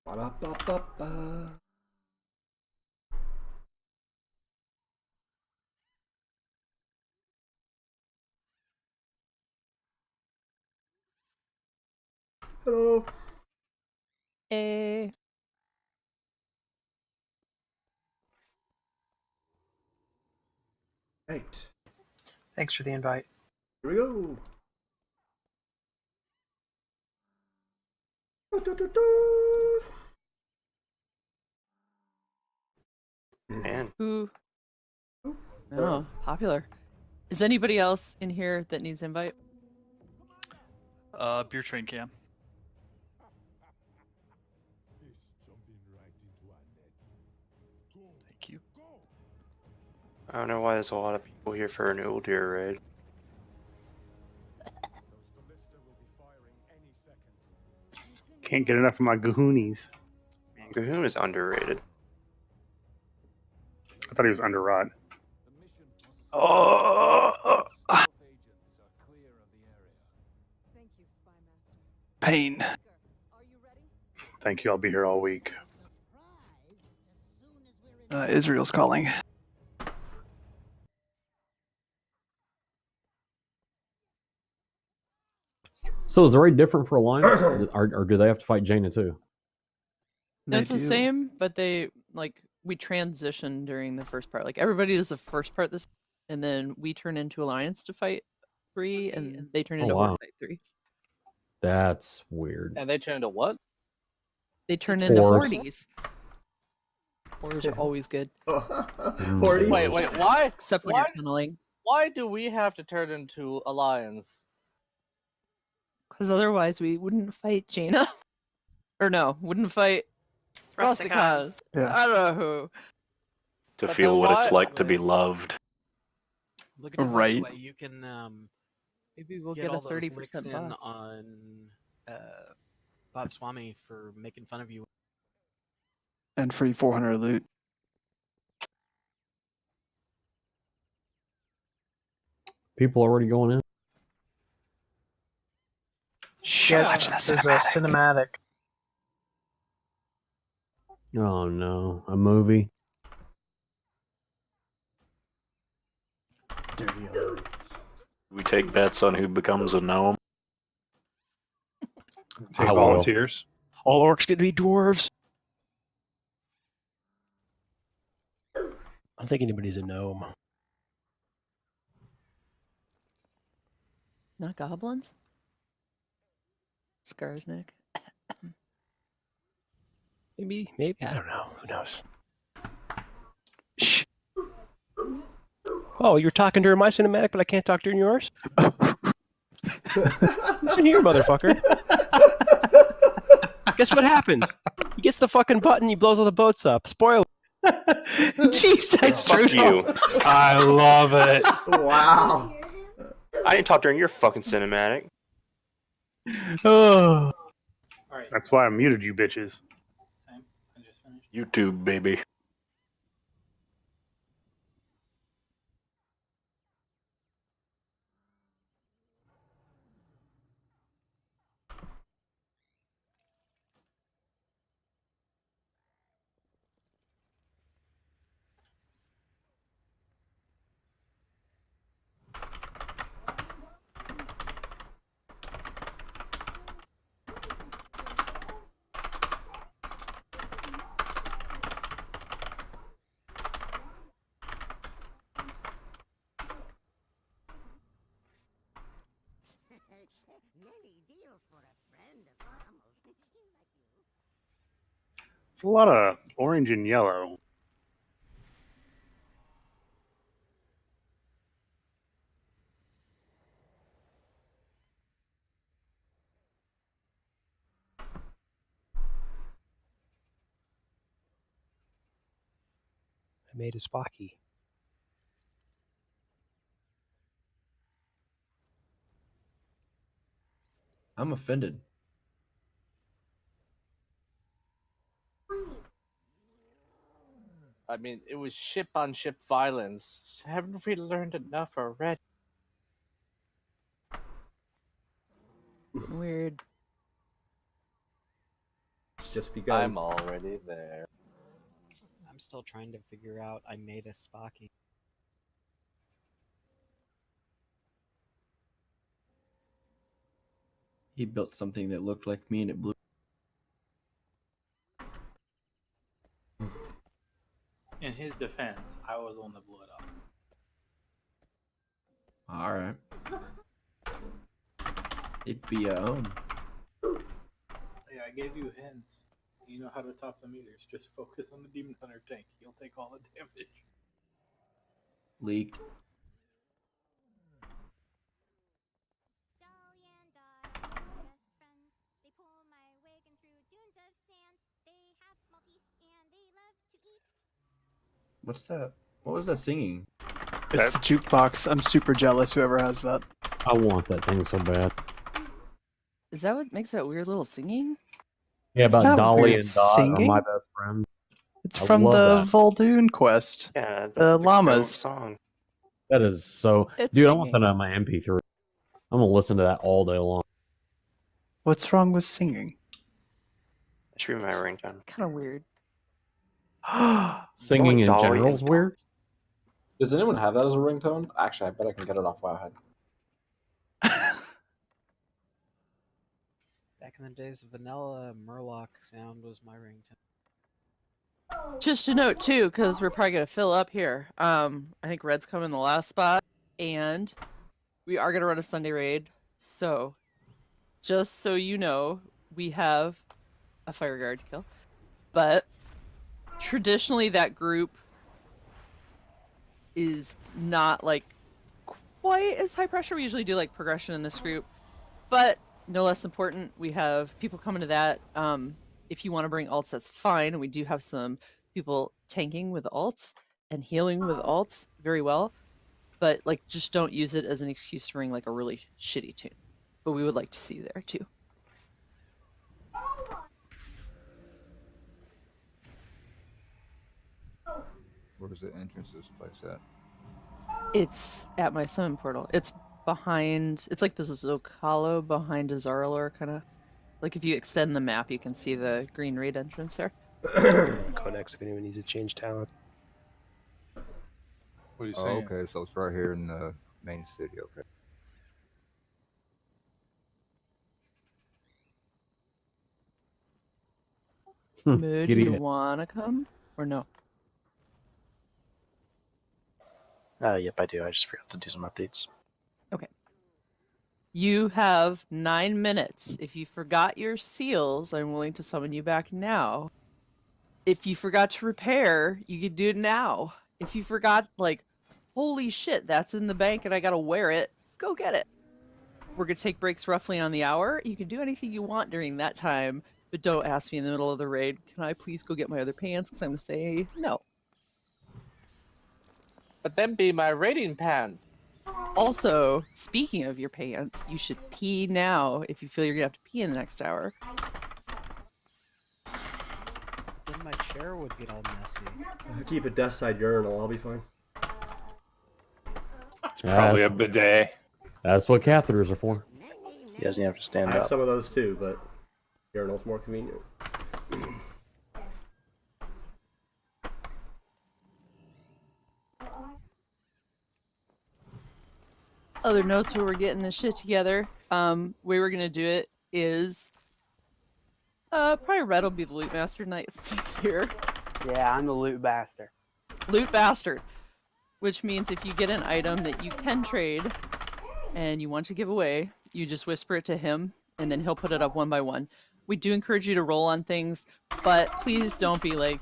Ba-da-ba-ba-ba. Hello. Hey. Right. Thanks for the invite. Here we go. Man. Who? No, popular. Is anybody else in here that needs invite? Beer train can. Thank you. I don't know why there's a lot of people here for an old deer raid. Can't get enough of my Gahoonies. Man, Gahoon is underrated. I thought he was underwrought. Oh, pain. Thank you, I'll be here all week. Israel's calling. So is the raid different for Alliance, or do they have to fight Jaina too? It's the same, but they we transition during the first part. Like everybody does the first part this, and then we turn into Alliance to fight 3, and they turn into Horde to fight 3. That's weird. And they turn into what? They turn into Hordes. Hordes. Hordes are always good. Hordes. Wait, why? Except when you're tunneling. Why do we have to turn into Alliance? Because otherwise we wouldn't fight Jaina. Or no, wouldn't fight Rusticon. Yeah. I don't know who. To But feel then what it's why- like to be loved. Look at it Right. this way. You can Maybe we'll get get a all those 30% licks in buff. on Botswami for making fun of you. And free 400 loot. People already going in? Yeah, Watch that there's a cinematic. Oh no, a movie. Dirty Alliance. We take bets on who becomes a gnome. Take I will. volunteers. All orcs get to be dwarves. I don't think anybody's a gnome. Not goblins? Skarsnik. Maybe, I don't know. Who knows? Shh. Oh, you're talking during my cinematic, but I can't talk during yours? Listen here, motherfucker. Guess what happens? He gets the fucking button, he blows all the boats up. Spoiler. Jeez, that's Fuck true. you. I love it. Wow. I didn't talk during your fucking cinematic. Oh. That's why I muted you bitches. YouTube, baby. It's a lot of orange and yellow. I made a Spocky. I'm offended. I mean, it was ship-on-ship violence. Haven't we learned enough already? Weird. has just begun. I'm already there. I'm still trying to figure out. I made a Spocky. He built something that looked like me and it blew. In his defense, I was the one that blew it up. Alright. It'd be a Yeah, I gave you hints. You know how to top the meters. Just focus on the Demon Hunter tank. He'll take all the damage. leak. What's that? What was that singing? It's the jukebox. I'm super jealous. Whoever has that. I want that thing so bad. Is that what makes that weird little singing? Yeah, It's about not Dolly weird and Dot are singing. my best friends. It's I from love the that. Voldoon quest. Yeah, that's The the llamas. song. That is so. It's Dude, I want singing. that on my MP3. I'm gonna listen to that all day long. What's wrong with singing? That should be my ringtone. Kind of weird. Singing in Dolly general is and weird. Does anyone have that as a ringtone? Actually, I bet I can get it off Wowhead. Back in the days, vanilla Murloc sound was my ringtone. Just a note too, because we're probably gonna fill up here. I think Red's coming in the last spot, and we are gonna run a Sunday raid. So, just so you know, we have a fire guard to kill, but traditionally that group is not like quite as high pressure. We usually do like progression in this group, but no less important, we have people coming to that. If you want to bring alts, that's fine. And we do have some people tanking with alts and healing with alts very well. But like, just don't use it as an excuse to bring like a really shitty tune. But we would like to see you there too. Where's the entrance to this place at? It's at my summon portal. It's behind. It's like this is Zocalo behind Dazar'Alor, kind of. Like if you extend the map, you can see the green raid entrance there. Codex if anyone needs to change talent. What are you saying? Okay, so it's right here in the main city. Okay. Mood, Get you it. wanna come or no? Yep, I do. I just forgot to do some updates. Okay. You have 9 minutes. If you forgot your seals, I'm willing to summon you back now. If you forgot to repair, you can do it now. If you forgot, like, holy shit, that's in the bank and I gotta wear it, go get it. We're gonna take breaks roughly on the hour. You can do anything you want during that time, but don't ask me in the middle of the raid, can I please go get my other pants? Because I'm gonna say no. But then be my raiding pants. Also, speaking of your pants, you should pee now if you feel you're gonna have to pee in the next hour. Then my chair would get all messy. Keep a desk side urinal, I'll be fine. It's probably a bidet. That's what catheters are for. He doesn't have to stand I have up. some of those too, but urinal's more convenient. Other notes where we're getting this shit together. Way we're gonna do it is probably Red will be the loot master tonight since he's here. Yeah, I'm the loot bastard. Loot bastard. Which means if you get an item that you can trade and you want to give away, you just whisper it to him and then he'll put it up one by one. We do encourage you to roll on things, but please don't be like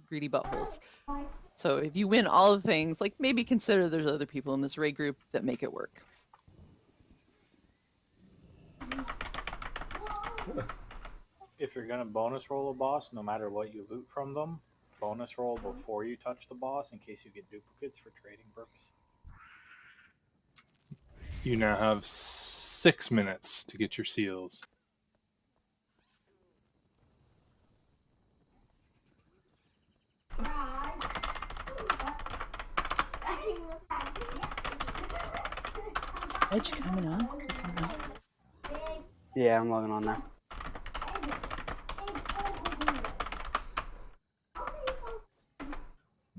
greedy buttholes. So if you win all of the things, like maybe consider there's other people in this raid group that make it work. If you're gonna bonus roll a boss, no matter what you loot from them, bonus roll before you touch the boss in case you get duplicates for trading purposes. You now have 6 minutes to get your seals. Edge coming on. Yeah, I'm logging on there.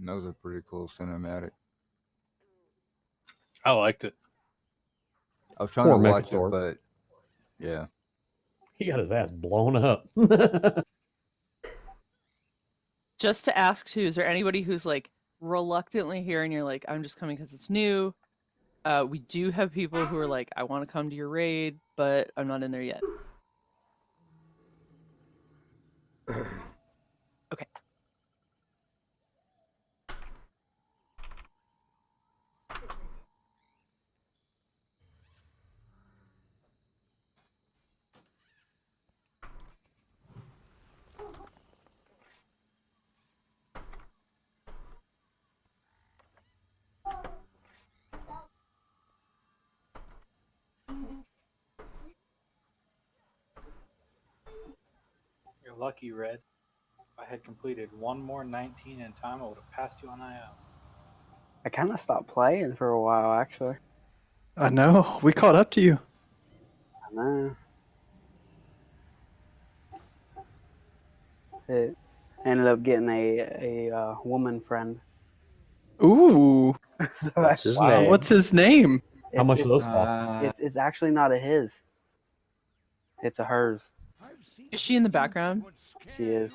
That was a pretty cool cinematic. I liked it. I was trying Poor to watch it, Mechasaur. but yeah. He got his ass blown up. Just to ask too, is there anybody who's like reluctantly here and you're like, I'm just coming because it's new? We do have people who are like, I want to come to your raid, but I'm not in there yet. Okay. You're lucky, Red. If I had completed one more 19 in time, I would have passed you on IO. I kind of stopped playing for a while, actually. I know. We caught up to you. I know. It ended up getting a woman friend. Ooh. So What's his wow. name? What's his name? How much of those cost? It's actually not a his. It's a hers. Is she in the background? She is.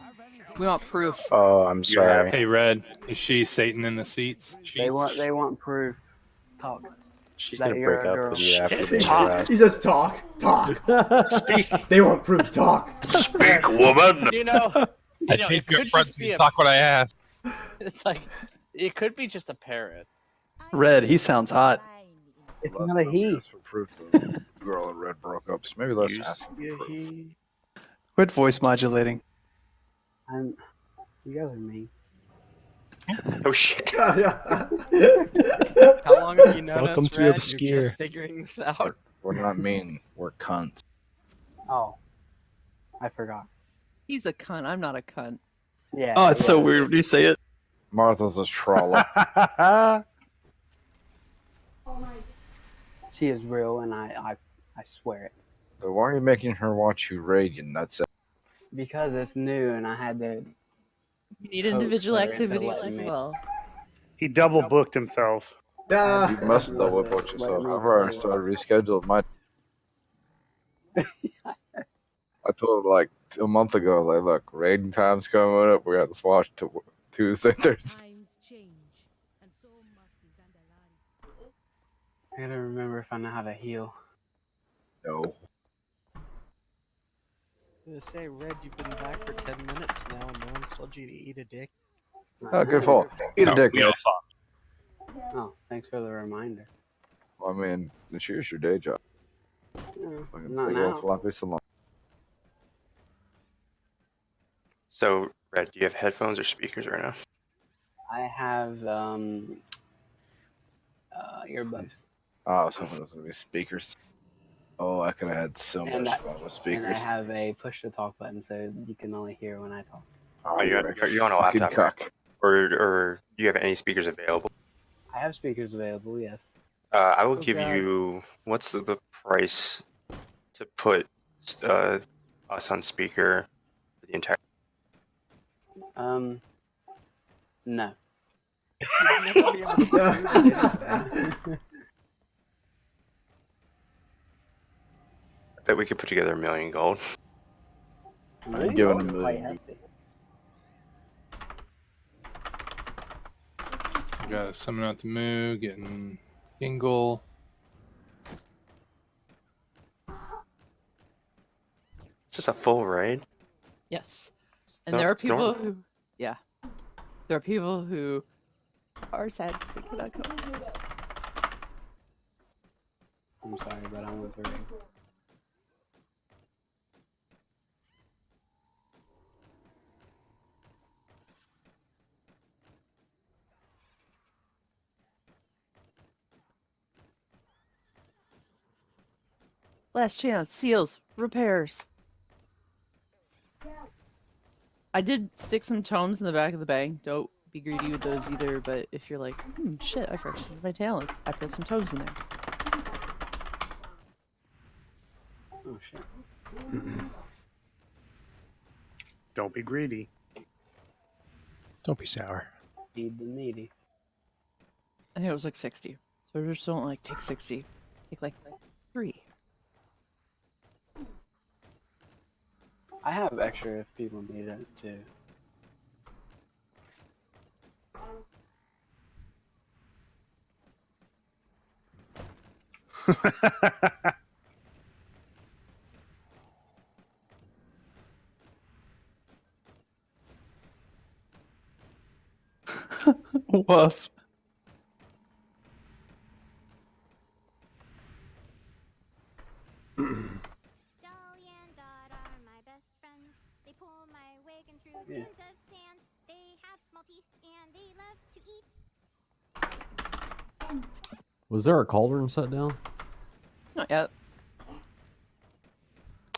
We want proof. Oh, I'm sorry. Hey, Red, is she Satan in the seats? They want proof. Talk. She's That gonna you're break a up girl. with you after He, this. he says talk. Speak. They want proof. Talk. Speak, woman. You know, it could just be talk what I asked. It's like it could be just a parrot. Red, he sounds hot. It's not a he. For proof the girl and Red broke up, so maybe let's ask him for proof. Quit voice modulating. You guys are mean. Oh shit. How long have you known Welcome us, to Red? You're Obscure. just figuring this out. We're not mean. We're cunts. Oh, I forgot. He's a cunt. I'm not a cunt. Yeah. Oh, it's so weird when you say it. Martha's a trollop. She is real, and I swear it. So why are you making her watch you raid, you nutsack? Because it's new, and I had to. You need individual her into activities letting as me. well. He double booked himself. You must double book yourself. I've already started rescheduled my. I told him like a month ago, I was like, look, raiding time's coming up. We got to swatch to Tuesday, Thursday. I gotta remember if I know how to heal. No. I was gonna say, Red, you've been back for 10 minutes now, and no one's told you to eat a dick. Oh, good fault. Eat a dick. Oh, thanks for the reminder. Well, I mean, here's your day job. Fucking Not big now. old floppy salon. So, Red, do you have headphones or speakers right now? I have earbuds. Oh, I was hoping it was gonna be speakers. Oh, I could have had so And much I- fun with And I speakers. have a push to talk button, so you can only hear when I talk. Oh, you're on a fucking laptop, cuck. Or do you have any speakers available? I have speakers available, yes. I will Oh, give God. you, what's the price to put us on speaker for the entire... No. You'd never be able to do I bet we could put together 1 million gold. I'm giving It's him quite a hefty. Got to summon out the moo, getting Gingle. Is this a full raid? Yes. And No, there are it's people normal. who, yeah, there are people who are sad because they cannot come. I'm sorry, but I'm with her. Last chance, seals, repairs. I did stick some tomes in the back of the bag. Don't be greedy with those either, but if you're like, shit, I forgot my talent, I put some tomes in there. Oh shit. Don't be greedy. Don't be sour. Feed the needy. I think it was like 60. So we just don't like take 60. Take like 3. I have extra if people need it too. Woof. Yeah. Was there a cauldron set down? Not yet.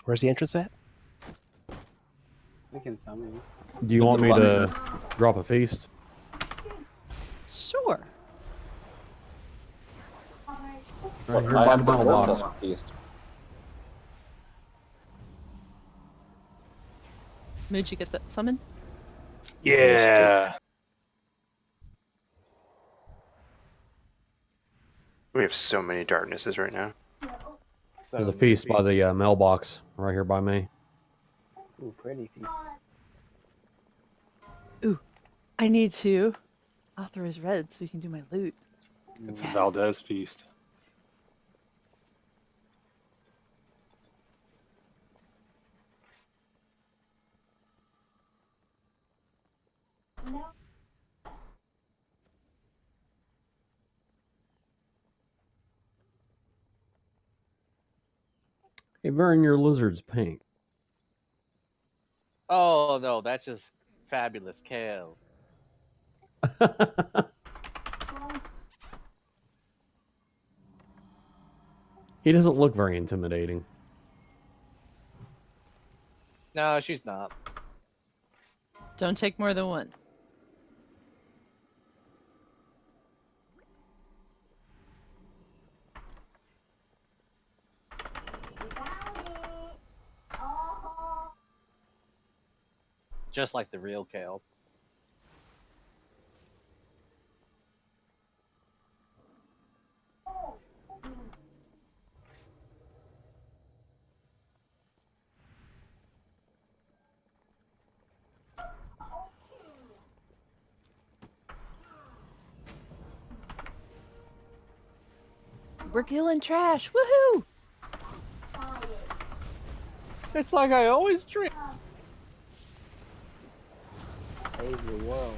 Where's the entrance at? I can summon you. Do you want me to drop a feast? Sure. Right here by the mailbox. Did you get that summon? Yeah. We have so many darknesses right now. There's a feast by the mailbox right here by me. Ooh, pretty feast. Ooh, I need to authorize red so you can do my loot. It's a Valdez feast. Hey, Varian, your lizard's pink. Oh no, that's just fabulous kale. He doesn't look very intimidating. No, she's not. Don't take more than one. Just like the real kale. We're killing trash. Woohoo! It's like I always dream. Save the world.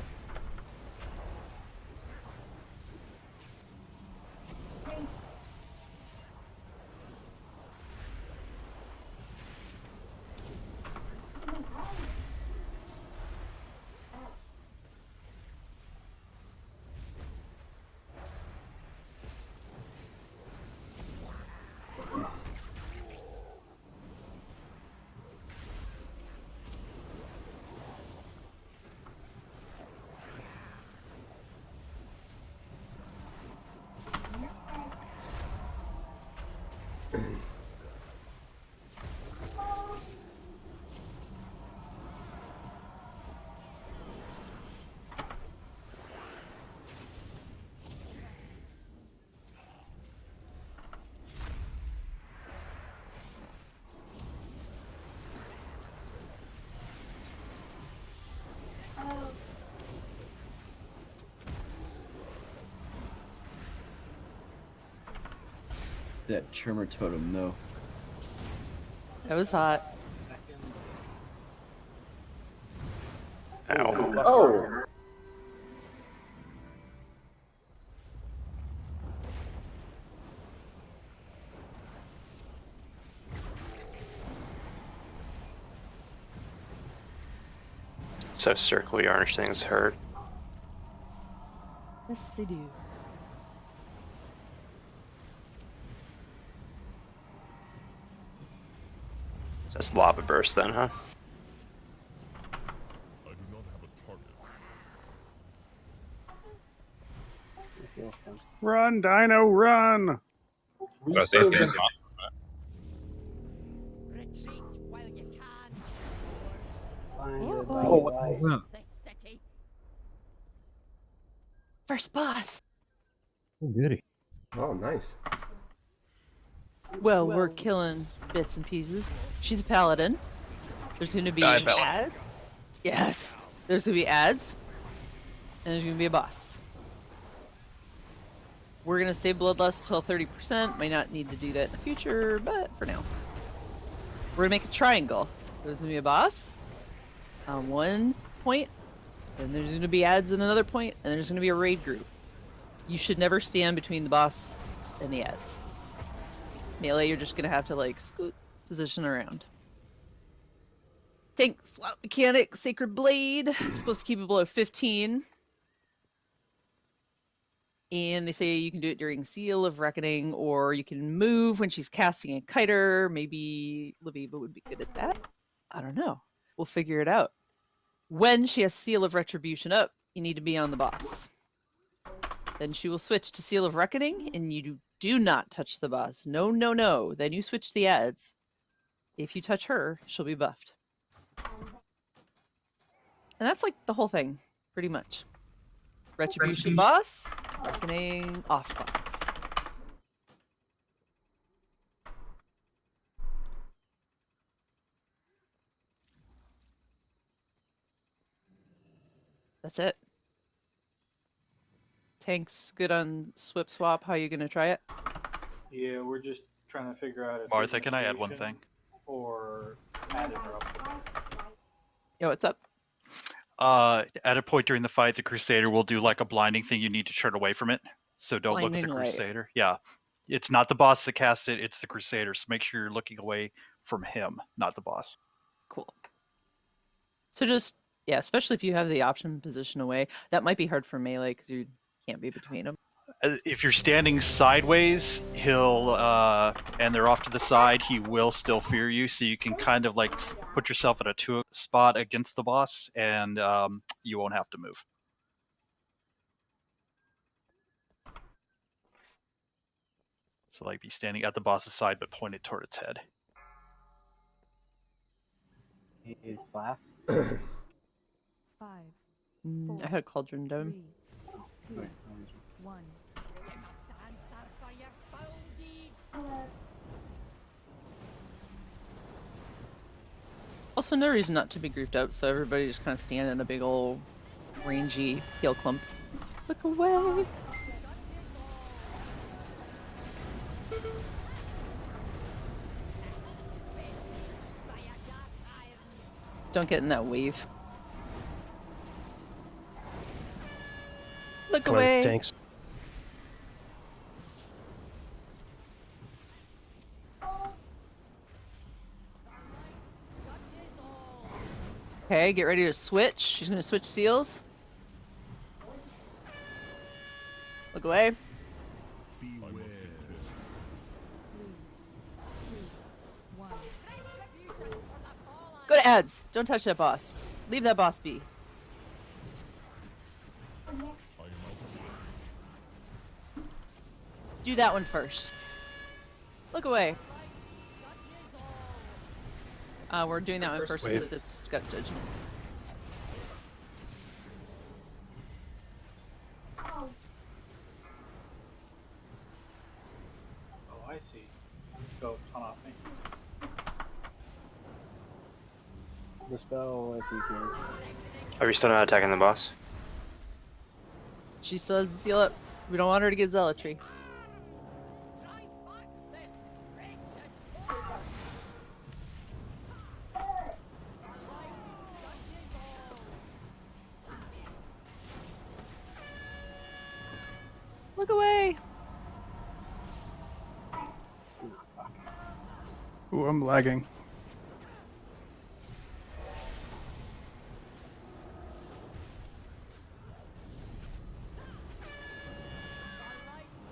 That tremor totem, no. That was hot. Ow. Oh! So circle yarnish things hurt. Yes, they do. Just lava burst then, huh? Run, Dino, run! We still can- Find Oh, what the hell? First boss. Oh, goody. Oh, nice. Well, we're killing bits and pieces. She's a paladin. There's going to be ads. Yes. There's going to be ads. And there's going to be a boss. We're going to stay bloodlust till 30%. Might not need to do that in the future, but for now. We're going to make a triangle. There's going to be a boss on one point. And there's going to be ads in another point. And there's going to be a raid group. You should never stand between the boss and the ads. Melee, you're just going to have to, like, scoot, position around. Tank swap mechanic, Sacred Blade. Supposed to keep it below 15. And they say you can do it during Seal of Reckoning, or you can move when she's casting a kiter. Maybe Laviva would be good at that. I don't know. We'll figure it out. When she has Seal of Retribution up, you need to be on the boss. Then she will switch to Seal of Reckoning, and you do not touch the boss. No, no, no. Then you switch the ads. If you touch her, she'll be buffed. And that's like the whole thing, pretty much. Retribution boss, Reckoning off boss. That's it. Tank's good on Swip Swap. How are you gonna try it? Yeah, we're just trying to figure out if Martha, can I add one thing? Or add interruption. Yo, what's up? At a point during the fight, the Crusader will do like a blinding thing. You need to turn away from it. So don't look at the Blinding light. Crusader. Yeah. It's not the boss that casts it, it's the Crusader. So make sure you're looking away from him, not the boss. Cool. So just, yeah, especially if you have the option position away. That might be hard for melee because you can't be between them. If you're standing sideways, he'll and they're off to the side, he will still fear you. So you can kind of like put yourself at a 2 spot against the boss, and you won't have to move. So like be standing at the boss's side, but pointed toward its head. He's fast. 5. I had a cauldron dome. 3, 2, 1. Also, no reason not to be grouped up, so everybody just kind of stand in a big old rangy heel clump. Look away! Don't get in that wave. Look Come on, away! tanks. Okay, get ready to switch. She's gonna switch seals. Look away. Go to ads. Don't touch that boss. Leave that boss be. Do that one first. Look away. We're doing that one first because it's got judgment. Oh, I see. Let's go. Turn off me. Dispel if you can. Are we still not attacking the boss? She still has the seal up. We don't want her to get zealotry. Look away! Ooh, I'm lagging.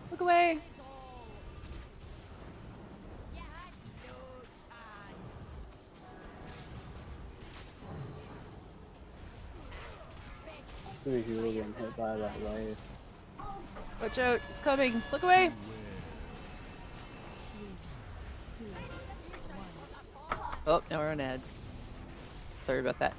Look away! As soon as you really get hit by that wave. Watch out, it's coming. Look away! Oh, now we're on ads. Sorry about that.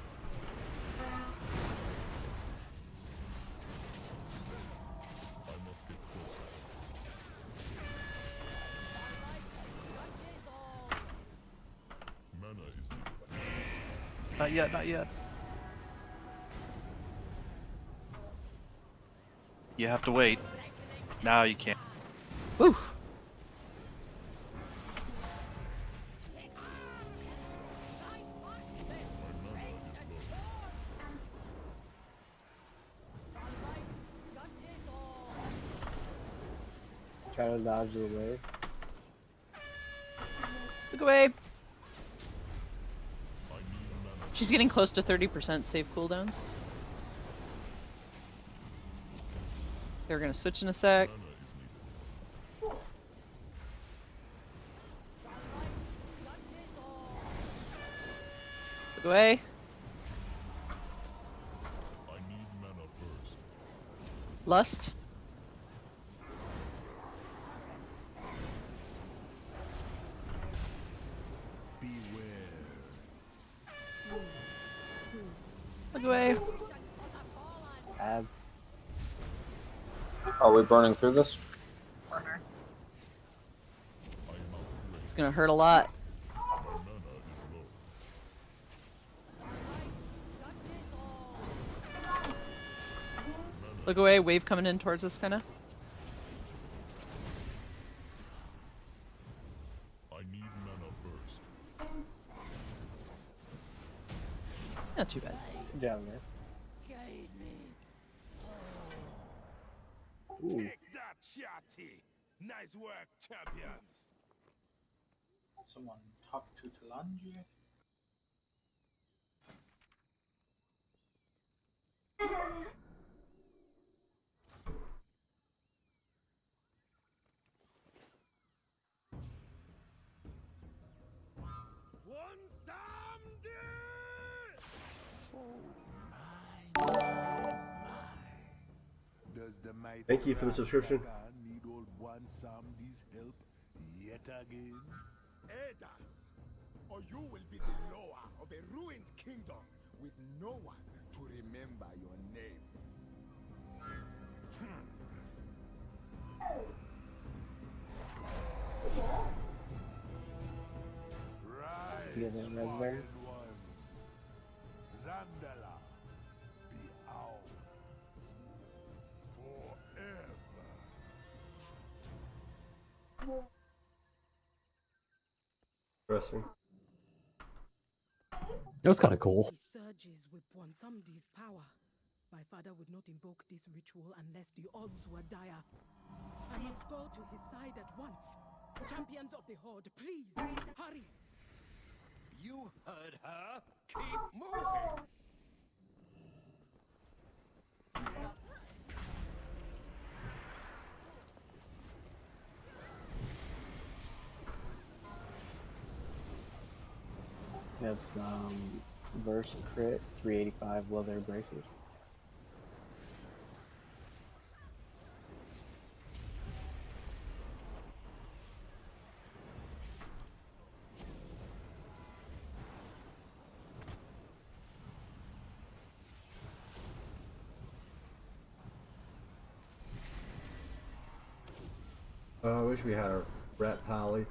Not yet, not yet. You have to wait. Now you can't. Oof. Try to dodge the wave. Look away. She's getting close to 30% save cooldowns. They're gonna switch in a sec. Look away. Lust. Look away. Ads. Are we burning through this? It's gonna hurt a lot. Look away, wave coming in towards us, kinda. Not too bad. Good job, guys. Ooh. that, Shotty. Nice work, champions. Someone talk to Talanji. Thank you for the subscription. Need old one Samdi's help yet again? Aid us, or you will be the lower of a ruined kingdom with no one to remember your name. Rise, You get that red there? one. Zandala, be ours forever. Interesting. That was kind of cool. Surges with Bwansamdi's power. My father would not invoke this ritual unless the odds were dire. I must go to his side at once. Champions of the Horde, please, hurry! You heard her. Keep moving. We have some verse crit, 385 leather bracers. I wish we had a rat pally.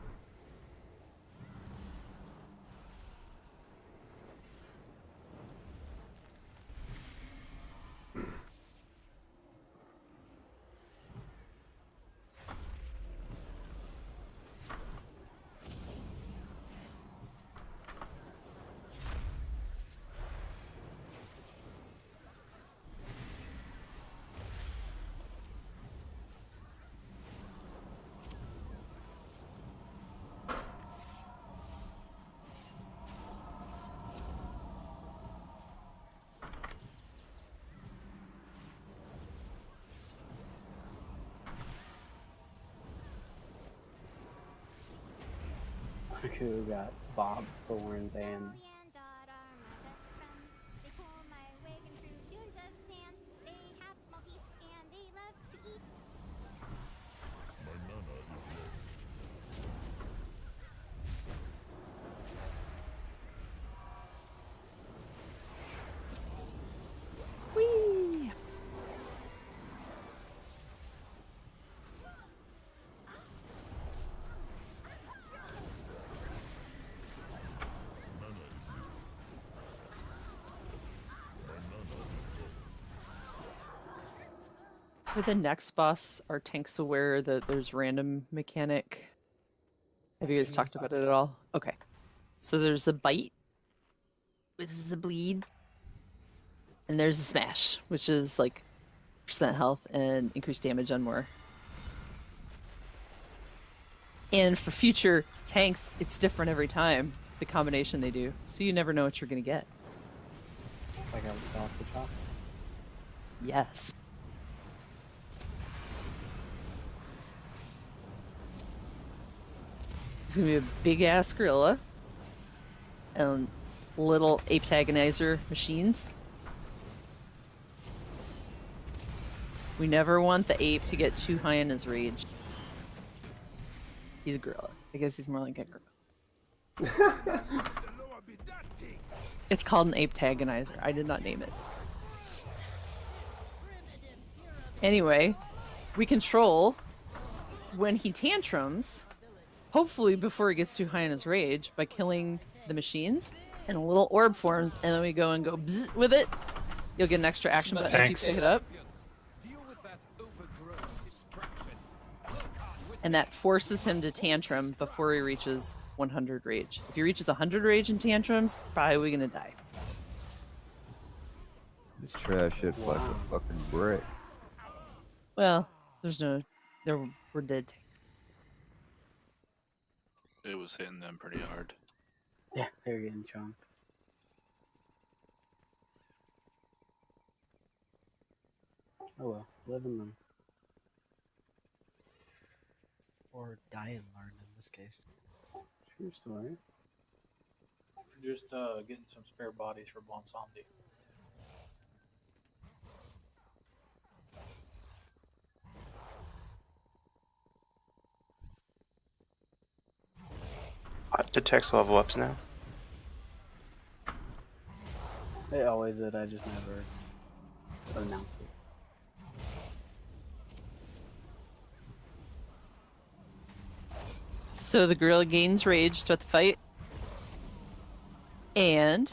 Who got Bob, Thorns, and Whee! For the next boss, are tanks aware that there's random mechanic? Have you guys talked about it at all? Okay. So there's a bite, which is a bleed. And there's a smash, which is like percent health and increased damage on more. And for future tanks, it's different every time, the combination they do. So you never know what you're going to get. Like a balance the chop. Yes. It's going to be a big-ass gorilla. And little aptagonizer machines. We never want the ape to get too high in his rage. He's a gorilla. I guess he's more like a gorilla. It's called an aptagonizer. I did not name it. Anyway, we control when he tantrums, hopefully before he gets too high in his rage, by killing the machines, and a little orb forms, and then we go and go bzz with it. You'll get an extra action button if you pick it up. And that forces him to tantrum before he reaches 100 rage. If he reaches 100 rage and tantrums, probably gonna die. This trash hit like a fucking brick. Well, we're dead tanks. It was hitting them pretty hard. Yeah, they're getting chomped. Oh well, live in them. Or die and learn in this case. True story. Just getting some spare bodies for Bonsandi. Detects level ups now. They always did, I just never announced it. So the gorilla gains rage, start the fight. And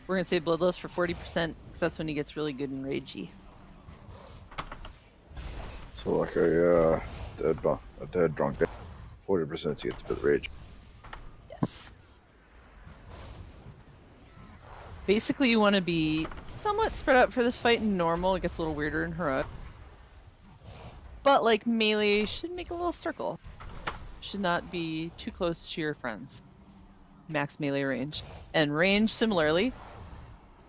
we're gonna save Bloodlust for 40%, because that's when he gets really good and ragey. So like a dead drunk, 40% he gets a bit of rage. Yes. Basically, you want to be somewhat spread out for this fight in normal. It gets a little weirder in heroic. But like melee should make a little circle. Should not be too close to your friends. Max melee range. And range, similarly,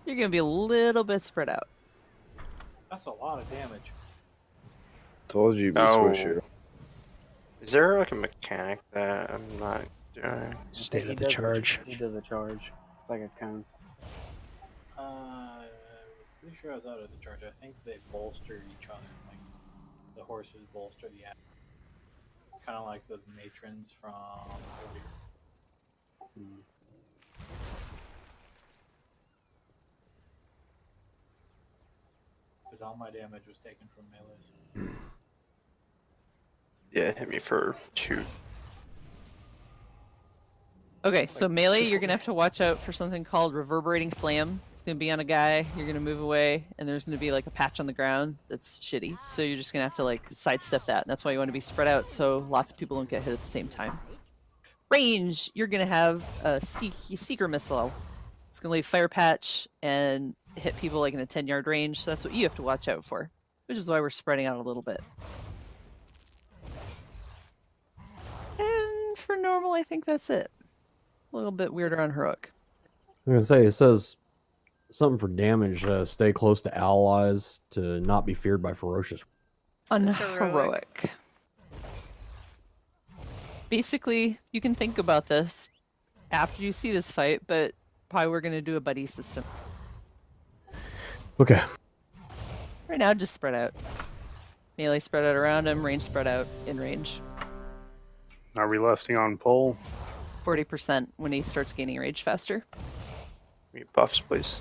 you're going to be a little bit spread out. That's a lot of damage. Told you you'd be squishy. Is there like a mechanic that I'm not doing? State of the charge. He does a charge. Like a cone. Pretty sure I was out of the charge. I think they bolster each other. Like the horses bolster the animals. Kind of like the matrons from Horde. Because all my damage was taken from melees. Yeah, it hit me for 2. Okay, so melee, you're going to have to watch out for something called Reverberating Slam. It's going to be on a guy, you're going to move away, and there's going to be like a patch on the ground that's shitty. So you're just going to have to like sidestep that, and that's why you want to be spread out so lots of people don't get hit at the same time. Range, you're going to have a Seeker Missile. It's going to leave Fire Patch and hit people like in a 10-yard range, so that's what you have to watch out for, which is why we're spreading out a little bit. And for normal, I think that's it. A little bit weirder on heroic. I'm gonna say it says something for damage. Stay close to allies to not be feared by ferocious. On heroic. Basically, you can think about this after you see this fight, but probably we're gonna do a buddy system. Okay. Right now, just spread out. Melee spread out around him, range spread out in range. Are we lusting on pole? 40% when he starts gaining rage faster. Give me buffs, please.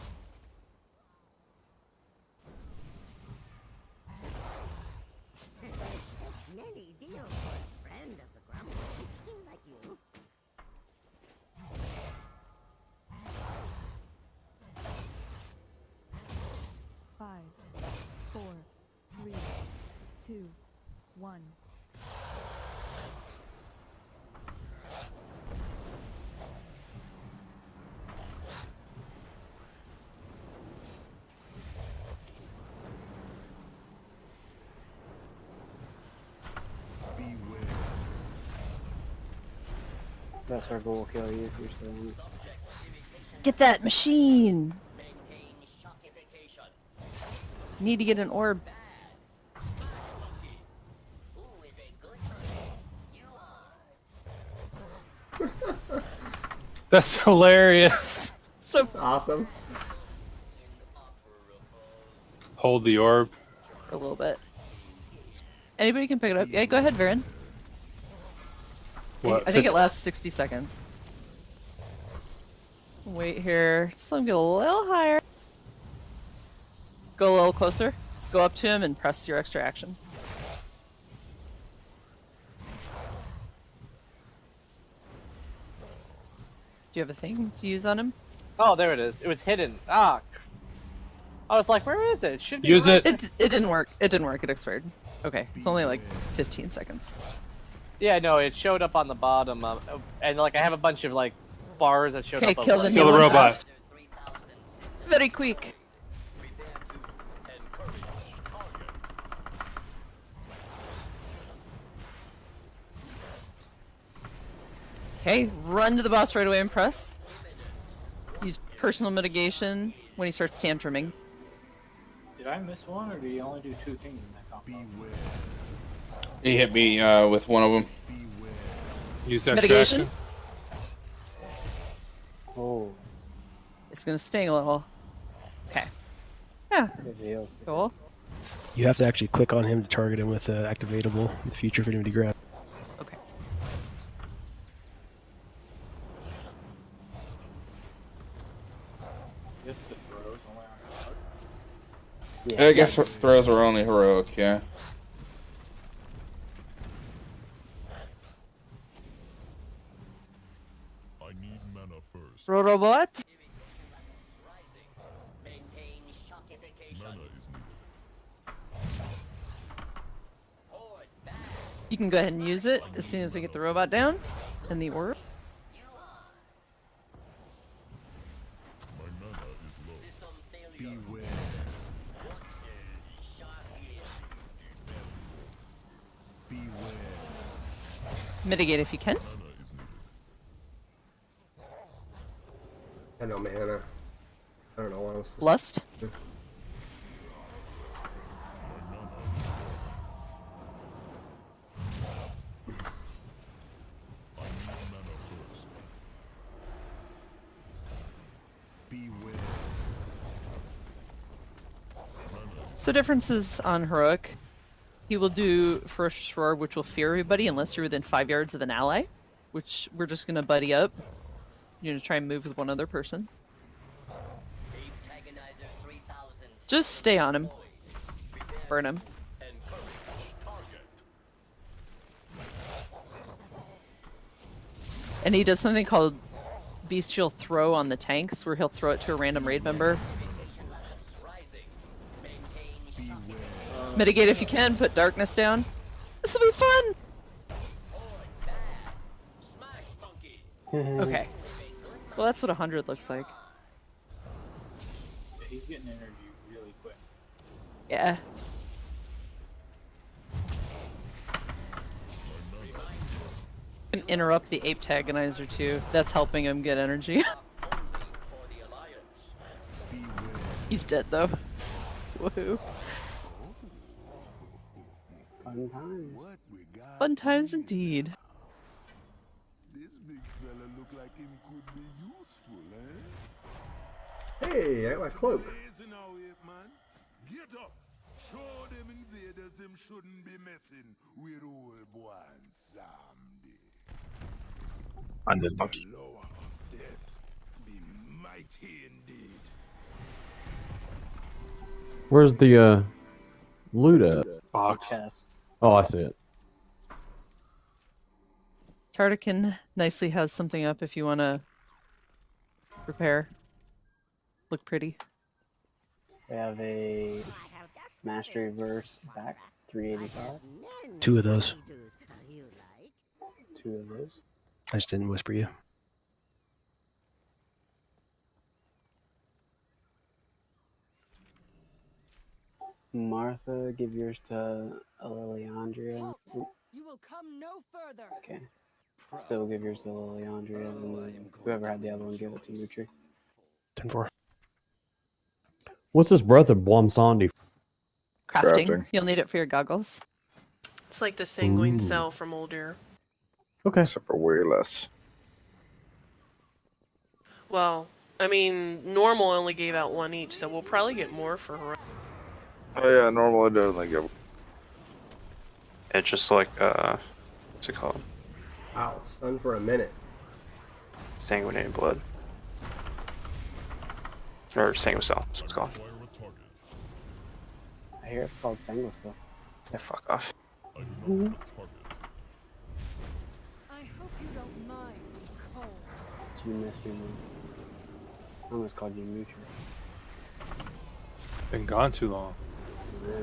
2, 1. That circle will kill you if you're still in it. Get that machine! Need to get an orb. That's hilarious. So awesome. Hold the orb. A little bit. Anybody can pick it up. Yeah, go ahead, Varen. What, I think it lasts 60 seconds. Wait here. Just let him get a little higher. Go a little closer. Go up to him and press your extra action. Do you have a thing to use on him? Oh, there it is. It was hidden. Ah. I was like, where is it? It should be. Use right. it. It didn't work. It didn't work. It expired. Okay, it's only like 15 seconds. Yeah, no, it showed up on the bottom, and like I have a bunch of like bars that showed up. Kill the Kill the robot. fast. Very quick. Okay, run to the boss right away and press. Use personal mitigation when he starts tantruming. Did I miss one, or did he only do 2 things in that combo? He hit me with one of them. Use extra Mitigation. action. Oh. It's gonna sting a little. Okay. Yeah. Cool. You have to actually click on him to target him with activatable in the future for him to grab. Okay. I guess the throws only on hard. I guess throws are only heroic, yeah. I need mana first. Robot. Mana is You can go ahead and use it as soon as we get the robot down and the orb. My mana is low. Beware. Beware. Mitigate if you can. Mana is needed. I know mana. I don't know what I was supposed Lust. to do. So differences on heroic. He will do first roar, which will fear everybody unless you're within 5 yards of an ally, which we're just gonna buddy up. You're gonna try and move with one other person. Just stay on him. Burn him. And he does something called Bestial Throw on the tanks, where he'll throw it to a random raid member. Mitigate if you can, put darkness down. This will be fun! Okay. Well, that's what 100 looks like. Yeah, he's getting energy really quick. Yeah. Can interrupt the ape tagonizer too. That's helping him get energy. He's dead though. Woohoo. Fun times. Fun times indeed. This big fella look like him could be useful, Hey, I got my cloak. Lazy now, ape man. Get up. Show them invaders them shouldn't be messing with old boy and Samdi. Under the monkey. The lower of death be mighty indeed. Where's the loot at? Box. Oh, I see it. Tartakin nicely has something up if you want to repair. Look pretty. We have a mastery verse back. 385. 2 of those. 2 of those. I just didn't whisper you. Martha, give yours to Liliandria. You will come no further. Okay. Still give yours to Liliandria, and then whoever had the other one, give it to Mutri. 10-4. What's this breath of Blumsandi? Crafting. You'll need it for your goggles. It's like the sanguine Ooh. cell from Older. Okay. Except for way less. Well, I mean, normal only gave out 1 each, so we'll probably get more for her. Oh yeah, normally doesn't give. It's just like what's it called? Wow, stun for a minute. Sanguinated blood. Or sanguine cell, that's what it's called. I hear it's called Sangwasel. Yeah, fuck off. I hope you don't mind being cold. You missed your move. I almost called you Mutri. Been gone too long. Yeah.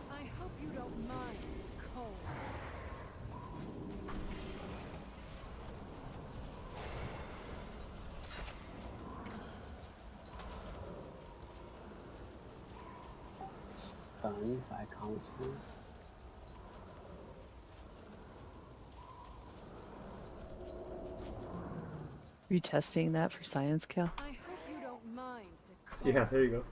I hope you don't mind being cold. Stun by constant. Are you testing that for science, Cal? I hope you don't mind the cold. Yeah, there you go.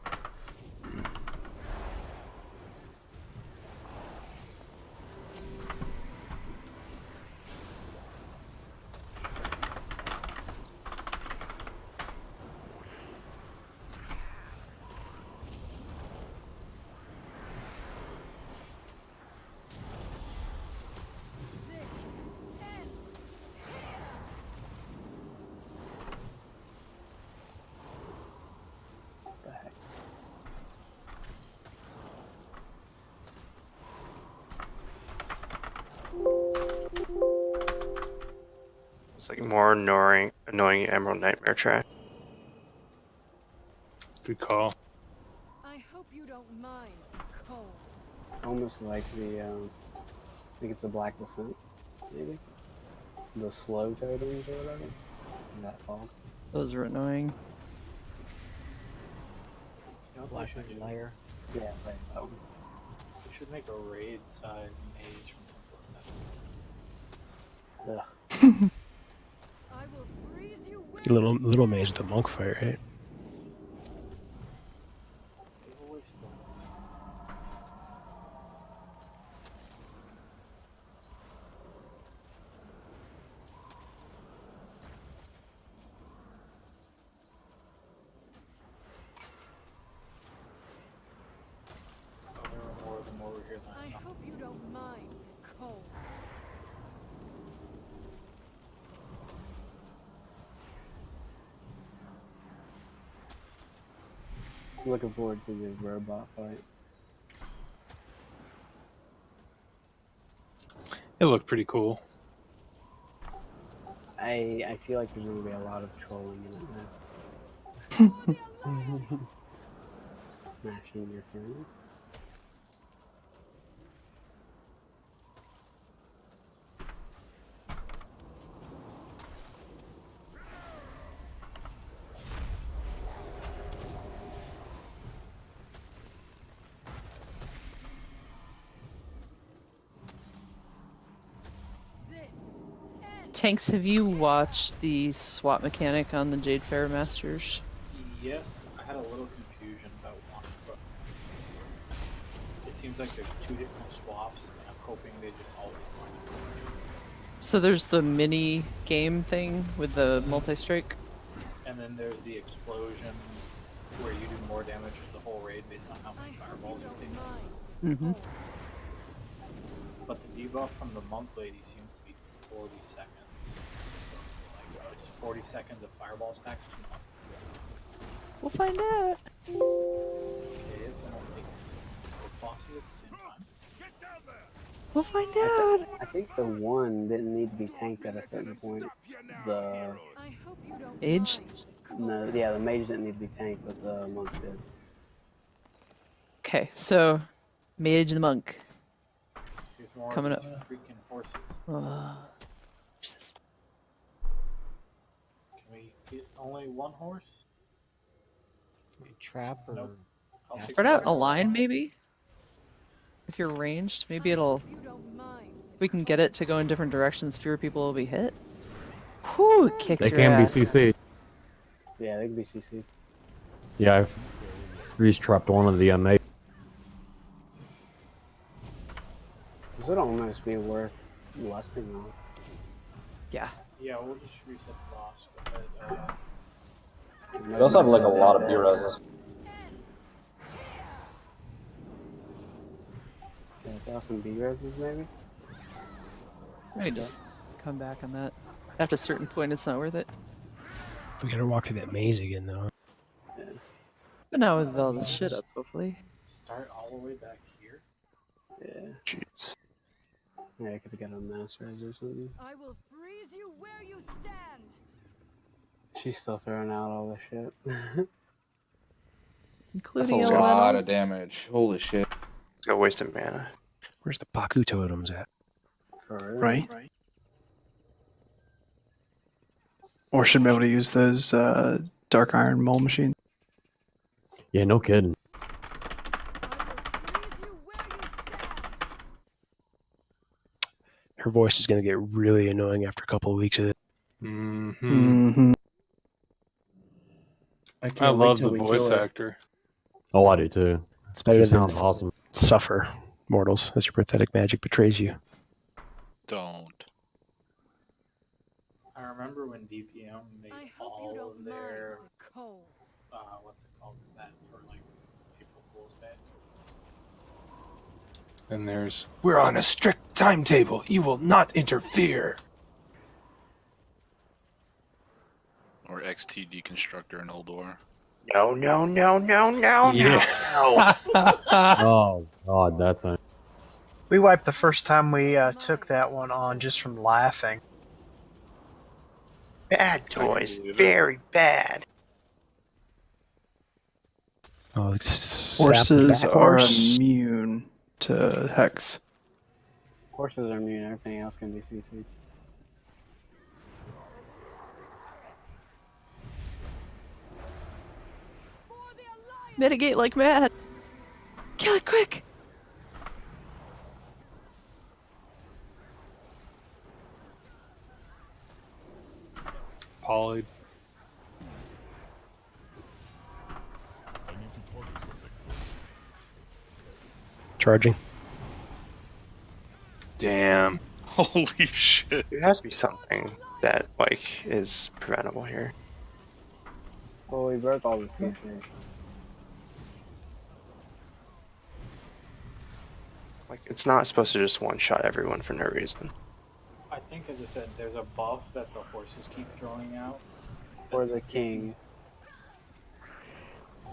What the heck? It's like more annoying Emerald Nightmare trash. Good call. I hope you don't mind being cold. It's almost like the, I think it's the Black Descent, maybe? The slow totems or whatever? That fog. Those are annoying. You know, Black Layer. Yeah, right. That one. we should make a raid size mage from Ugh. I will freeze you with Your little mage with the monk fire, right? I hope you don't mind the cold. I'm looking forward to the robot fight. It looked pretty cool. I feel like there's going to be a lot of trolling in it now. Smashing your friends. Tanks, have you watched the swap mechanic on the Jade Fair Masters? Yes, I had a little confusion about one, but it seems like there's 2 different swaps, and I'm hoping they just always line up. So there's the mini game thing with the multi-strike. And then there's the explosion, where you do more damage to the whole raid based on how many fireballs you take. Mm-hmm. But the debuff from the monk lady seems to be 40 seconds. Like, is 40 seconds of fireball stacks too much? We'll find out. Okay, if someone makes both bosses at the same time. We'll find out. I think the one didn't need to be tanked at a certain point. The Age? no, yeah, the mage didn't need to be tanked, but the monk did. Okay, so mage and the monk There's more coming of up. these freaking horses. Can we get only one horse? Trap or Nope. I'll take Spread out a one. line, maybe? If you're ranged, maybe it'll... We can get it to go in different directions, fewer people will be hit. Whew, it kicks They your can ass. be CC. Yeah, they can be CC. Yeah, I've freeze trapped one of the MA. This would almost be worth lusting on. Yeah. Yeah, we'll just reset the boss. But, We also have like a lot of B-reses. Can I sell some B-reses maybe? Maybe just come back on that. After a certain point, it's not worth it. We gotta walk through that maze again, though. Yeah. But now with all this shit up, hopefully. start all the way back here. Yeah. Jeez. Yeah, I could get a mass res or something. I will freeze you where you stand. She's still throwing out all this shit. That's a Including lot of damage. Holy shit. It's got wasted mana. Where's the Baku totems at? Right? Or should be able to use those dark iron mole machines. Yeah, no kidding. Her voice is gonna get really annoying after a couple of weeks of it. I love the voice actor. Oh, I do too. It's better She than sounds awesome. Suffer, mortals, as your pathetic magic betrays you. Don't. I remember when DPM made all of their what's it called? Is that for like April Fool's Day? And there's, we're on a strict timetable. You will not interfere. Or XT Deconstructor and Eldor. No, no, no, no, no, Yeah. no. Oh god, that thing. We wiped the first time we took that one on just from laughing. Bad toys. Very bad. Oh, Horses are immune to Hex. Horses are immune, everything else can be CC. Mitigate like mad. Kill it quick. Poly. Charging. Damn. Holy shit. There has to be something that like is preventable here. Well, we broke all the CC. Like it's not supposed to just one-shot everyone for no reason. I think, as I said, there's a buff that the horses keep throwing out. For the king.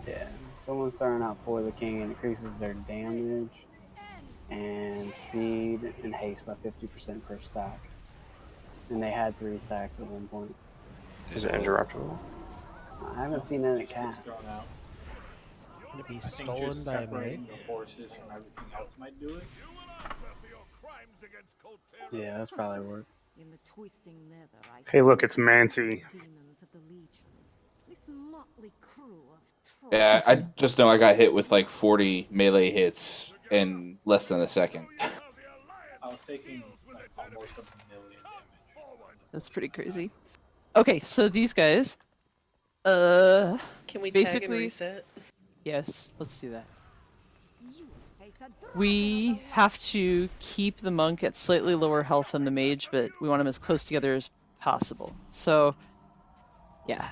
Yeah, someone's throwing out for the king and increases their damage and speed and haste by 50% per stack. And they had 3 stacks at one point. Is it interruptible? I haven't seen any cast. Thrown out. Can it be I think stolen just by a separating mage? the horses from everything else might do it. Yeah, that's probably work. In the twisting nether, I Hey, look, it's Mancy. demons of the Legion. This motley crew of Yeah, I just know I got hit with like 40 melee hits in less than a second. I was taking like almost 1 million damage. That's pretty crazy. Okay, so these guys, Can we tag and basically, reset? yes, let's do that. We have to keep the monk at slightly lower health than the mage, but we want them as close together as possible. So, yeah.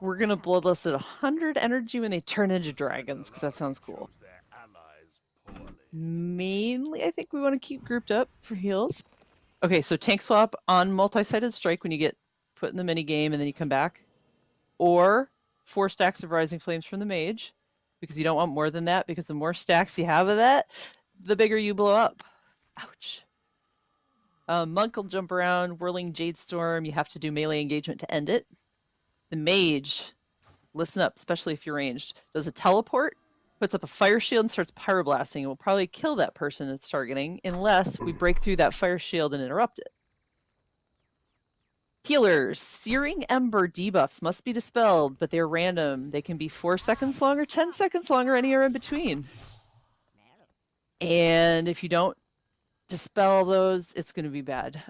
We're gonna bloodlust at 100 energy when they turn into dragons, because that sounds cool. Mainly, I think we want to keep grouped up for heals. Okay, so tank swap on multi-sided strike when you get put in the mini game and then you come back. Or 4 stacks of Rising Flames from the mage. because you don't want more than that, because the more stacks you have of that, the bigger you blow up. Ouch. Monk will jump around, whirling Jade Storm. You have to do melee engagement to end it. The mage, listen up, especially if you're ranged, does a teleport, puts up a fire shield, and starts pyroblasting. It will probably kill that person it's targeting unless we break through that fire shield and interrupt it. Healers, Searing Ember debuffs must be dispelled, but they're random. They can be 4 seconds long or 10 seconds long or anywhere in between. And if you don't dispel those, it's going to be bad.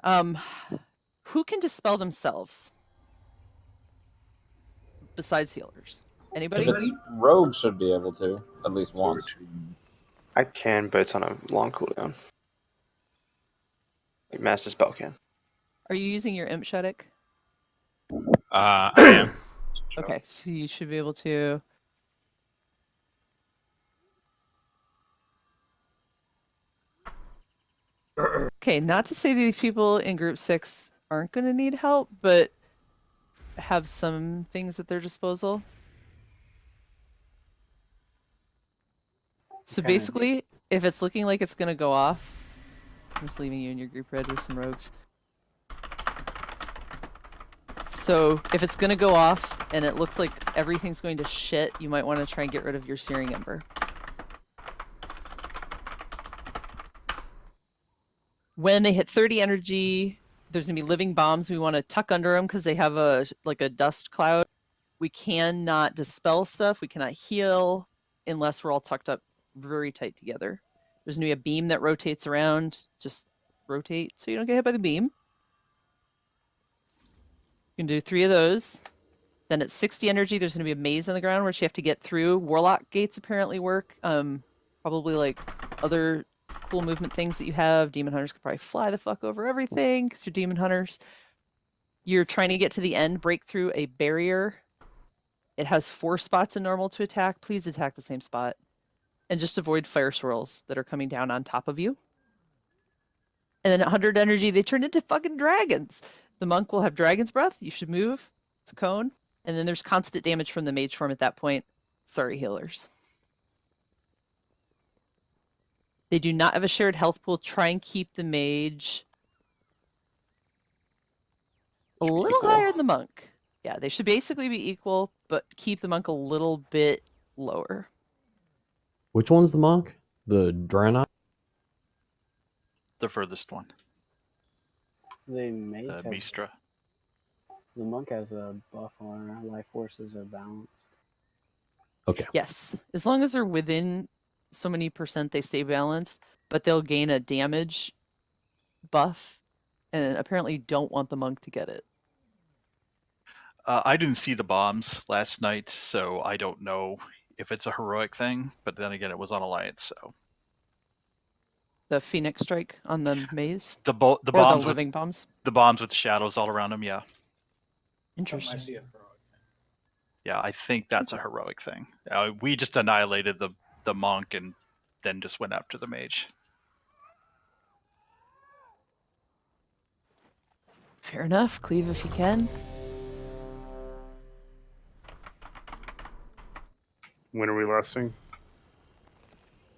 Who can dispel themselves besides healers? Anybody? If it's rogue should be able to, at least once. I can, but it's on a long cooldown. Like Master Spell can. Are you using your Imp Sheddick? I am. Okay, so you should be able to. Okay, not to say these people in group 6 aren't going to need help, but have some things at their disposal. So basically, if it's looking like it's going to go off, I'm just leaving you in your group red with some rogues. So if it's going to go off and it looks like everything's going to shit, you might want to try and get rid of your Searing Ember. When they hit 30 energy, there's going to be living bombs. We want to tuck under them because they have a dust cloud. We cannot dispel stuff. We cannot heal unless we're all tucked up very tight together. There's going to be a beam that rotates around. Just rotate so you don't get hit by the beam. You can do 3 of those. Then at 60 energy, there's going to be a maze on the ground which you have to get through. Warlock gates apparently work. Probably like other cool movement things that you have. Demon Hunters could probably fly the fuck over everything because you're Demon Hunters. You're trying to get to the end, break through a barrier. It has 4 spots in normal to attack. Please attack the same spot. And just avoid fire swirls that are coming down on top of you. And then at 100 energy, they turn into fucking dragons. The monk will have Dragon's Breath. You should move. It's a cone. And then there's constant damage from the mage form at that point. Sorry, healers. They do not have a shared health pool. Try and keep the mage a little higher than the monk. Yeah, they should basically be equal, but keep the monk a little bit lower. Which one's the monk? The Draenei? The furthest one. The mage has, Mistra. The monk has a buff on our life forces are balanced. Okay. Yes, as long as they're within so many percent, they stay balanced, but they'll gain a damage buff, and apparently don't want the monk to get it. I didn't see the bombs last night, so I don't know if it's a heroic thing, but then again, it was on Alliance, so. The Phoenix Strike on the maze? The bombs the living bombs? The bombs with the shadows all around them, yeah. Interesting. Yeah, I think that's a heroic thing. We just annihilated the monk and then just went after the mage. Fair enough. Cleave if you can. When are we lasting?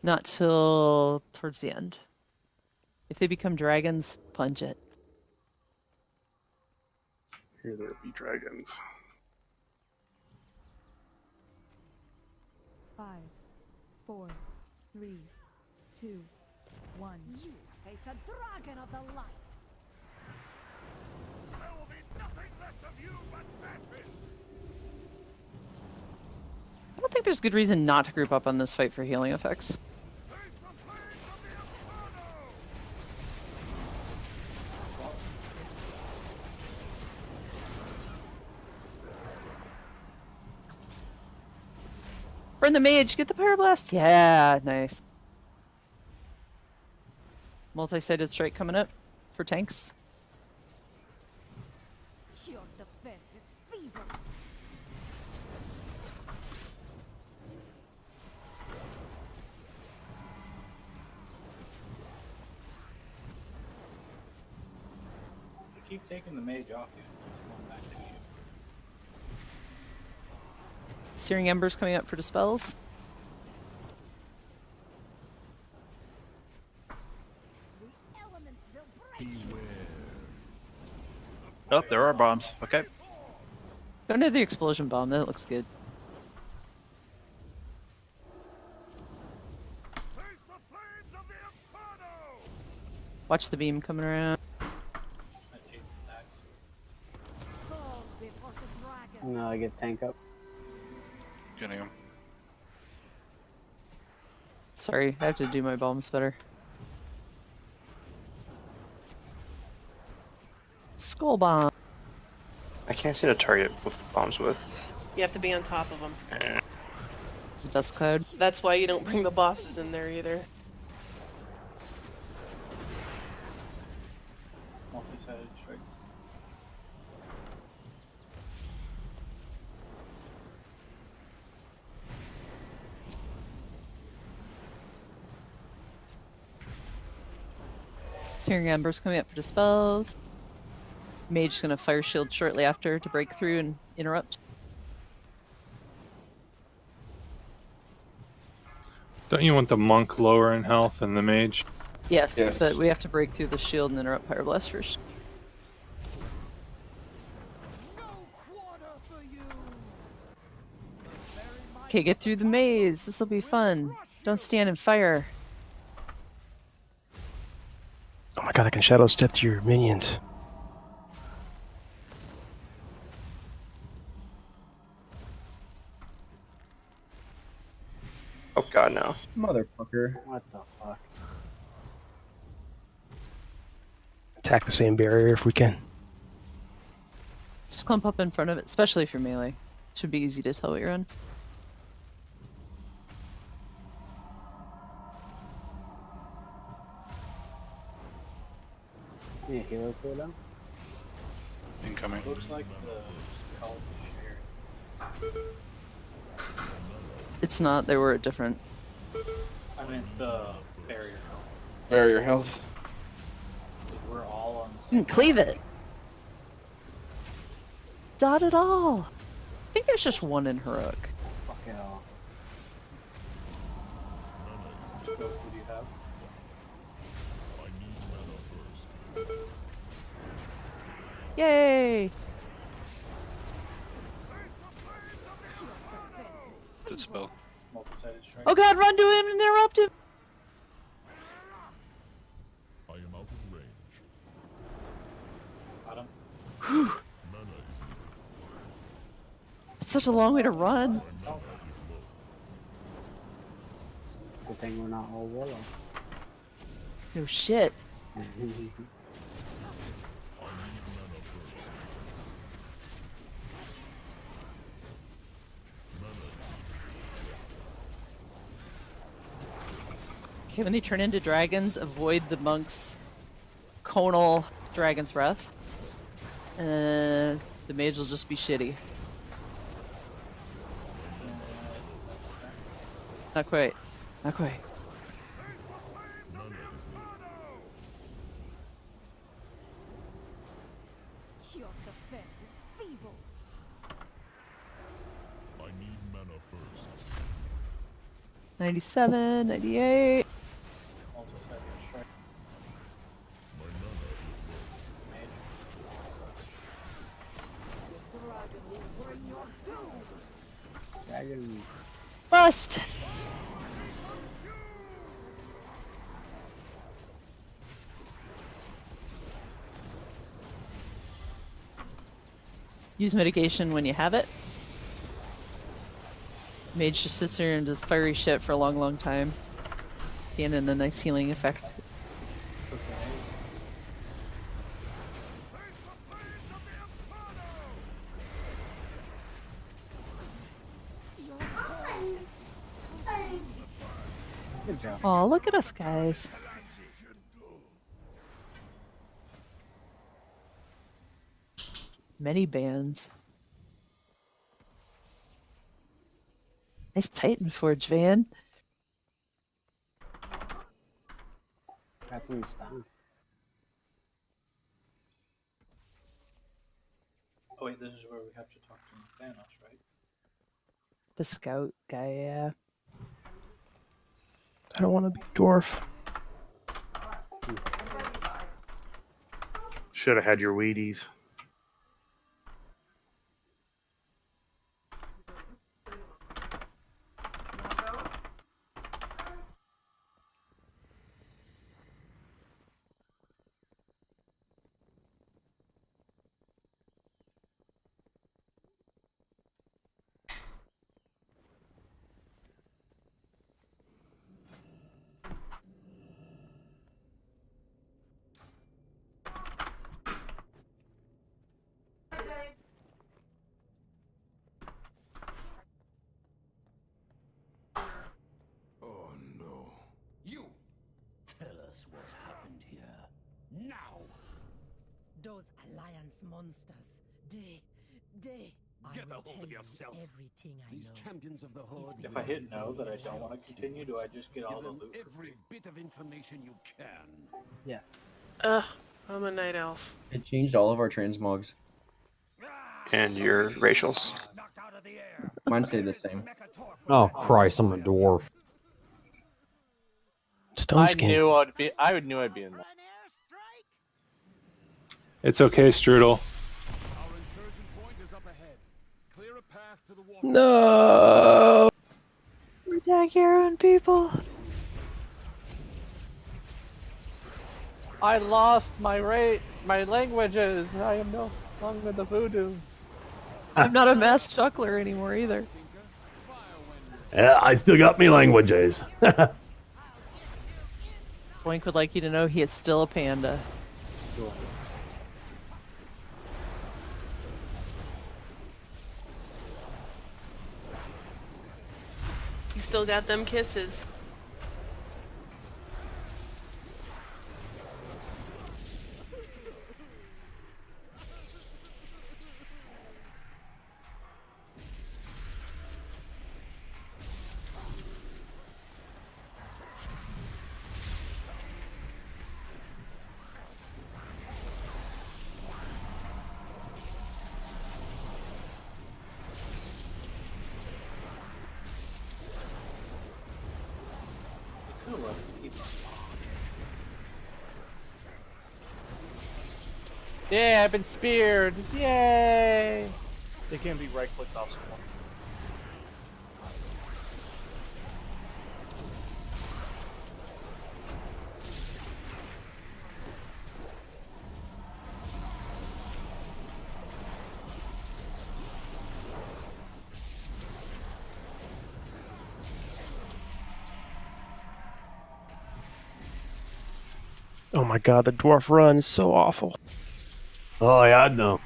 Not till towards the end. If they become dragons, punch it. Here there be dragons. 5, 4, 3, 2, 1. You face a dragon of the light. There will be nothing left of you but ashes. I don't think there's good reason not to group up on this fight for healing effects. Burn the mage, get the pyroblast. Yeah, nice. Multi-sided strike coming up for tanks. Your defense is feeble. You keep taking the mage off you. Keeps going back to you. Searing Embers coming up for dispels. Oh, there are bombs. Okay. Go into the explosion bomb. That looks good. Watch the beam coming around. No, I get tank up. Getting him. Sorry, I have to do my bombs better. Skull bomb. I can't seem to target with bombs with. You have to be on top of them. It's a dust cloud. That's why you don't bring the bosses in there either. Multi-sided strike. Searing Embers coming up for dispels. Mage gonna fire shield shortly after to break through and interrupt. Don't you want the monk lower in health than the mage? Yes, Yes. but we have to break through the shield and interrupt Pyro Blast first. Okay, get through the maze. This will be fun. Don't stand and fire. Oh my god, I can shadow step to your minions. Oh god, no. Motherfucker. What the fuck? Attack the same barrier if we can. Just clump up in front of it, especially if you're melee. Should be easy to tell what you're on. Yeah, hero cooldown. Incoming. Looks like the cult is shared. It's not, they were different. I meant the barrier. Barrier health. We're all on the You same. can cleave it. Dot it all. I think there's just one in heroic. Fuck it all. Who do you have? Yay! Dispel. Multi-sided strike. Oh god, run to him and interrupt him! I am out of range. Got him. Whew. It's such a long way to run. Good thing we're not all Willow. No shit. Okay, when they turn into dragons, avoid the monk's conal dragon's breath. And the mage will just be shitty. Not quite. Not quite. Your defense is feeble. I need mana first. 97, 98. Multi-sided strike. My mana Dragon. Bust! Use mitigation when you have it. Mage just sits there and does fiery shit for a long, long time. Stand in a nice healing effect. Good job. Oh, look at us, guys. Many bands. Nice Titan Forge van. That's when it's done. Oh wait, this is where we have to talk to Thanos, right? The scout guy, yeah. I don't want to be a dwarf. Should have had your Wheaties. Those Alliance monsters. Get a hold of yourself. Everything I These know. champions of the Horde. If I hit no that I don't want to continue, do I just get all Give the them loot? every bit of information you can. Yes. I'm a night elf. It changed all of our transmogs. And your racials. Mine stayed the same. Oh Christ, I'm a dwarf. Stone skin. I knew I'd be in that. It's okay, Strudel. No. Attack your own people. I lost my languages. I am no longer the voodoo. I'm not a mass chuckler anymore either. Yeah, I still got me languages. Boink would like you to know he is still a panda. You still got them kisses. Yeah, I've been speared. Yay! They can't be right-clicked off someone. Oh my god, the dwarf run is so awful. Oh yeah, I know.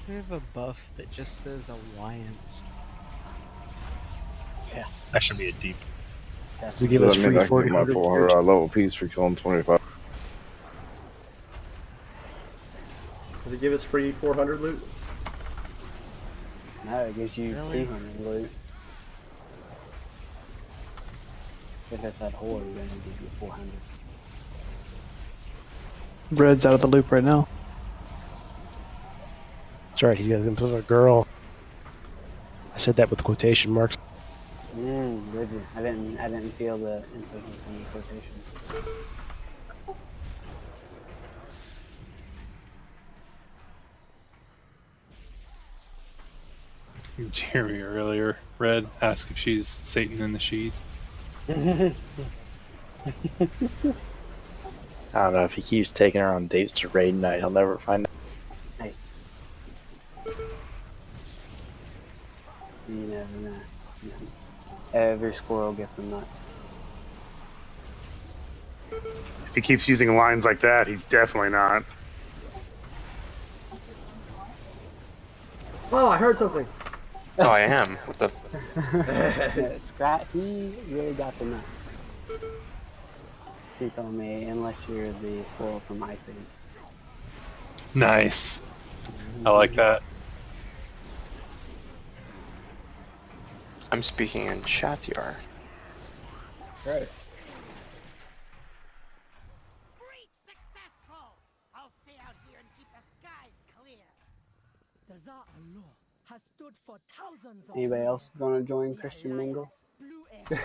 We have a buff that just says Alliance. Yeah, that should be a deep. Does it give us free I can get my 400 400 level piece for killing 25. Does it give us free 400 loot? No, it gives you 200 loot. If it's that Horde, then it gives you 400. Red's out of the loop right now. That's right, he has himself a girl. I said that with quotation marks. Did you? I didn't feel the emphasis in the quotations. Jeremy earlier, Red, asked if she's Satan in the sheets. I don't know, if he keeps taking her on dates to raid night, he'll never find out. Hey. You never know. Every squirrel gets a nut. If he keeps using lines like that, he's definitely not. Oh, I heard something. Oh, I am. What the? Scrat, he really got the nut. She told me, unless you're the squirrel from Ice Age. Nice. I like that. I'm speaking in Chathyar. Right. I'll stay out here and keep the skies clear. Dazar'Alor has stood for thousands of Anybody else gonna join Christian Mingle? You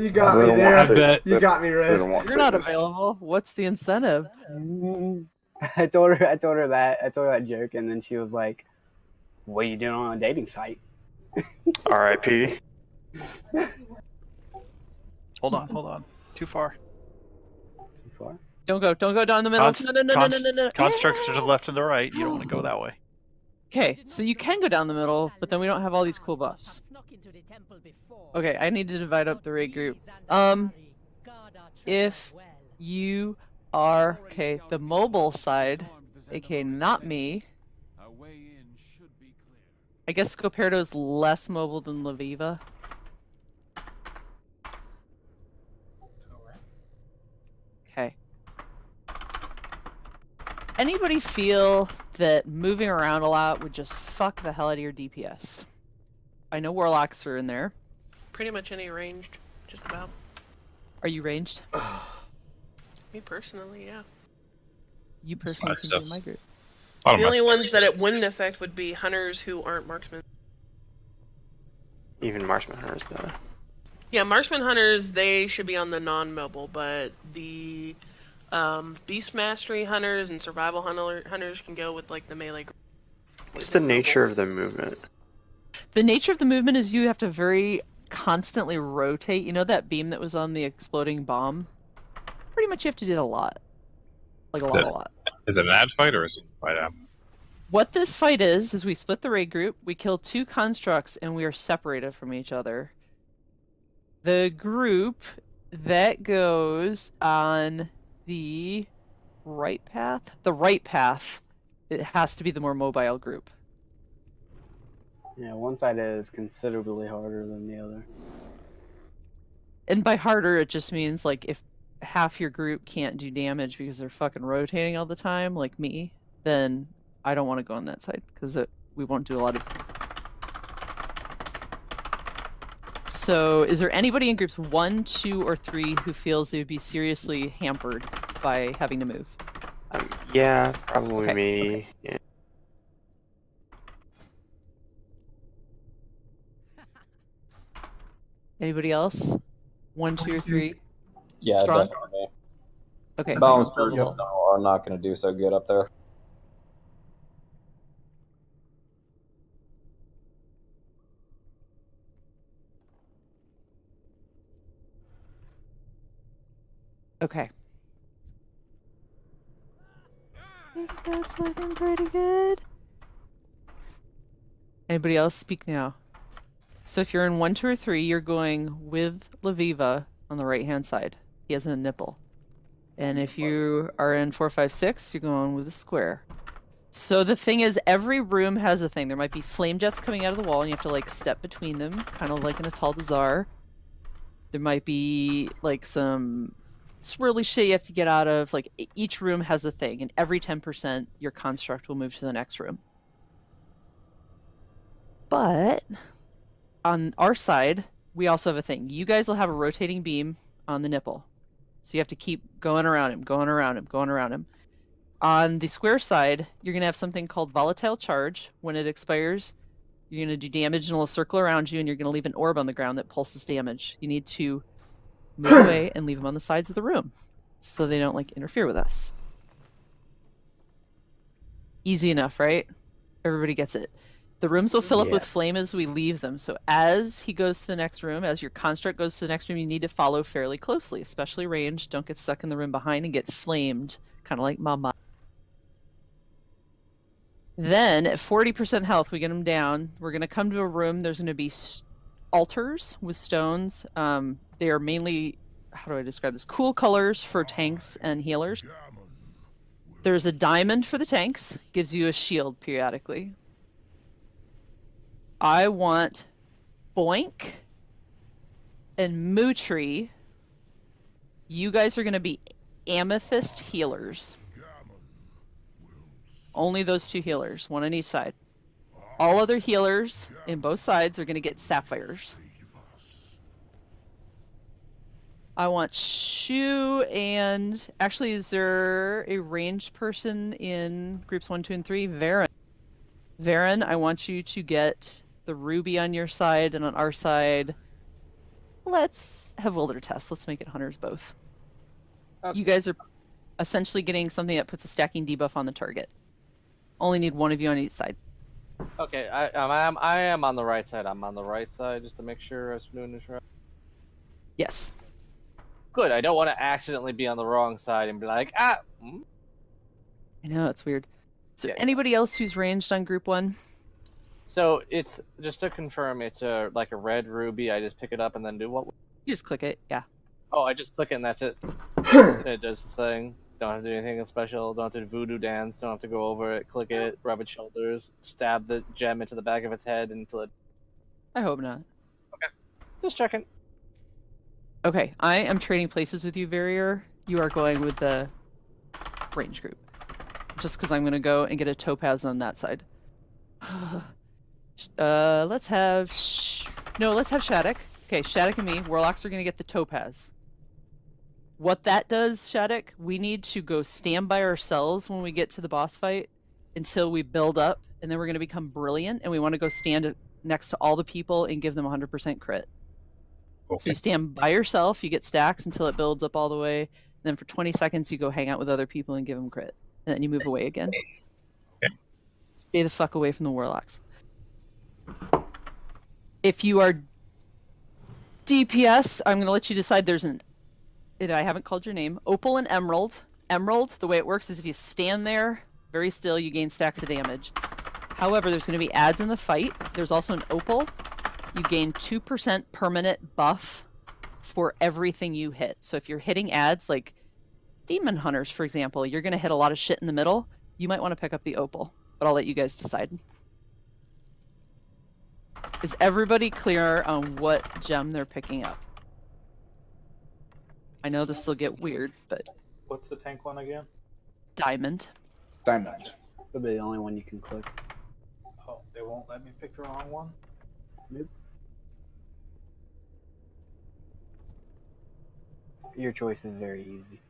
got me there. I bet. You got me, Red. You're not available. What's the incentive? I told her that joke, and then she was like, "What are you doing on a dating site?" R.I.P. Hold on. Too far. Too far? Don't go down the middle. No. Constructs are to the left and the right. You don't want to go that way. Okay, so you can go down the middle, but then we don't have all these cool buffs. Okay, I need to divide up the raid group. If you are, okay, the mobile side, aka not me, I guess Scoperto is less mobile than Laviva. Okay. Anybody feel that moving around a lot would just fuck the hell out of your DPS? I know warlocks are in there. Pretty much any ranged, just about. Are you ranged? Me personally, yeah. You personally can be in my group. The only ones that it wouldn't affect would be hunters who aren't marksmen. Even marksman hunters, though. Yeah, marksman hunters, they should be on the non-mobile, but the beast mastery hunters and survival hunters can go with like the melee. What's the nature of the movement? The nature of the movement is you have to very constantly rotate. You know that beam that was on the exploding bomb? Pretty much you have to do it a lot. Like a lot. Is it an ad fight or is it a fight app? What this fight is we split the raid group, we kill 2 constructs, and we are separated from each other. The group that goes on the right path, it has to be the more mobile group. Yeah, one side is considerably harder than the other. And by harder, it just means like if half your group can't do damage because they're fucking rotating all the time, like me, then I don't want to go on that side because we won't do a lot of. So, is there anybody in groups 1, 2, or 3 who feels they would be seriously hampered by having to move? Yeah, probably me. Okay. Yeah. Anybody else? 1, 2, or 3? Yeah, Strong? definitely. Okay. Balanced strong. groups are not going to do so good up there. Okay. I think that's looking pretty good. Anybody else speak now? So if you're in 1, 2, or 3, you're going with Laviva on the right-hand side. He has a nipple. And if you are in 4, 5, 6, you're going with a square. So the thing is, every room has a thing. There might be flame jets coming out of the wall, and you have to like step between them, kind of like in a tall Dazar. There might be like some swirly shit you have to get out of. Like each room has a thing, and every 10% your construct will move to the next room. But on our side, we also have a thing. You guys will have a rotating beam on the nipple. So you have to keep going around him, going around him, going around him. On the square side, you're going to have something called volatile charge. When it expires, you're going to do damage and it'll circle around you, and you're going to leave an orb on the ground that pulses damage. You need to move away and leave them on the sides of the room so they don't like interfere with us. Easy enough, right? Everybody gets it. The rooms will fill up with flame as we leave them. So as he goes to the next room, as your construct goes to the next room, you need to follow fairly closely, especially ranged. Don't get stuck in the room behind and get flamed, kind of like Mama. Then at 40% health, we get him down. We're going to come to a room. There's going to be altars with stones. They are mainly, how do I describe this? Cool colors for tanks and healers. There's a diamond for the tanks. Gives you a shield periodically. I want Boink and Mootree. You guys are going to be amethyst healers. Only those 2 healers, 1 on each side. All other healers in both sides are going to get sapphires. I want Shu and... Actually, is there a ranged person in groups 1, 2, and 3? Varen. Varen, I want you to get the ruby on your side, and on our side, let's have welder tests. Let's make it hunters both. Okay. You guys are essentially getting something that puts a stacking debuff on the target. Only need one of you on each side. Okay, I am on the right side. I'm on the right side just to make sure I was doing this right. Yes. Good. I don't want to accidentally be on the wrong side and be like, ah. I know, it's weird. So anybody else who's ranged on group 1? So it's just to confirm, it's like a red ruby. I just pick it up and then do what? You just click it, yeah. Oh, I just click it and that's it. It does the thing. Don't have to do anything special. Don't have to voodoo dance. Don't have to go over it. Click it, rub its shoulders, stab the gem into the back of its head until it. I hope not. Okay, just checking. Okay, I am trading places with you, Verrier. You are going with the range group. Just because I'm going to go and get a topaz on that side. Let's have Shattuck. Okay, Shattuck and me. Warlocks are going to get the topaz. What that does, Shattuck, we need to go stand by ourselves when we get to the boss fight until we build up, and then we're going to become brilliant, and we want to go stand next to all the people and give them 100% crit. Okay. So you stand by yourself, you get stacks until it builds up all the way, and then for 20 seconds you go hang out with other people and give them crit, and then you move away again. Okay. Stay the fuck away from the warlocks. If you are DPS, I'm going to let you decide. There's I haven't called your name. Opal and Emerald. Emerald, the way it works is if you stand there very still, you gain stacks of damage. However, there's going to be adds in the fight. There's also an Opal. You gain 2% permanent buff for everything you hit. So if you're hitting adds, like Demon Hunters, for example, you're going to hit a lot of shit in the middle. You might want to pick up the Opal, but I'll let you guys decide. Is everybody clear on what gem they're picking up? I know this will get weird, but... What's the tank one again? Diamond. Diamond. It'll be the only one you can click. Oh, they won't let me pick the wrong one? Nope. Your choice is very easy.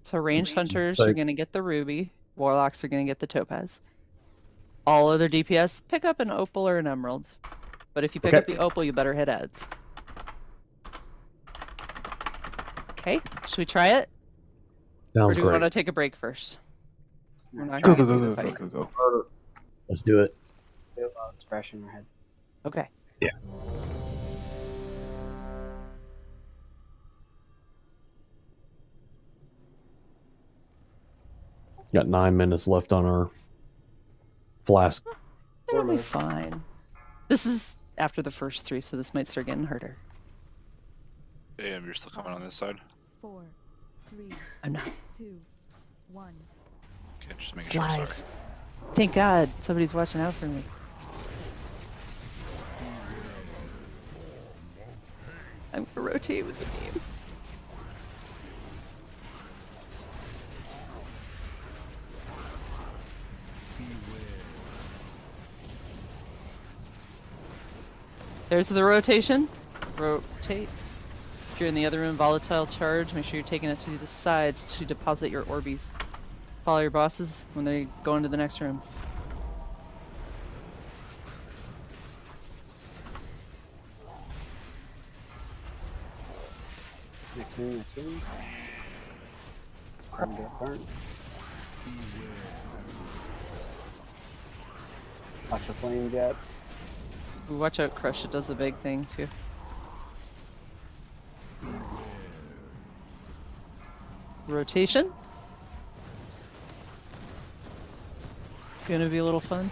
So ranged hunters are going to get the ruby. Warlocks are going to get the topaz. All other DPS, pick up an opal or an emerald. But if you pick up the opal, you better hit adds. Okay, should we try it? Sounds or do great. we want to take a break first? We're not Go, going go, to go, the go, fight. go, go, go. Let's do it. It's fresh in your head. Okay. Yeah. Got 9 minutes left on our flask. It'll be fine. This is after the first 3, so this might start getting harder. Damn, you're still coming on this side? 4, 3, I'm not. 2, 1. Okay, just making sure. Flies. Sorry. Thank God somebody's watching out for me. I'm gonna rotate with the beam. There's the rotation. Rotate. If you're in the other room, volatile charge, make sure you're taking it to the sides to deposit your Orbeez. Follow your bosses when they go into the next room. Next room, next room. Don't get burnt. Watch the flame jets. Ooh, watch out, Crush. It does a big thing, too. Rotation. Gonna be a little fun.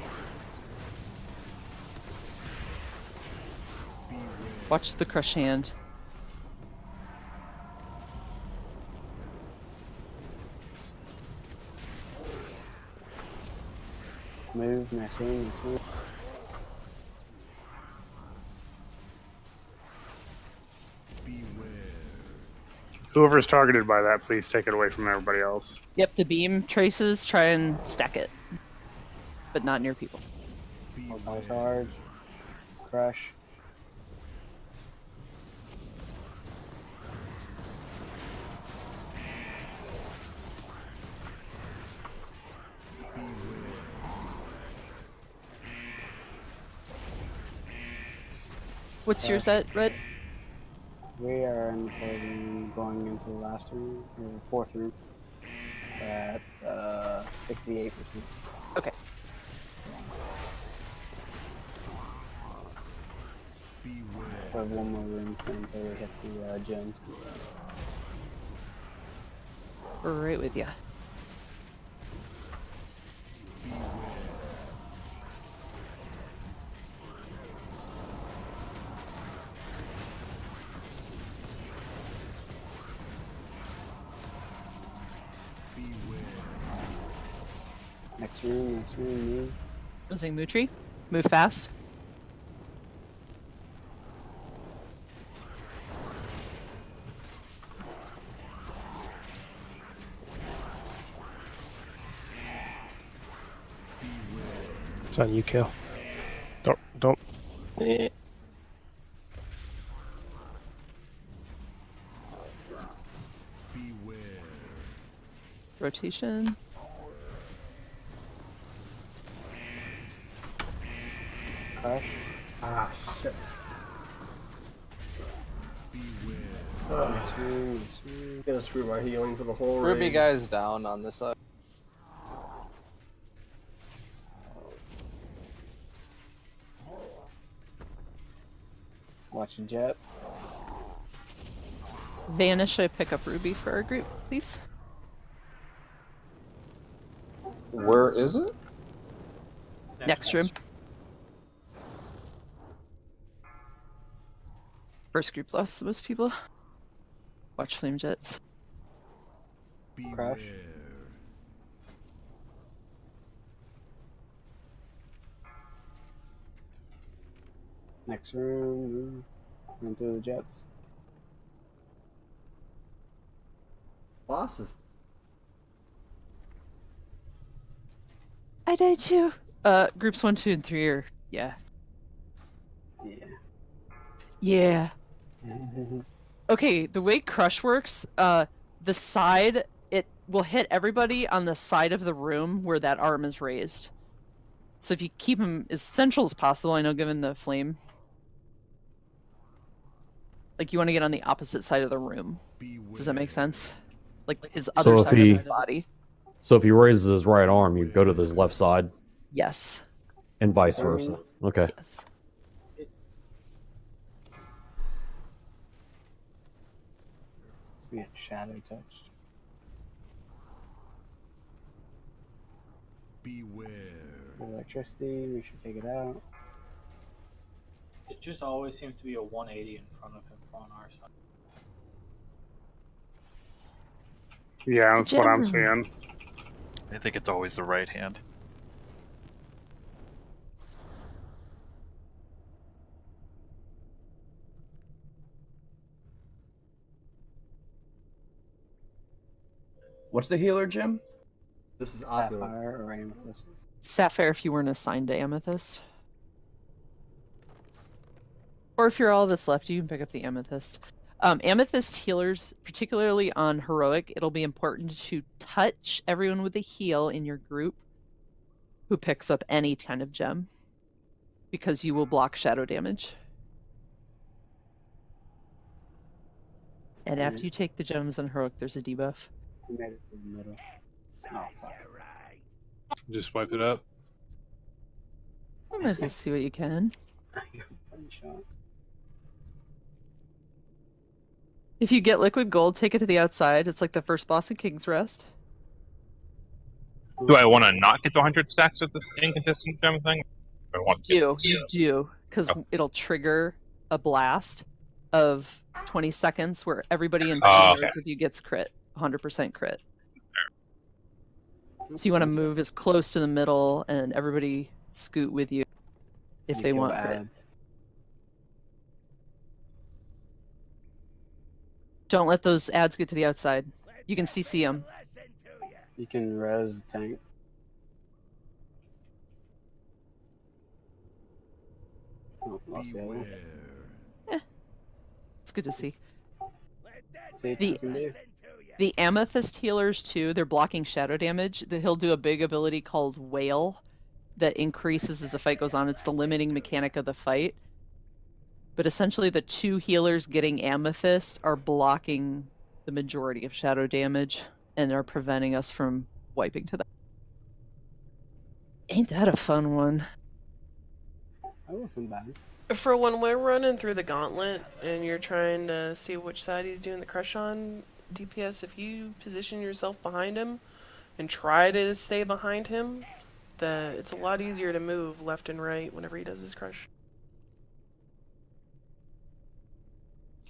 Watch the Crush hand. Move, next room, next room. Whoever's targeted by that, please take it away from everybody else. Yep, the beam traces, try and stack it. But not near people. Mobile charge. Crush. What's yours at, Red? We are in the third room, going into the last room, or the fourth room. at 68%. Okay. I have one more room until we hit the gems. Right with ya. Next room, move. I'm saying Mutri. Move fast. It's on you, Kill. Don't. Rotation. Crush. Ah, shit. Gonna screw my healing for the whole Ruby raid. guy's down on this side. Watching jets. Vanish, I pick up Ruby for our group, please. Where is it? Next room. First group lost the most people. Watch flame jets. Crash. Next room, run through the jets. Bosses. I died too. Groups 1, 2, and 3 are yeah. Yeah. Okay, the way Crush works, the side, it will hit everybody on the side of the room where that arm is raised. So if you keep him as central as possible, I know given the flame. Like you want to get on the opposite side of the room. Does that make sense? Like his other side of his body. So if he raises his right arm, you go to his left side? Yes. And vice versa. Okay. Yes. We get shadow touched. Beware. Electricity, we should take it out. It just always seems to be a 180 in front of him on our side. Yeah, that's what I'm seeing. I think it's always the right hand. What's the healer, Jim? This is opulent. Sapphire or amethyst. Sapphire if you weren't assigned to Amethyst. Or if you're all that's left, you can pick up the Amethyst. Amethyst healers, particularly on Heroic, it'll be important to touch everyone with a heal in your group who picks up any kind of gem, because you will block shadow damage. And after you take the gems on Heroic, there's a debuff. We made it to the middle. Oh, fuck. Just wipe it up. I might as well see what you can. If you get liquid gold, take it to the outside. It's like the first boss of King's Rest. Do I want to not get to 100 stacks with this inconsistent gem thing? I want to. You do, because it'll trigger a blast of 20 seconds where everybody in 10 yards of you gets crit, 100% crit. So you want to move as close to the middle and everybody scoot with you if they want crit. Don't let those ads get to the outside. You can CC them. You can res the tank. Oh, lost the other one. It's good to see. See what you can do. The Amethyst healers too, they're blocking shadow damage. He'll do a big ability called Wail that increases as the fight goes on. It's the limiting mechanic of the fight. But essentially the two healers getting Amethyst are blocking the majority of shadow damage. and are preventing us from wiping to that. Ain't that a fun one? That wasn't bad. For when we're running through the gauntlet and you're trying to see which side he's doing the crush on, DPS, if you position yourself behind him and try to stay behind him, it's a lot easier to move left and right whenever he does his crush.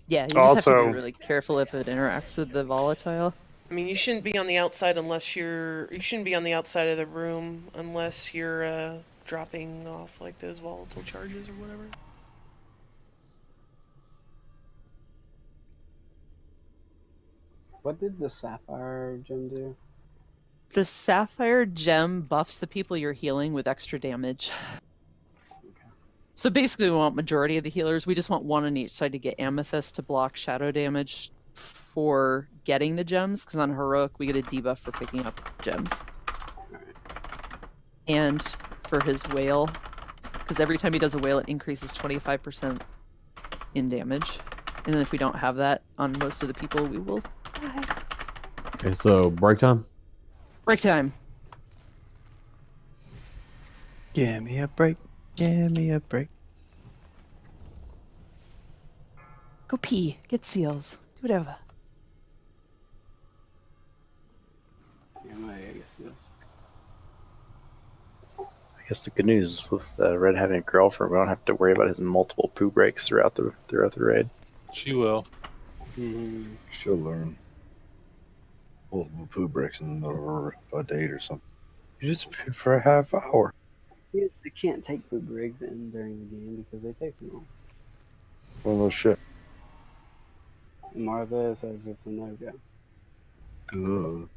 Yeah, you just have to be really careful if it interacts with the volatile. I mean, you shouldn't be on the outside you shouldn't be on the outside of the room unless you're dropping off like those volatile charges or whatever. What did the Sapphire gem do? The Sapphire gem buffs the people you're healing with extra damage. So basically we want majority of the healers. We just want one on each side to get Amethyst to block shadow damage for getting the gems, because on Heroic we get a debuff for picking up gems. And for his whale, because every time he does a whale it increases 25% in damage. And then if we don't have that on most of the people, we will die. Okay, so break time? Break time. Give me a break. Give me a break. Go pee. Get seals. Do whatever. Yeah, I guess this. I guess the good news with Red having a girlfriend, we don't have to worry about his multiple poo breaks throughout the raid. She will. She'll learn. Multiple poo breaks in the middle of a date or something. You just poo for a half hour. They can't take food breaks in during the game because they take too long. Well, no shit. Martha says it's a no-go. Good.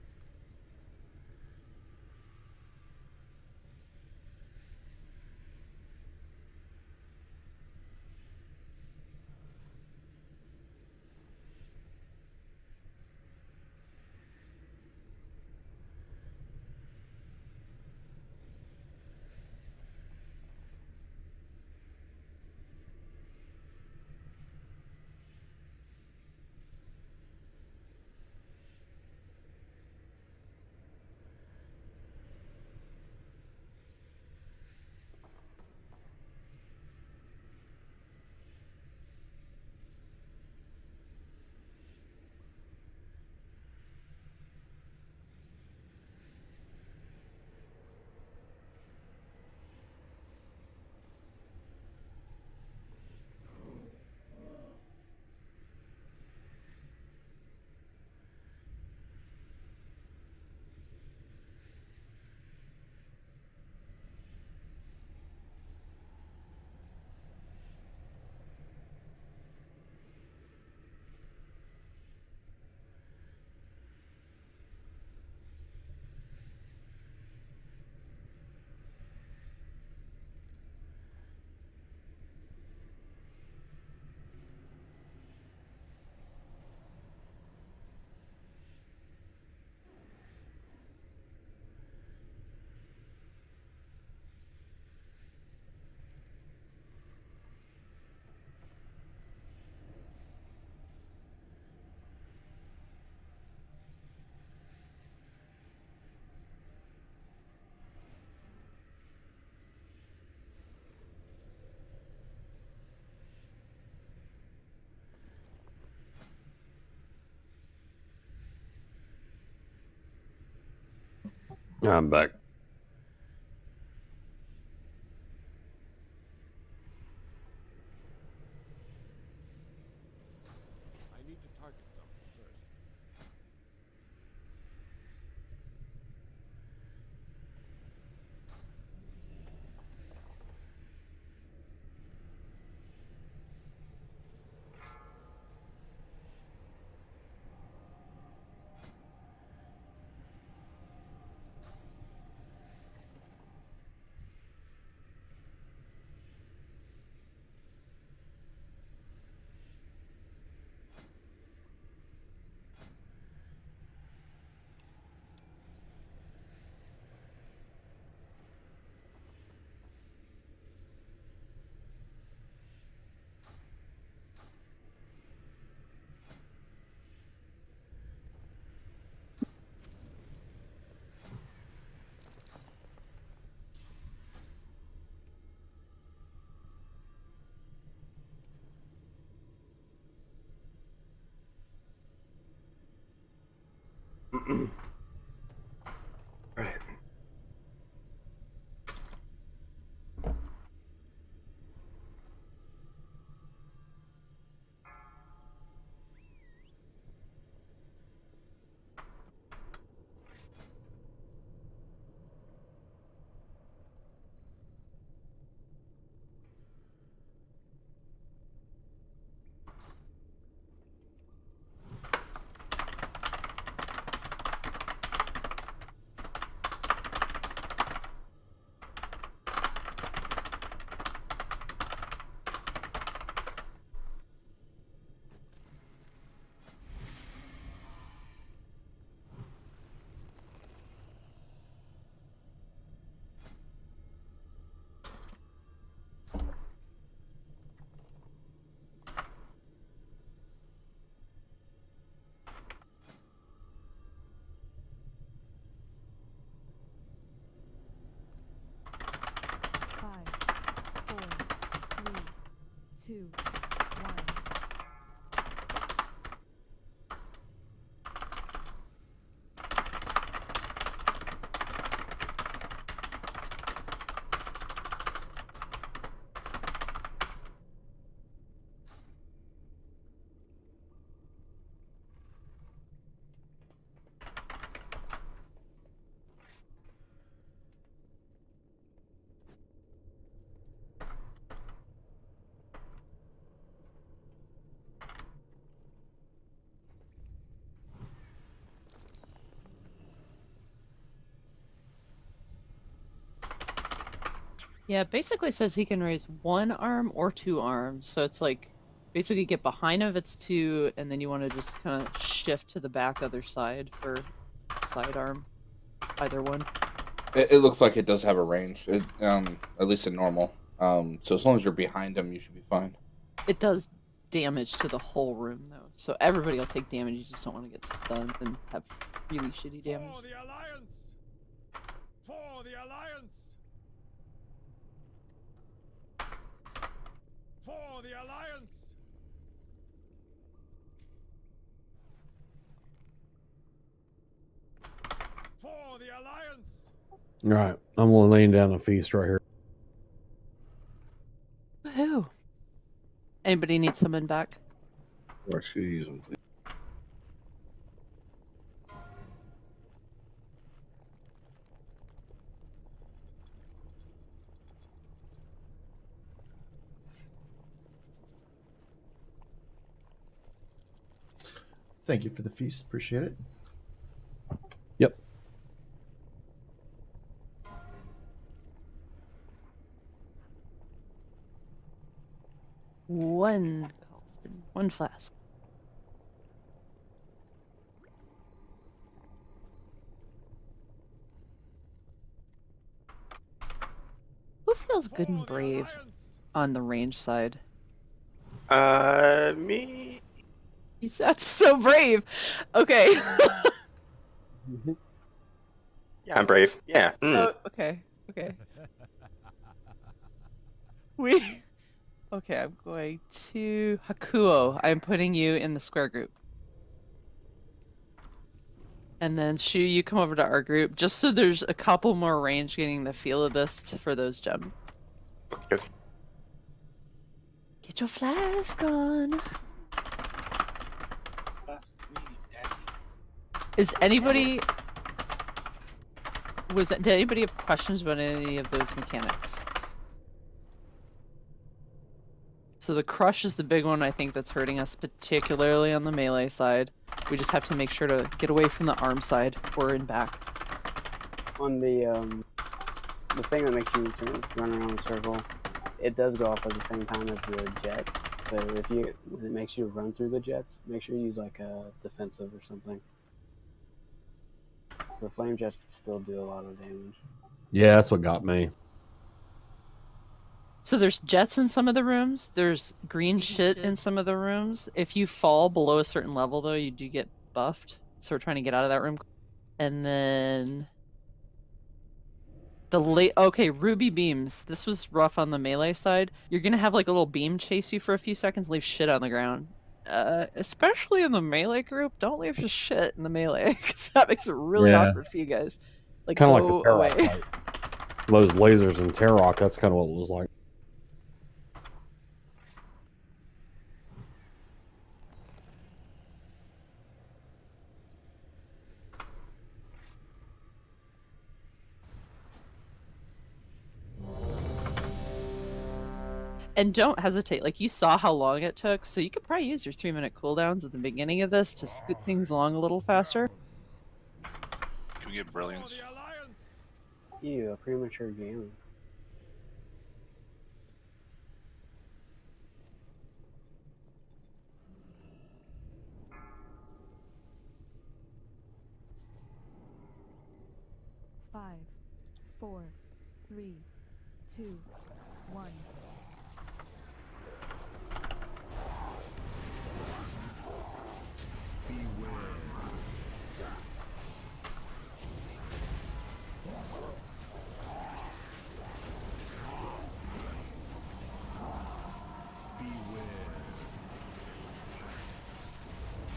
I'm back. I need to target something first. Right. Yeah, it basically says he can raise one arm or two arms. So it's like basically get behind him if it's two, and then you want to just kind of shift to the back other side for sidearm. Either one. It looks like it does have a range, at least in normal. So as long as you're behind him, you should be fine. It does damage to the whole room, though. So everybody will take damage. You just don't want to get stunned and have really shitty damage. For the Alliance! For the Alliance! For the Alliance! For the Alliance! All right, I'm laying down a feast right here. Woohoo! Anybody need someone back? Excuse me, please. Thank you for the feast. Appreciate it. Yep. One cauldron, one flask. Who feels good and brave on the range side? Me. That's so brave. Okay. Yeah, I'm brave. Yeah. Oh, okay. Okay. Okay, I'm going to Hakuo. I'm putting you in the square group. And then Shu, you come over to our group, just so there's a couple more range getting the feel of this for those gems. Okay. Get your flask on. Is anybody... Did anybody have questions about any of those mechanics? So the crush is the big one, I think, that's hurting us, particularly on the melee side. We just have to make sure to get away from the arm side or in back. On the thing that makes you run around in a circle, it does go off at the same time as the jets. So when it makes you run through the jets, make sure you use like a defensive or something. So the flame jets still do a lot of damage. Yeah, that's what got me. So there's jets in some of the rooms. There's green shit in some of the rooms. If you fall below a certain level, though, you do get buffed. So we're trying to get out of that room. And then okay, ruby beams. This was rough on the melee side. You're gonna have like a little beam chase you for a few seconds, leave shit on the ground. Especially in the melee group, don't leave just shit in the melee, because that makes it really Yeah. awkward for you guys. Like, Kind of go like the away. Terrock fight. Those lasers in Terrock, that's kind of what it was like. And don't hesitate. Like, you saw how long it took, so you could probably use your 3-minute cooldowns at the beginning of this to scoot things along a little faster. Can we get brilliance? Ew, a premature game. Five, 4, 3, 2, 1.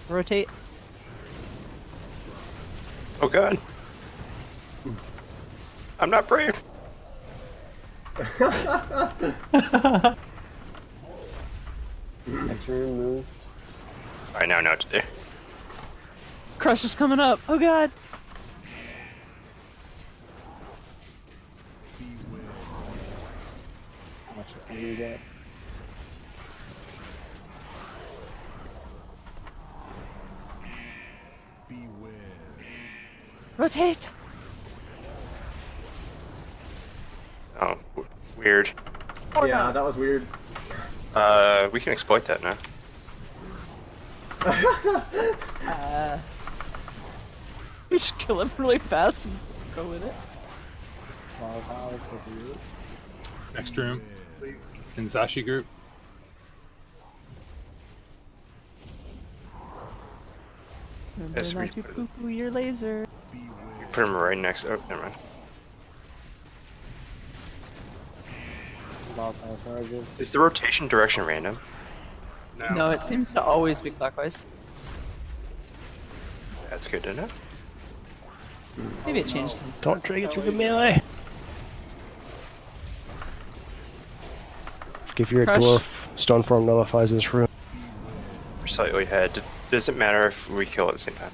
Rotate. Oh god. I'm not brave. Next turn, move. Alright, now I know what to do. Crush is coming up. Oh god. Watch the enemy decks. Rotate. Oh, weird. Yeah, that was weird. We can exploit that now. We should kill him really fast and go with it. Next room. In Zashi group. Remember Yes, not to poo-poo your laser. You put him right next. Oh, never mind. Is the rotation direction random? No, it seems to always be clockwise. That's good to know. Maybe it changed them. Don't drag it through the melee. If you're a Crush. dwarf, Stoneform nullifies this room. We're slightly ahead. Does it matter if we kill at the same time?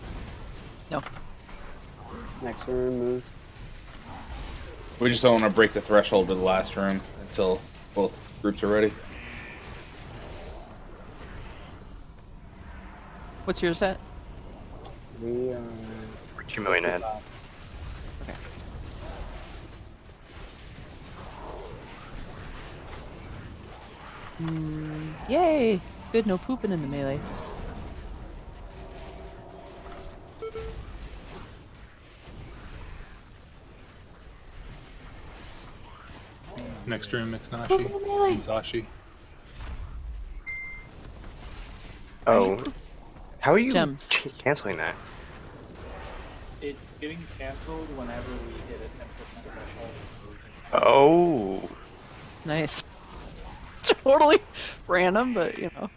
No. Next turn, move. We just don't want to break the threshold to the last room until both groups are ready. What's yours at? We are... We're 2 million ahead. Okay. Yay! Good, no pooping in the melee. Next room, Mixnashi. And Zashi. Oh. How are you Gems. canceling that? It's getting cancelled whenever we hit a 10% threshold. Oh. It's nice. Totally random, but you know.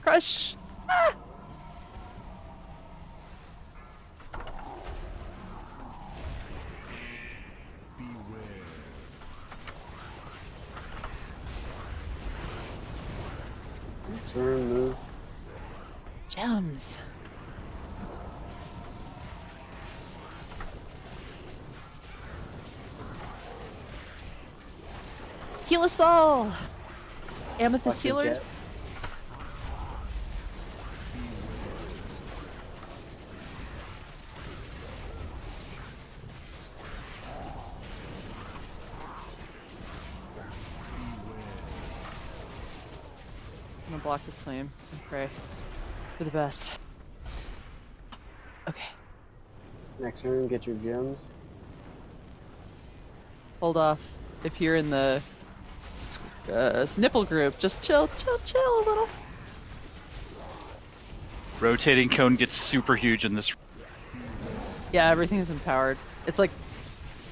Crush! Ah! Turn, move. Gems. Heal us all! Amethyst Watch the healers? jet. I'm gonna block this flame and pray for the best. Okay. Next turn, get your gems. Hold off. If you're in the nipple group, just chill a little. Rotating cone gets super huge in this. Yeah, everything's empowered. It's like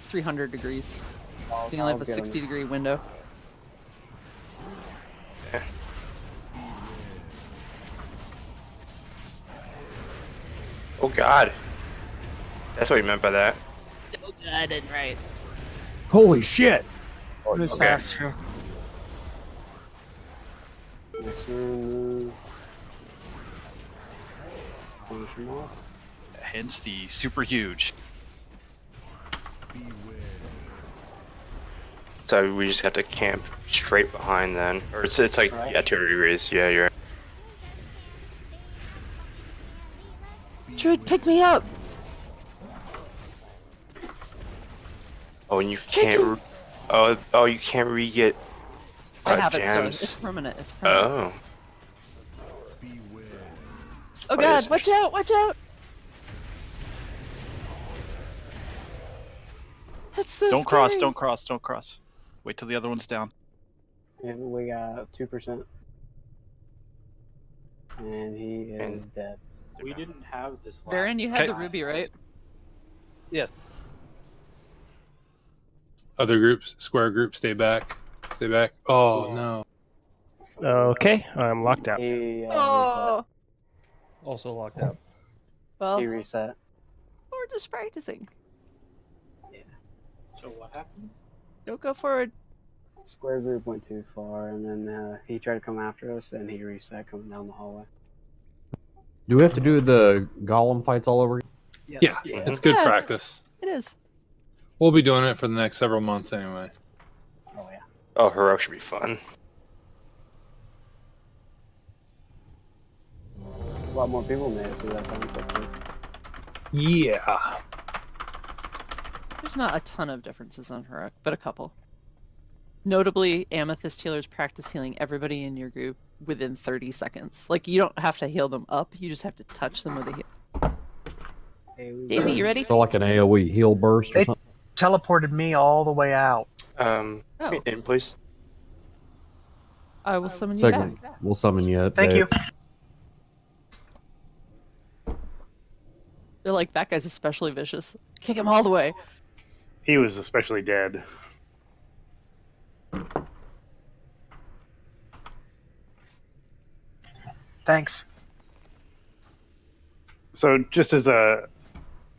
300 degrees. So you only have a I'll get 'em. 60-degree window. Oh God. That's what you meant by that. Oh God, I didn't write. Holy shit! It was Okay. fast too. Next turn, finish him off. Hence the super huge. So we just have to camp straight behind then, or it's like Right. yeah, 200 degrees. Yeah, you're right. Druid, pick me up. Oh, and you can't. Oh, you can't re-get. I have it still. gems. It's permanent. It's permanent. Oh. Oh What God! is- Watch out! Watch out! That's so Don't cross, scary. don't cross, don't cross. Wait till the other one's down. And we got 2%. And he is dead. We didn't have this last Baron, you had Okay. the ruby, right? Yes. Other groups, square group, stay back. Stay back. Oh no. Okay, I'm locked out. He, Oh. Also locked out. Well, he reset. we're just practicing. So what happened? Don't go forward. Square group went too far, and then he tried to come after us, and he reset coming down the hallway. Do we have to do the golem fights all over again? Yeah, it's good Yeah. practice. It is. We'll be doing it for the next several months anyway. Oh yeah. Oh, heroic should be fun. A lot more people made it through that time, so that's good. Yeah. There's not a ton of differences on heroic, but a couple. Notably, Amethyst healers practice healing everybody in your group within 30 seconds. Like, you don't have to heal them up, you just have to touch them with a heal. Davey, you ready? So like an AoE heal burst or They something? teleported me all the way out. Oh. In please. I will summon you Second, back. we'll summon you up. Thank you. They're like, that guy's especially vicious. Kick him all the way. He was especially dead. Thanks. So, just as a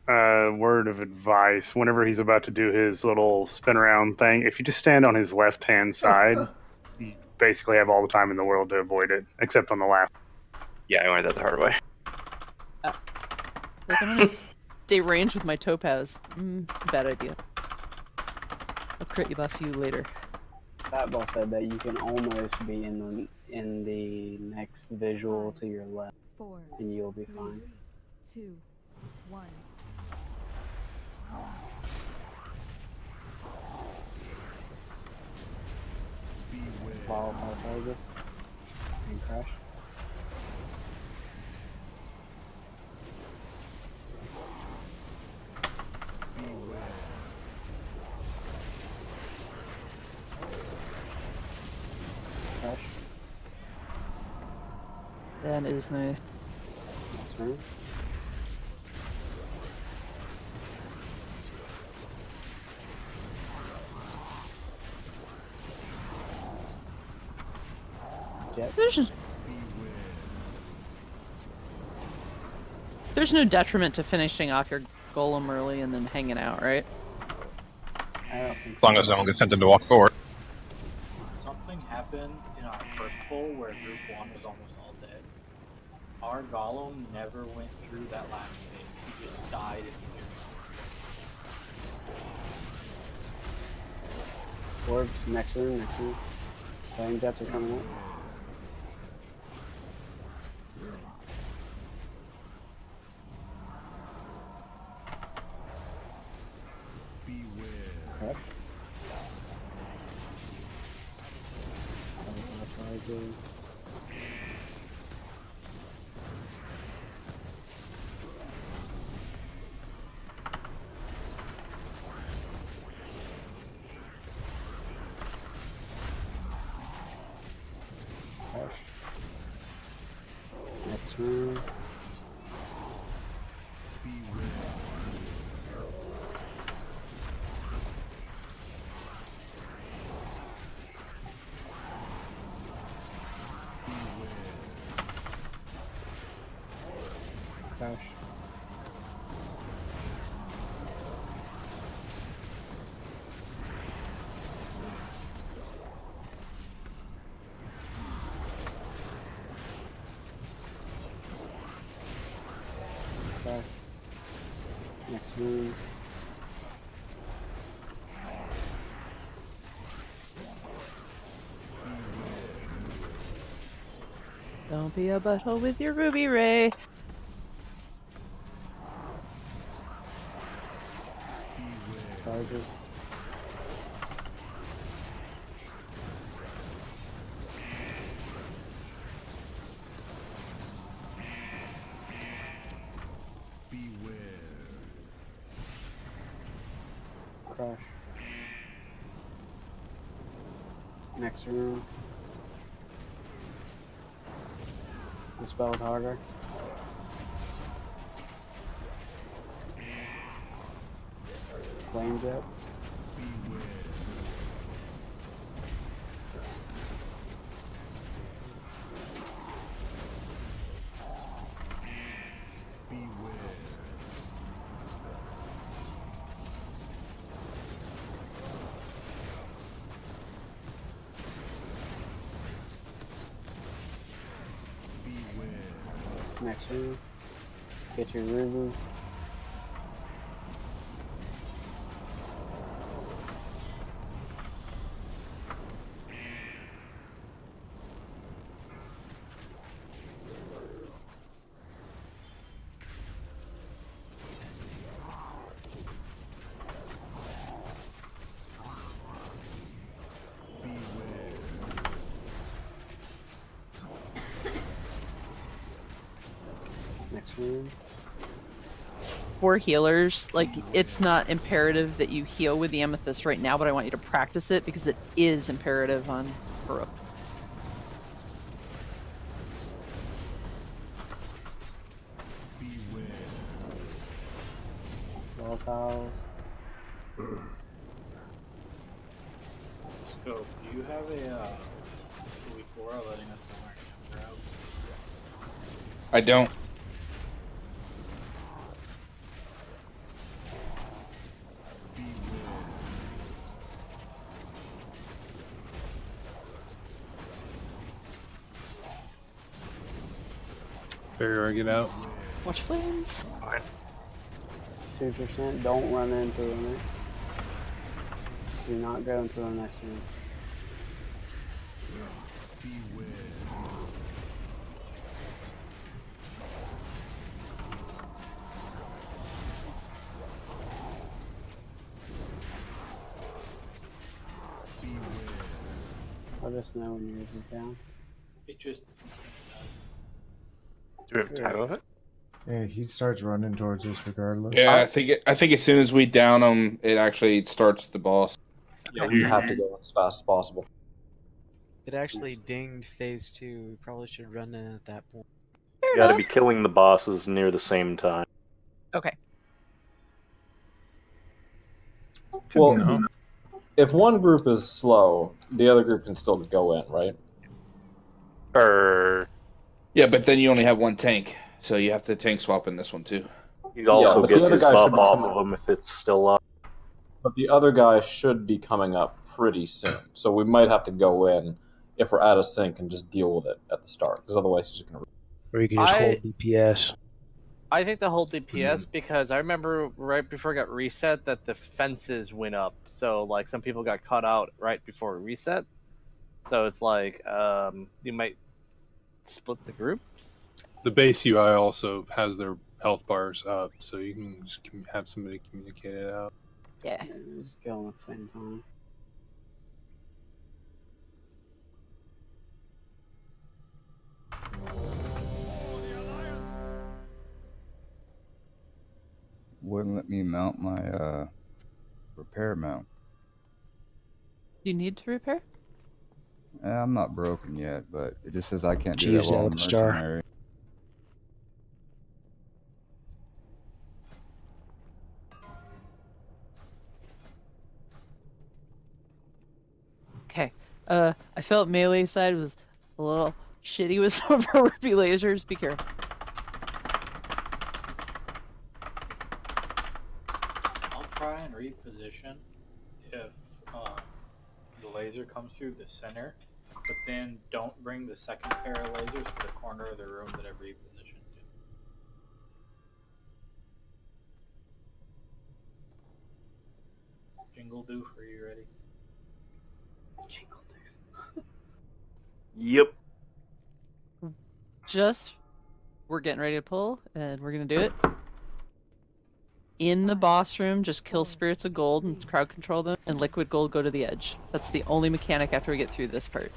word of advice, whenever he's about to do his little spin around thing, if you just stand on his left hand side, you basically have all the time in the world to avoid it, except on the last. Yeah, I learned that the hard way. Like, I'm gonna stay ranged with my topaz. Bad idea. I'll crit you buff you later. That boss said that you can almost be in the next visual to your left, 4, and you'll be fine. 2, 1. Balls all target and crash. Crash. That is nice. Turn. Jet. So there's no detriment to finishing off your golem early and then hanging out, right? I don't think As long as no one gets sent in to walk forward. Something happened in our first pull where group 1 was almost all dead. Our golem never went through that last phase. He just died immediately. Orbs, next room. Flame jets are coming up. Crash. Charges. Crash. Next room. room. Don't be a butthole with your ruby ray. Charges. Crush. Next room. The spell's harder. Flame jets. Next room. Get your rubles. Next room. For healers, like, it's not imperative that you heal with the amethyst right now, but I want you to practice it because it is imperative on Heroic. Walls house. Scope, do you have a before letting us know our camera out? I don't. Barrier, get out. Watch flames. 2%. Don't run into them. Do not go into the next room. Let us know when yours is down. It just. Do we have a title of it? Yeah, he starts running towards us regardless. Yeah, I think as soon as we down him, it actually starts the boss. Yeah, we have to go as fast as possible. It actually dinged phase 2. We probably should run in at that point. You gotta be killing the bosses near the same time. Okay. Well, if one group is slow, the other group can still go in, right? Yeah, but then you only have one tank, so you have to tank swap in this one too. He also but the gets other his guy buff should be off coming of him if it's still up. But the other guy should be coming up pretty soon, so we might have to go in if we're out of sync and just deal with it at the start, because otherwise he's just gonna. Or you can just hold DPS. I think the whole DPS because I remember right before it got reset that the fences went up. So like some people got cut out right before it reset. So it's like you might split the groups. The base UI also has their health bars up, so you can just have somebody communicate it out. Yeah. Just go at the same time. Wouldn't let me mount my repair mount. You need to repair? I'm not broken yet, but it just says I can't do Use that while the I'm Elder Star. mercenary. Okay. I felt melee side was a little shitty with some of our ruby lasers. Be careful. I'll try and reposition if the laser comes through the center, but then don't bring the second pair of lasers to the corner of the room that I've repositioned Jingle do for you ready. Jingle do. Yep. We're getting ready to pull, and we're gonna do it. In the boss room, just kill spirits of gold and crowd control them, and liquid gold go to the edge. That's the only mechanic after we get through this part.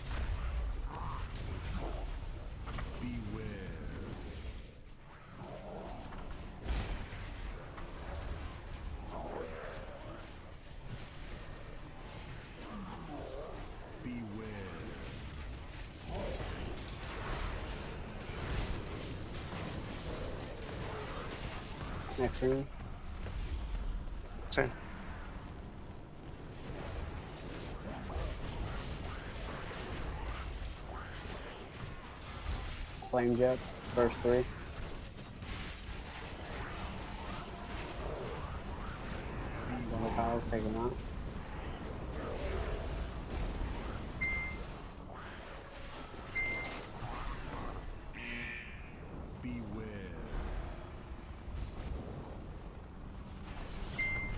Next room. Same. Flame jets. First 3. Volatiles, take them out.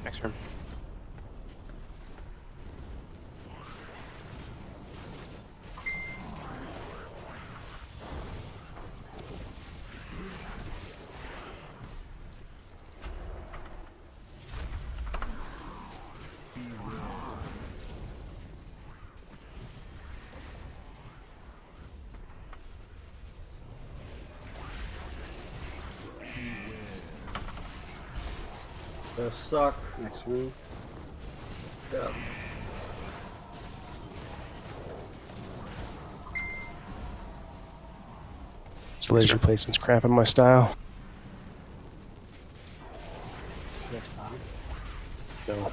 Next room. Gonna suck. Next room. Yeah. This laser placement's cramping my style. Next time. No.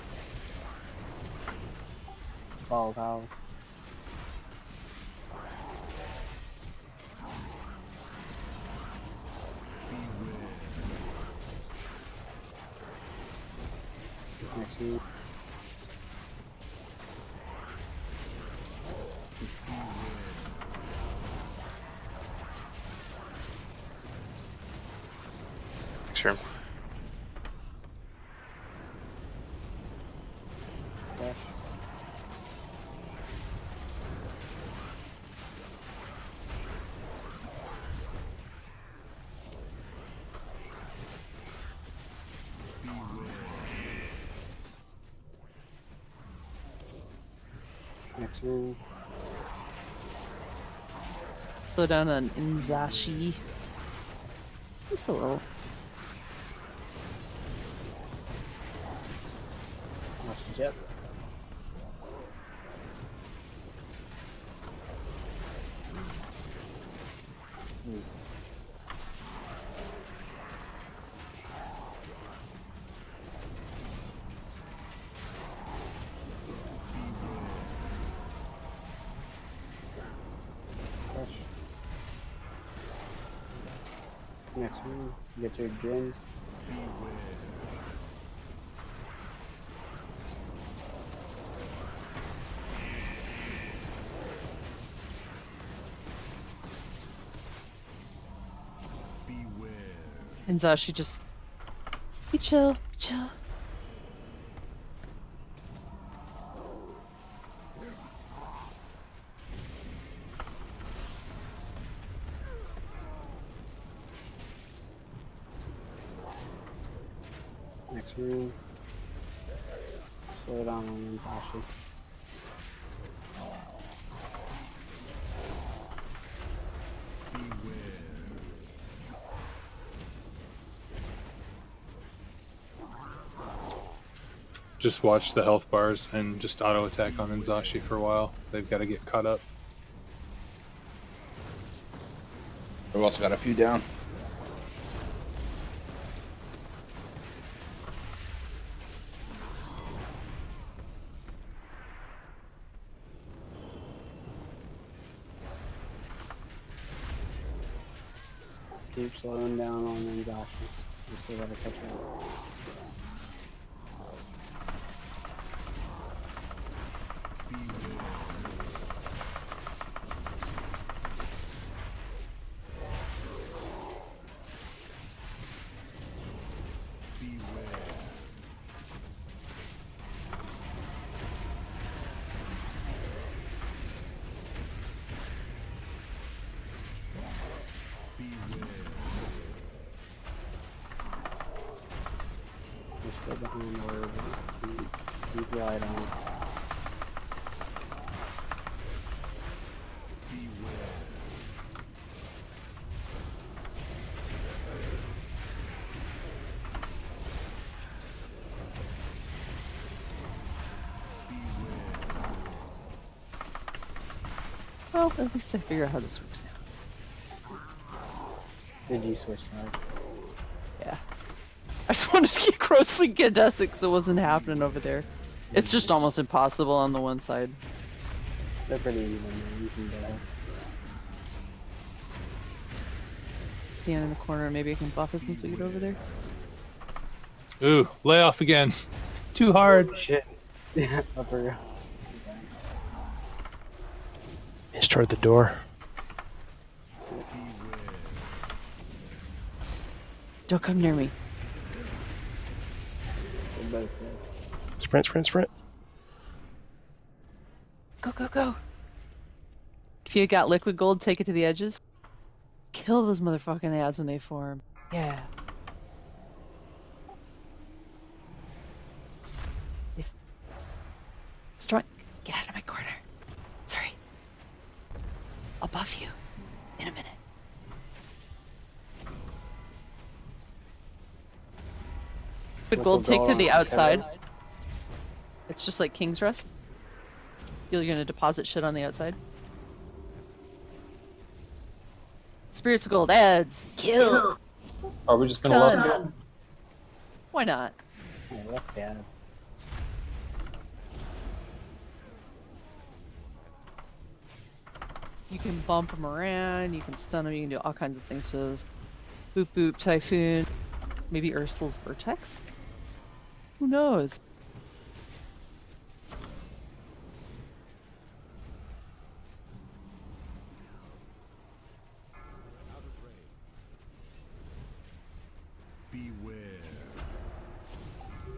Volatiles. Next room. Next room. Dash. Next room. Slow down on Inzashi. Just a little. Watch the jet. Next room, get your gens. Inzashi just be chill, be chill. Next room. Slow down on Inzashi. Just watch the health bars and just auto attack on Inzashi for a while. They've got to get caught up. We've also got a few down. Keep slowing down on Inzashi. You still gotta catch up. Stay behind word. Keep your light on. Well, at least I figure out how this works now. Did you switch sides? Yeah. I just wanted to get grossly Gadesic because it wasn't happening over there. It's just almost impossible on the one side. They're pretty even, man. You can go. Stand in the corner, maybe I can buff it since we get over there. Ooh, lay off again. Too hard. Shit. Yeah, upper. It's toward the door. Don't come near me. Sprint, sprint, sprint. Go, go, go. If you got liquid gold, take it to the edges. Kill those motherfucking ads when they form. Yeah. Strike. Get out of my corner. Sorry. I'll buff you in a minute. Liquid gold, take to the outside. It's just like King's Rest. You're gonna deposit shit on the outside. Spirits of gold ads. Kill. Are we just gonna left it? Why not? Yeah, left the ads. You can bump them around, you can stun them, you can do all kinds of things to those. Boop boop, Typhoon. Maybe Ursul's Vertex? Who knows?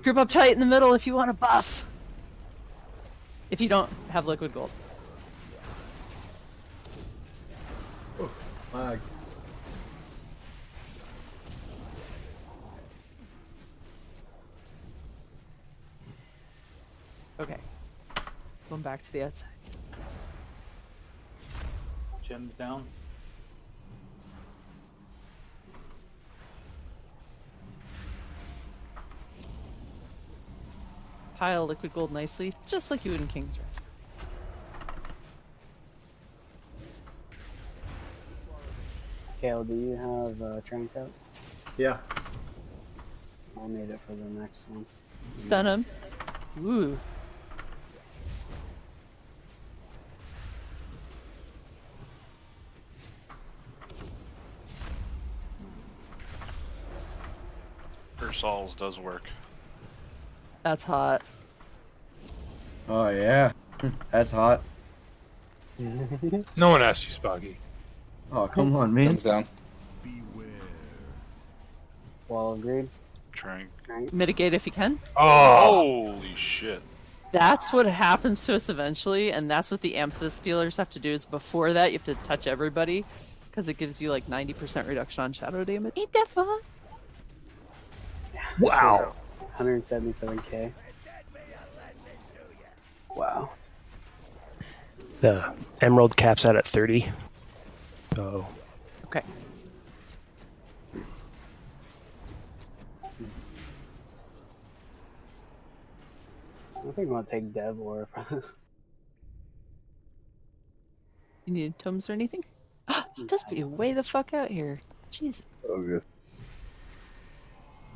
Group up tight in the middle if you want a buff. If you don't have liquid gold. Oh, lag. Okay. Going back to the outside. Gems down. Pile liquid gold nicely, just like you would in King's Rest. Kale, do you have Trank out? Yeah. I'll need it for the next one. Stun him. Ooh. Ursul's does work. That's hot. Oh yeah, that's hot. No one asked you, Spoggy. Oh come on, man. Thumbs down. Well, agreed. Trying. Mitigate if you can. Oh! Holy shit. That's what happens to us eventually, and that's what the Amethyst Feelers have to do, is before that you have to touch everybody, because it gives you like 90% reduction on shadow damage. Ain't that fun? Wow. 177k. Wow. The emerald caps out at 30. So. Okay. I think I'm gonna take Devlor for this. You need tomes or anything? Just be way the fuck out here. Jesus. Oh, good.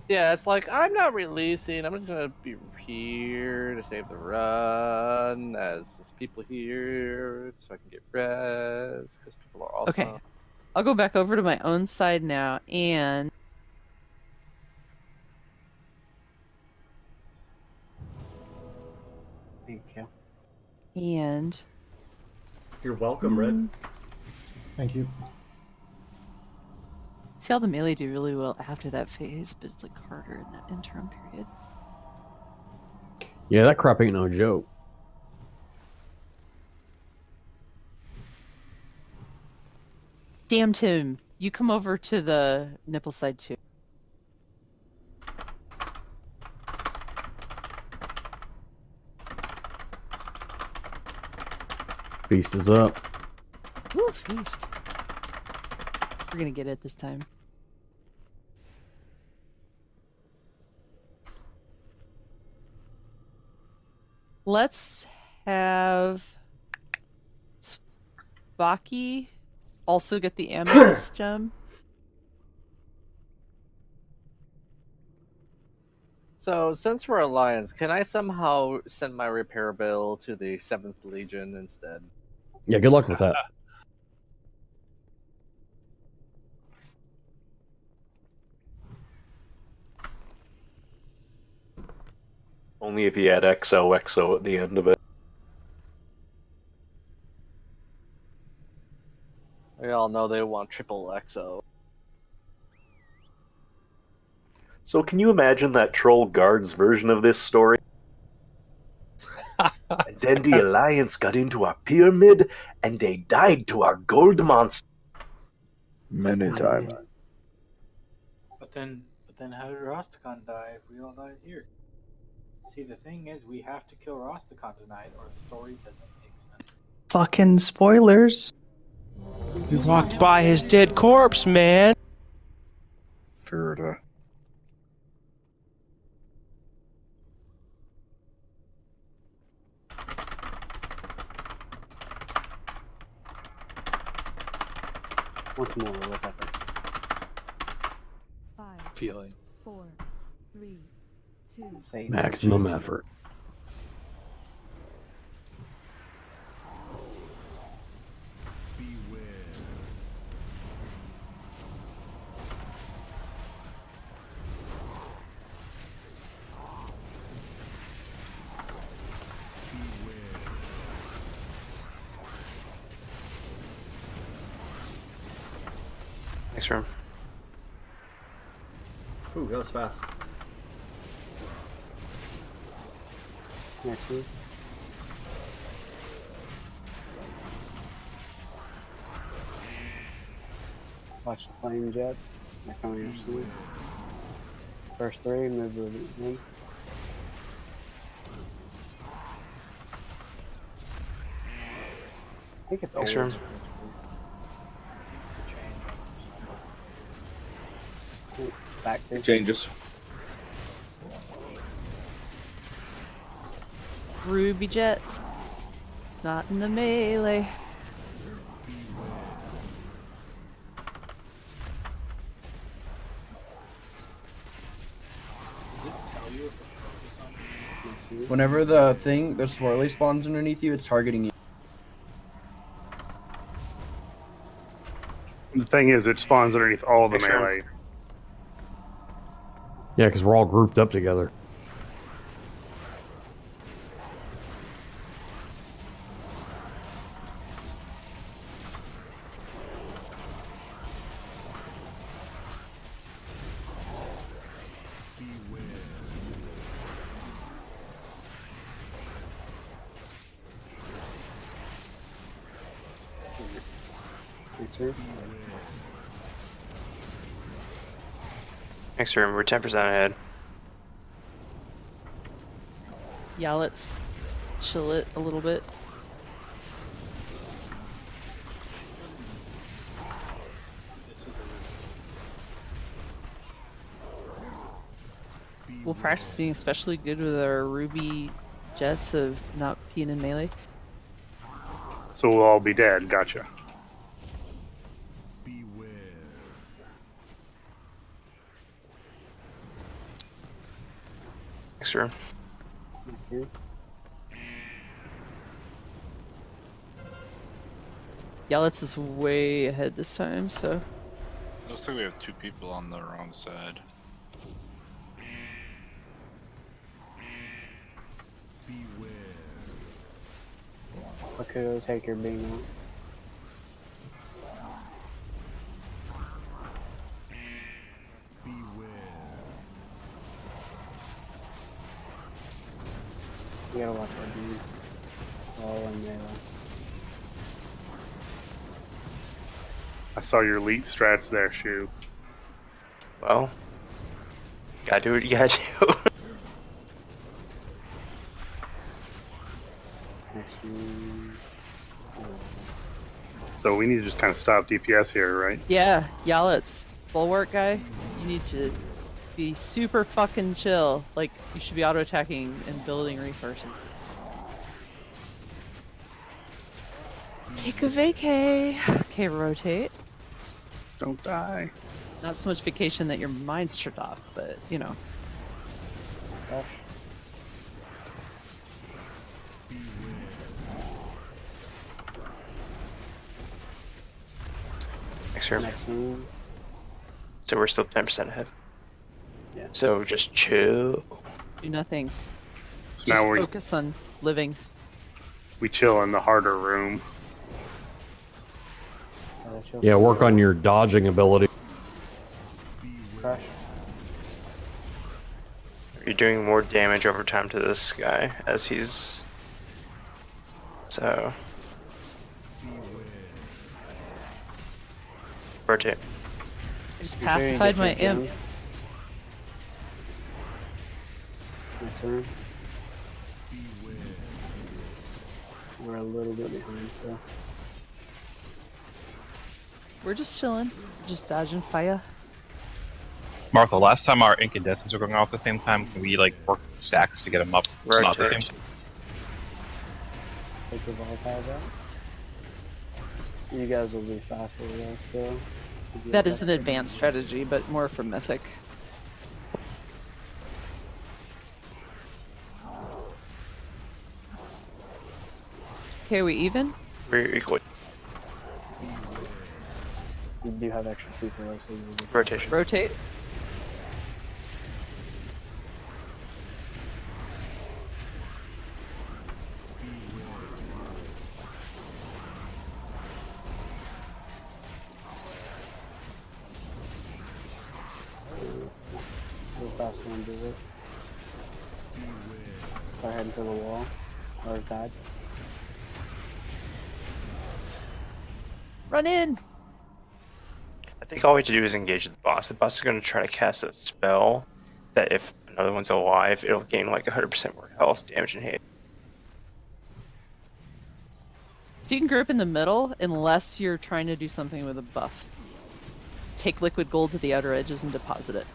Yeah, it's like, I'm not releasing. I'm just gonna be here to save the run as there's people here so I can get res, because people are also... Okay. I'll go back over to my own side now, and... Thank you. And... You're welcome, Red. Thank you. See how the melee do really well after that phase, but it's like harder in that interim period. Yeah, that crap ain't no joke. Damn, Tim. You come over to the nipple side too. Feast is up. Woo, feast. We're gonna get it this time. Let's have Baki also get the amethyst gem. So, since we're Alliance, can I somehow send my repair bill to the 7th Legion instead? Yeah, good luck with that. Only if you add XOXO at the end of it. We all know they want triple XO. So can you imagine that Troll Guards version of this story? And then the Alliance got into our pyramid, and they died to our gold monster. Many times. But then how did Rosticon die if we all died here? See, the thing is, we have to kill Rosticon tonight, or the story doesn't make sense. Fucking spoilers. We walked by his dead corpse, man. Ferda. Once more, what's happening? 5, Feeling. 4, 3, 2. Maximum effort. Next room. Ooh, that was fast. Next one. Watch the flame jets. They're coming up soon. First 3, move to the end. I think it's Next always room. back to It changes. Ruby jets. Not in the melee. Whenever the swirly spawns underneath you, it's targeting you. The thing is, it spawns underneath all the Next round. melee. Yeah, because we're all grouped up together. Next room. We're 10% ahead. Yeah, let's chill it a little bit. We'll practice being especially good with our Ruby jets of not being in melee. So we'll all be dead. Gotcha. Next room. Yalitz is way ahead this time, so. Looks like we have 2 people on the wrong side. Bakugo, take your beam out. You gotta watch our beam. All in melee. I saw your elite strats there, Shu. Well, gotta do what you gotta do. Next one. we need to just kind of stop DPS here, right? Yeah, Yalit's bulwark guy. You need to be super fucking chill. Like, you should be auto-attacking and building resources. Take a vacay. Okay, rotate. Don't die. Not so much vacation that your mind's tripped off, but, you know. Next room. Next move. So we're still 10% ahead. Yeah. So just chill. Do nothing. So Just now focus on living. we chill in the harder room. Yeah, work on your dodging ability. Crash. You're doing more damage over time to this guy as he's... So... Rotate. I just pacified my imp. Next room. We're a little bit behind still. We're just chilling. Just dodging fire. Martha, last time our incandescents were going off at the same time, can we like work stacks to get them up not the same time? Take the volatiles out. You guys will be faster though still. That is an advanced strategy, but more for Mythic. Okay, are we even? We're equal. You do have extra people though, so you Rotation. Rotate. Real fast one do it. Start heading to the wall. Or died. Run in! I think all we have to do is engage the boss. The boss is going to try to cast a spell that if another one's alive, it'll gain like 100% more health, damage, and hate. So you can group in the middle unless you're trying to do something with a buff. Take liquid gold to the outer edges and deposit it.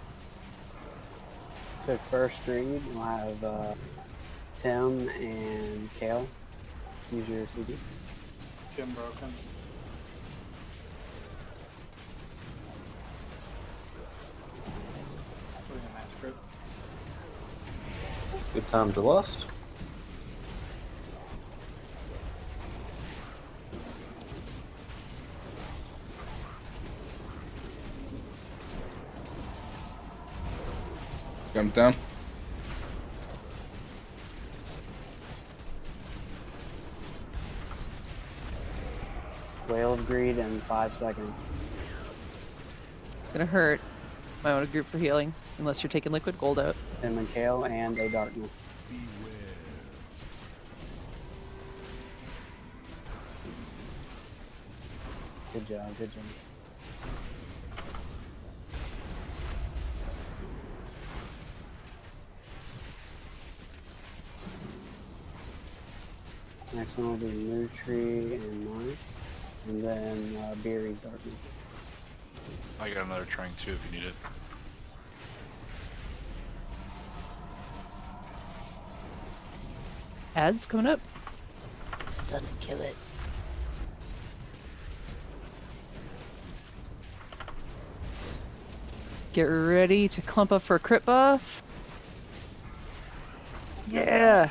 So first read, we'll have Tim and Kale. Use your CD. Jim broken. Putting a mass script. Good time to lust. Jump down. Whale of Greed in 5 seconds. It's gonna hurt. Might want to group for healing, unless you're taking liquid gold out. Tim and Kale and a darkness. Good job, good job. Next one will be Nutri and Mark, and then Beery Darkness. I got another trying too if you need it. Ads coming up. Stun and kill it. Get ready to clump up for a crit buff. Yeah.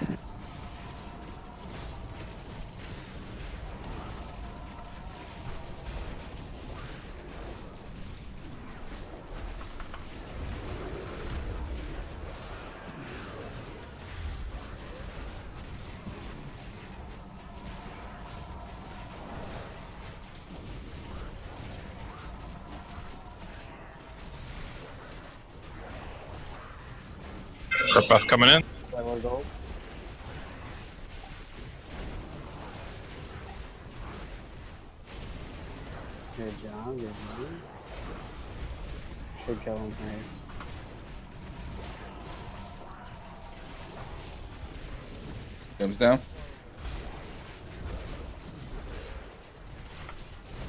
Crit buff coming in. Level gold. Good job, good job. Should kill him here. Comes down.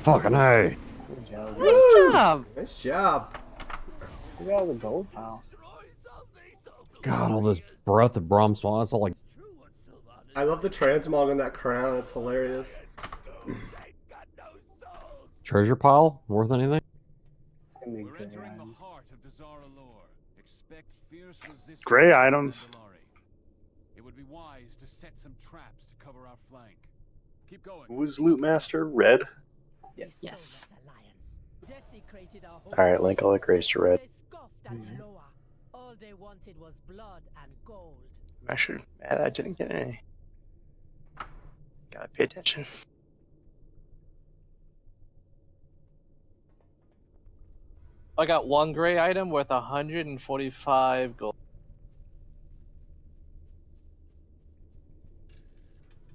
Fucking hey. Good job. Nice job. Nice job. We got all the gold piles. God, all this breath of Brom Swamp. That's all like. I love the transmog on that crown. It's hilarious. Treasure pile? Worth anything? We're entering the heart of Dazar'Alor. Expect fierce resistance. Gray items. It would be wise to set some traps to cover our flank. Keep going. Who was Loot Master? Red? Yes. Yes. Alright, Link, I'll let Grace to red. All they wanted was blood and gold. I'm actually mad I didn't get any. Gotta pay attention. I got one gray item worth 145 gold.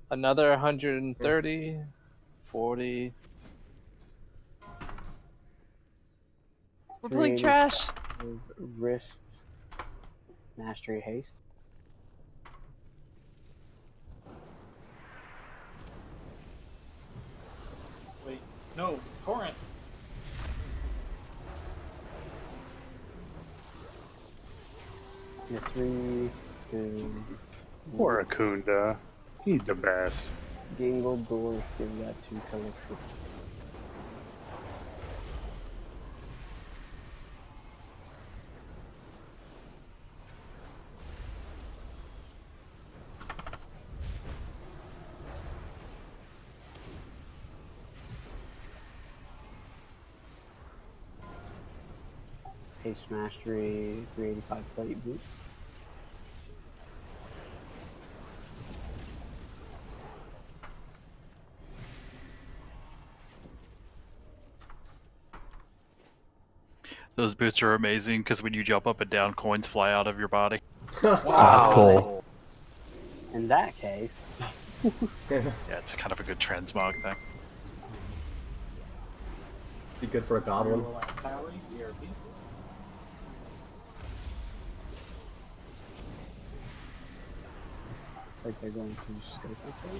Another 130, 40. We're playing trash. Wrists. Mastery haste. Wait, no, Torrent. Yeah, 3, 2. Poor Akunda. He's the best. Gingle Dwarf, give that 2 Callistus. Haste Mastery, 385 plate boots. Those boots are amazing because when you jump up and down, coins fly out of your body. Wow. That's cool. In that case. Yeah, it's kind of a good transmog thing. Be good for a goblin. Looks like they're going to scope up there.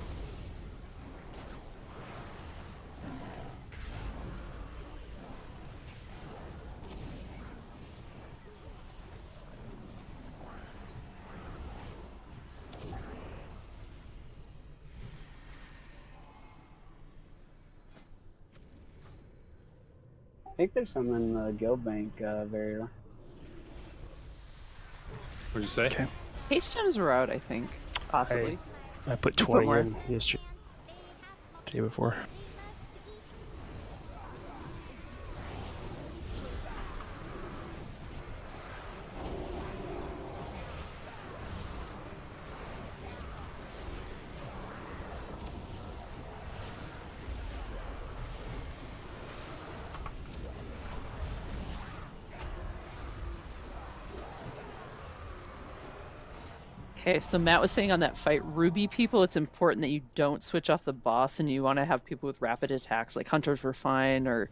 I think there's some in the guild bank area. What'd you say? Okay. Haste gems were out, I think. Possibly. I put You 20 more. in yesterday. The day before. Okay, so Matt was saying on that fight, Ruby people, it's important that you don't switch off the boss and you want to have people with rapid attacks, like hunters were fine, or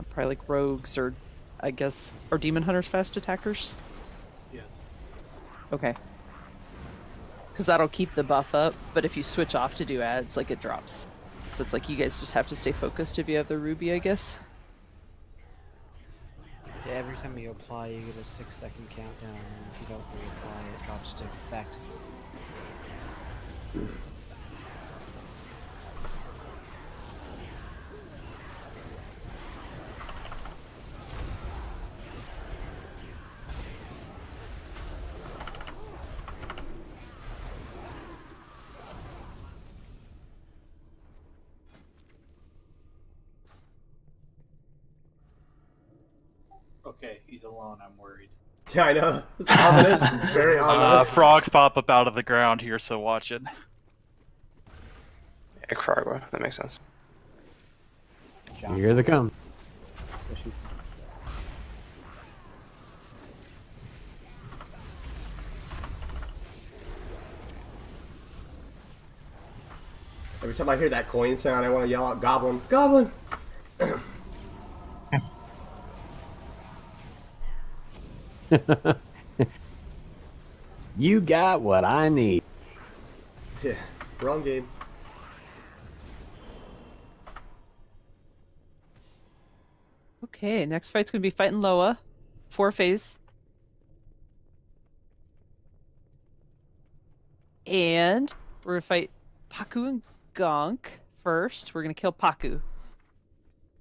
probably like rogues, or I guess, are demon hunters fast attackers? Yes. Okay. Because that'll keep the buff up, but if you switch off to do ads, like it drops. So it's like you guys just have to stay focused if you have the Ruby, I guess. Yeah, every time you apply, you get a 6-second countdown, and if you don't reapply, it drops to back to. Okay, he's alone, I'm worried. Yeah, I know. It's ominous. It's very ominous. Frogs pop up out of the ground here, so watch it. Yeah, Kragwa, that makes sense. Here they come. Every time I hear that coin sound, I want to yell out, "Goblin! Goblin!" You got what I need. Yeah, wrong game. Okay, next fight's gonna be fighting Loa. 4 phase. And we're gonna fight Paku and Gonk first. We're gonna kill Paku.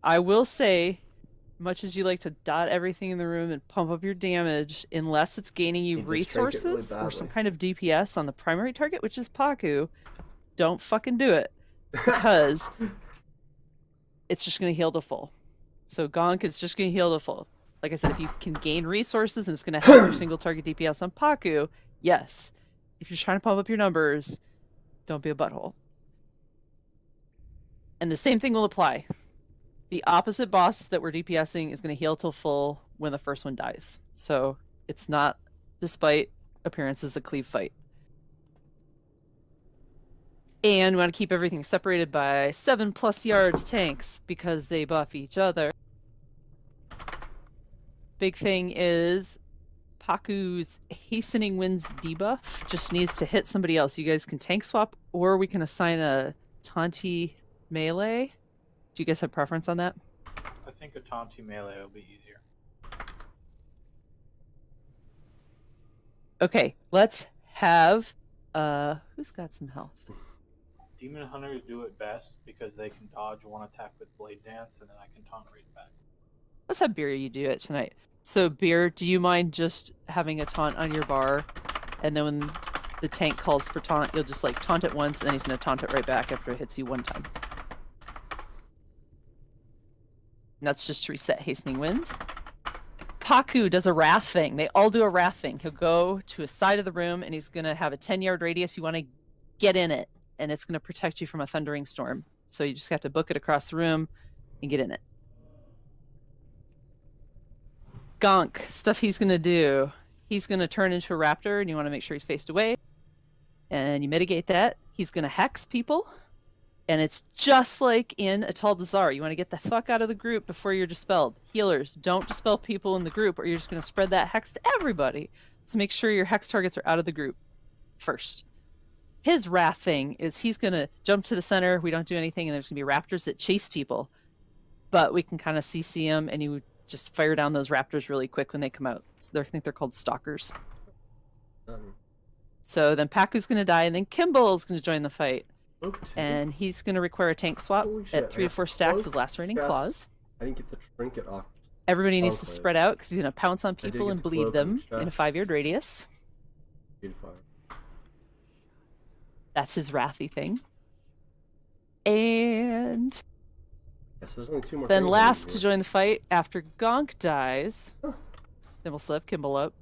I will say, much as you like to dot everything in the room and pump up your damage, unless it's gaining you You just shrink it really resources or some badly. kind of DPS on the primary target, which is Paku, don't fucking do it. Because it's just gonna heal to full. So Gonk is just gonna heal to full. Like I said, if you can gain resources and it's gonna help your single target DPS on Paku, yes. If you're trying to pump up your numbers, don't be a butthole. And the same thing will apply. The opposite boss that we're DPSing is going to heal till full when the first one dies. So it's not, despite appearances, a cleave fight. And we want to keep everything separated by 7+ yards tanks because they buff each other. Big thing is Paku's Hastening Winds debuff just needs to hit somebody else. You guys can tank swap, or we can assign a Taunty melee. Do you guys have preference on that? I think a Taunty melee will be easier. Okay, let's have who's got some health? Demon Hunters do it best because they can dodge one attack with Blade Dance, and then I can taunt right back. Let's have Beer you do it tonight. So Beer, do you mind just having a taunt on your bar, and then when the tank calls for taunt, you'll just like taunt it once, and then he's gonna taunt it right back after it hits you one time. And that's just to reset Hastening Winds. Paku does a wrath thing. They all do a wrath thing. He'll go to a side of the room, and he's gonna have a 10-yard radius. You want to get in it, and it's gonna protect you from a thundering storm. So you just have to book it across the room and get in it. Gonk, stuff he's going to do. He's going to turn into a raptor, and you want to make sure he's faced away. And you mitigate that. He's going to hex people. And it's just like in Atal Dazar. You want to get the fuck out of the group before you're dispelled. Healers, don't dispel people in the group, or you're just going to spread that hex to everybody. So make sure your hex targets are out of the group first. His wrath thing is he's going to jump to the center. We don't do anything, and there's going to be raptors that chase people. But we can kind of CC them, and you just fire down those raptors really quick when they come out. I think they're called stalkers. So then Paku's going to die, and then Kimball's going to join the fight. And he's going to require a tank swap at 3 to 4 stacks of Lacerating Claws. I didn't get the trinket off. Everybody needs to spread out because he's going to pounce on people and bleed them in a 5-yard radius. That's his wrathy thing. And Yes, there's only 2 more. then last to join the fight after Gonk dies, then we'll still have Kimball up.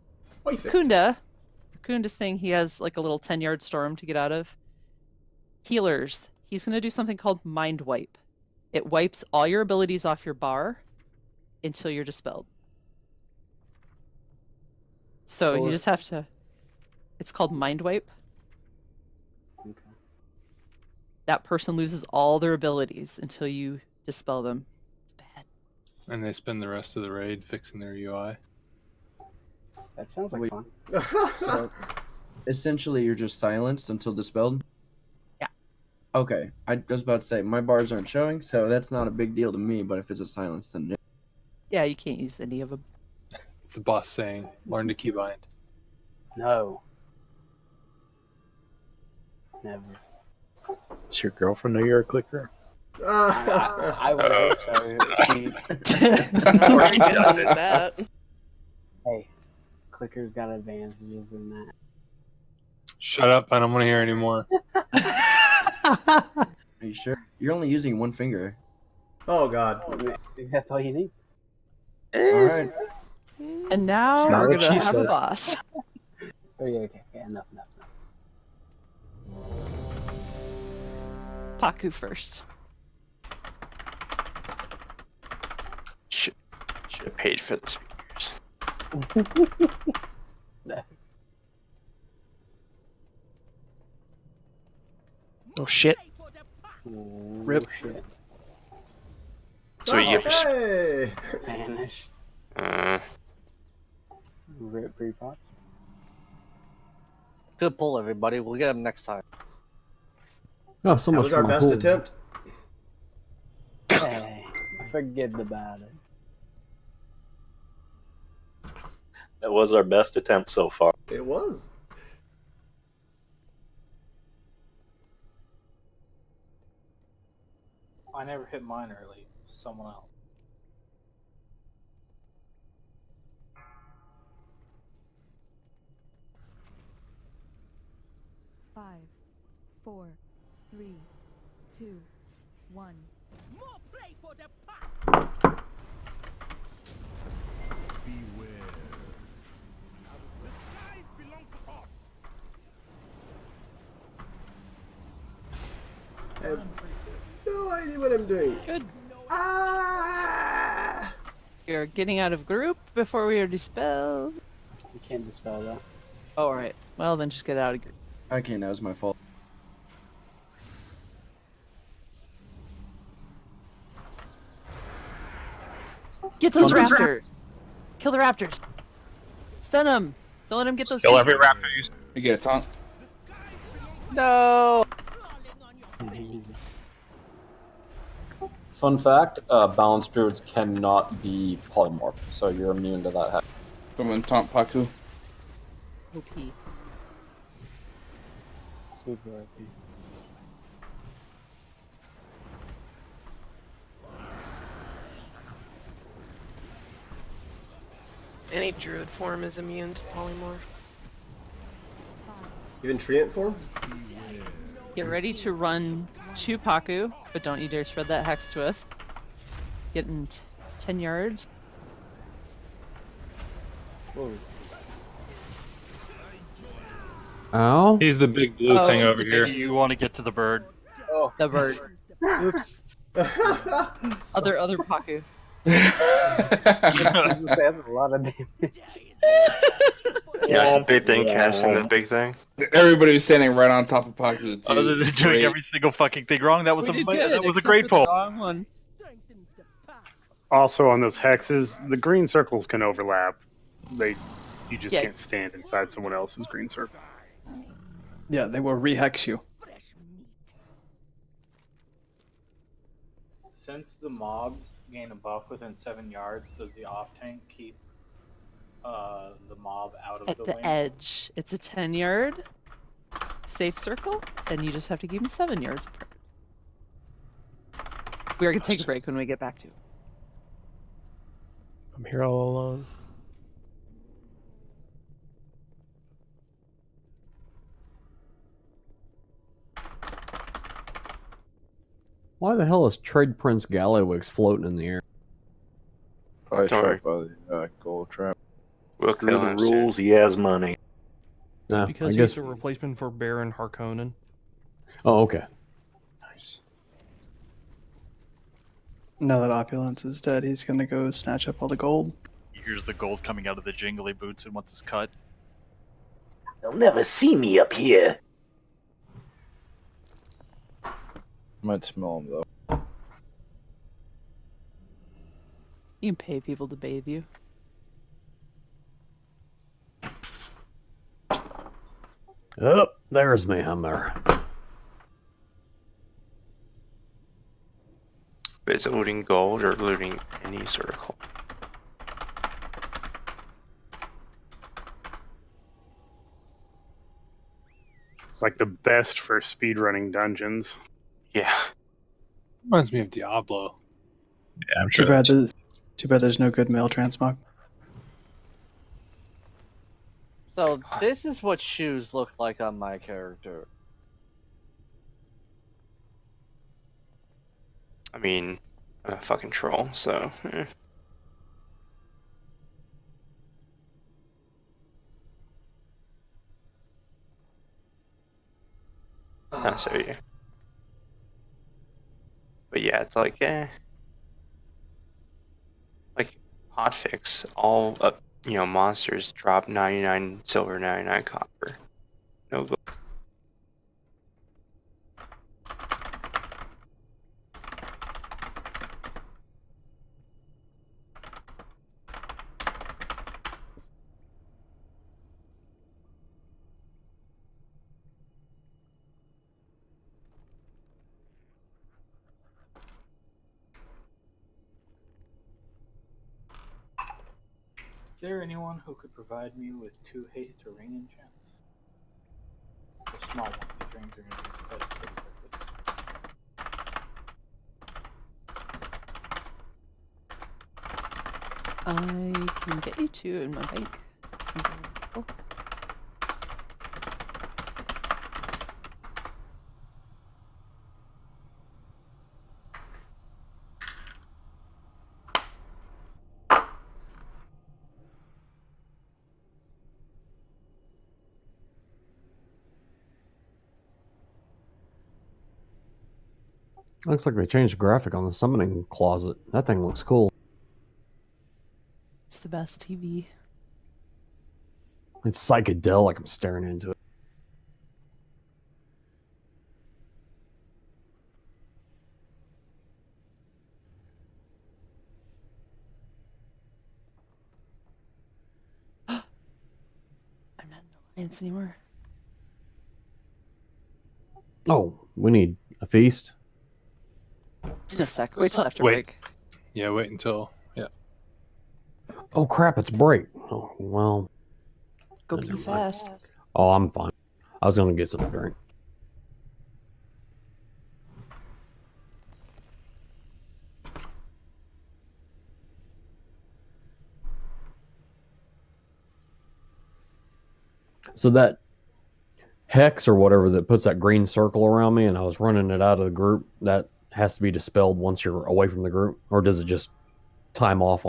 Kunda's thing, he has like a little 10-yard storm to get out of. Healers, he's going to do something called Mind Wipe. It wipes all your abilities off your bar until you're dispelled. So you just have to... It's called Mind Wipe. Okay. That person loses all their abilities until you dispel them. It's bad. And they spend the rest of the raid fixing their UI. That sounds like fun. So, essentially, you're just silenced until dispelled? Yeah. Okay, I was about to say, my bars aren't showing, so that's not a big deal to me, but if it's a silence, then no. Yeah, you can't use any of them. It's the boss saying, learn to keybind. No. Never. Does your girlfriend know you're a clicker? I would hope so. Hey, clicker's got advantages in that. Shut up, I don't want to hear anymore. Are you sure? You're only using one finger. Oh god. That's all you need. Alright. And now It's not we're what going to she have a said. boss. Okay, enough. Paku first. Should have paid for the speakers. Oh shit. Rip. Shit. So you get Hey! Vanish. Rip pre-pots. Good pull, everybody. We'll get him next time. Oh, so That much was for our my best pool. attempt. Hey, forget about it. That was our best attempt so far. It was. I never hit mine early. Someone else. Five, 4, 3, 2, 1. More play for the pack. Beware. The skies belong to us. I have no idea what I'm doing. Good. Ah! You're getting out of group before we are dispelled. You can't dispel that. Oh, all right. Well, then just get out of group. Okay, that was my fault. Get those raptors. Kill the raptors. Stun them. Don't let them get those. Kill feet. every raptor you see. You get a taunt. No. Fun fact: balanced druids cannot be polymorph, so you're immune to that. Someone taunt Paku. OP. Super OP. Any druid form is immune to polymorph. Even treant form? Get ready to run 2 Paku, but don't you dare spread that hex to us. Get in 10 yards. Whoa. Ow. He's the big blue thing over here. You want to get to the bird. Oh. The bird. Oops. other Paku. That's a lot of damage. Yeah, it's a big thing, casting the big thing. Everybody was standing right on top of Paku, too. Other than doing every single fucking thing wrong, that was a great pull. Wrong one. Also, on those hexes, the green circles can overlap. You just can't stand inside someone else's green circle. Yeah, they will rehex you. Since the mobs gain a buff within 7 yards, does the off tank keep the mob out of At the the lane? edge. It's a 10-yard safe circle, and you just have to keep them 7 yards apart. We are going to take a break when we get back to it. I'm here all alone. Why the hell is Trade Prince Gallywix floating in the air? Probably Don't trapped by the gold trap. We'll Through kill the him rules, he has money. Nah, Because I guess. he's a replacement for Baron Harkonnen. Oh, okay. Nice. Now that Opulence is dead, he's gonna go snatch up all the gold. Here's the gold coming out of the jingly boots, and once it's cut, They'll never see me up here. Might smell him though. You can pay people to bathe you. Oh, there's my hammer. But is it looting gold or looting any circle? It's like the best for speedrunning dungeons. Yeah. Reminds me of Diablo. Yeah, I'm Too bad, too bad there's no good mail transmog. So this is what shoes look like on my character. I mean, I'm a fucking troll, so. I show you. But yeah, it's like, like hotfix. All monsters drop 99 silver, 99 copper. No gold. Is there anyone who could provide me with 2 haste or ring enchants? The small one. These rings are going to be expensive pretty quickly. I can get you 2 in my bank. Cool. Looks like they changed the graphic on the summoning closet. That thing looks cool. It's the best TV. It's psychedelic. I'm staring into it. I'm not in the alliance anymore. Oh, we need a feast. In a sec. Wait till after Wait. break. Yeah, wait until. Yeah. Oh crap! It's break. Oh well. Go pee fast. Oh, I'm fine. I was gonna get some drink. So that hex or whatever that puts that green circle around me, and I was running it out of the group. That has to be dispelled once you're away from the group, or does it just time off?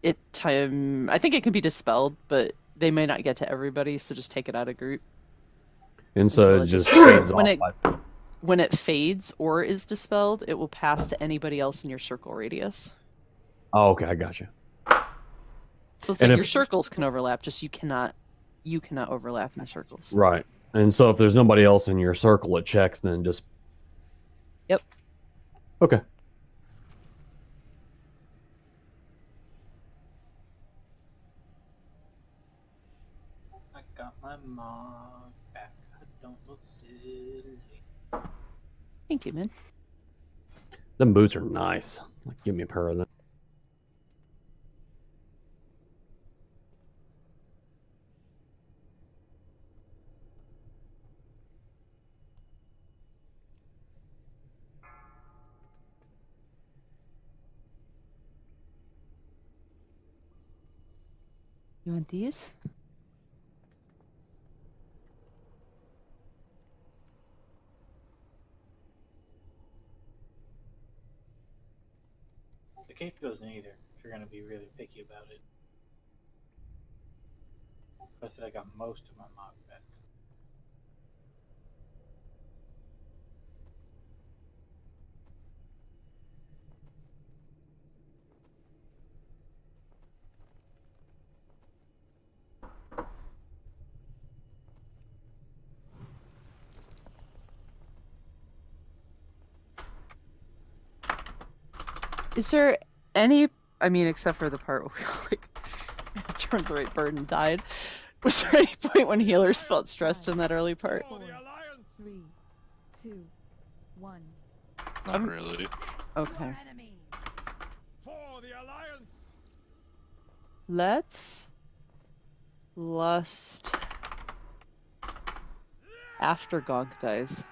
I think it can be dispelled, but they may not get to everybody, so just take it out of group. And so Until it just dis- fades when off. when it fades or is dispelled, it will pass to anybody else in your circle radius. Oh, okay, I got you. So it's And like if- your circles can overlap, just you cannot overlap in circles. Right. And so if there's nobody else in your circle, it checks, then just. Yep. Okay. I got my mug back. I don't look silly. Thank you, man. Them boots are nice. Like, give me a pair of them. You want these? The cape doesn't either, if you're going to be really picky about it. I said I got most of my mug back. Is there any? I mean, except for the part where we like turned the right bird and died. Was there any point when healers felt stressed in that early part? 4, 3, 2, 1. Not really. Okay. For the Alliance! Let's lust after Gonk dies.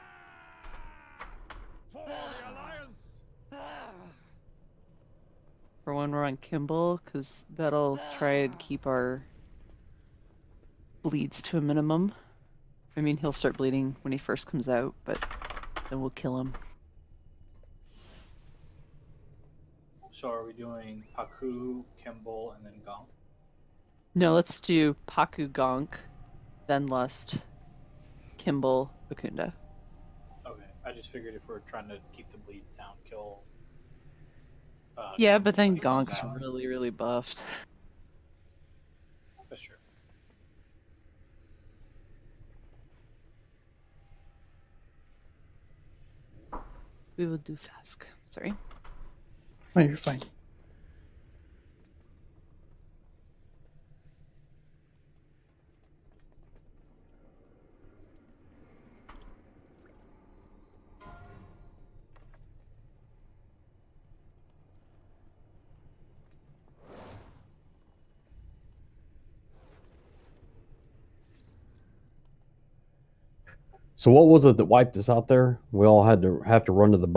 For the Alliance! For when we're on Kimball, because that'll try and keep our bleeds to a minimum. I mean, he'll start bleeding when he first comes out, but then we'll kill him. So are we doing Paku, Kimball, and then Gonk? No, let's do Paku Gonk, then Lust, Kimball, Bakunda. Okay, I just figured if we're trying to keep the bleeds down, kill... Yeah, but then when he comes Gonk's out. really, really buffed. That's true. We will do Fask. Sorry. Oh, you're fine. So what was it that wiped us out there? We all had to run to the.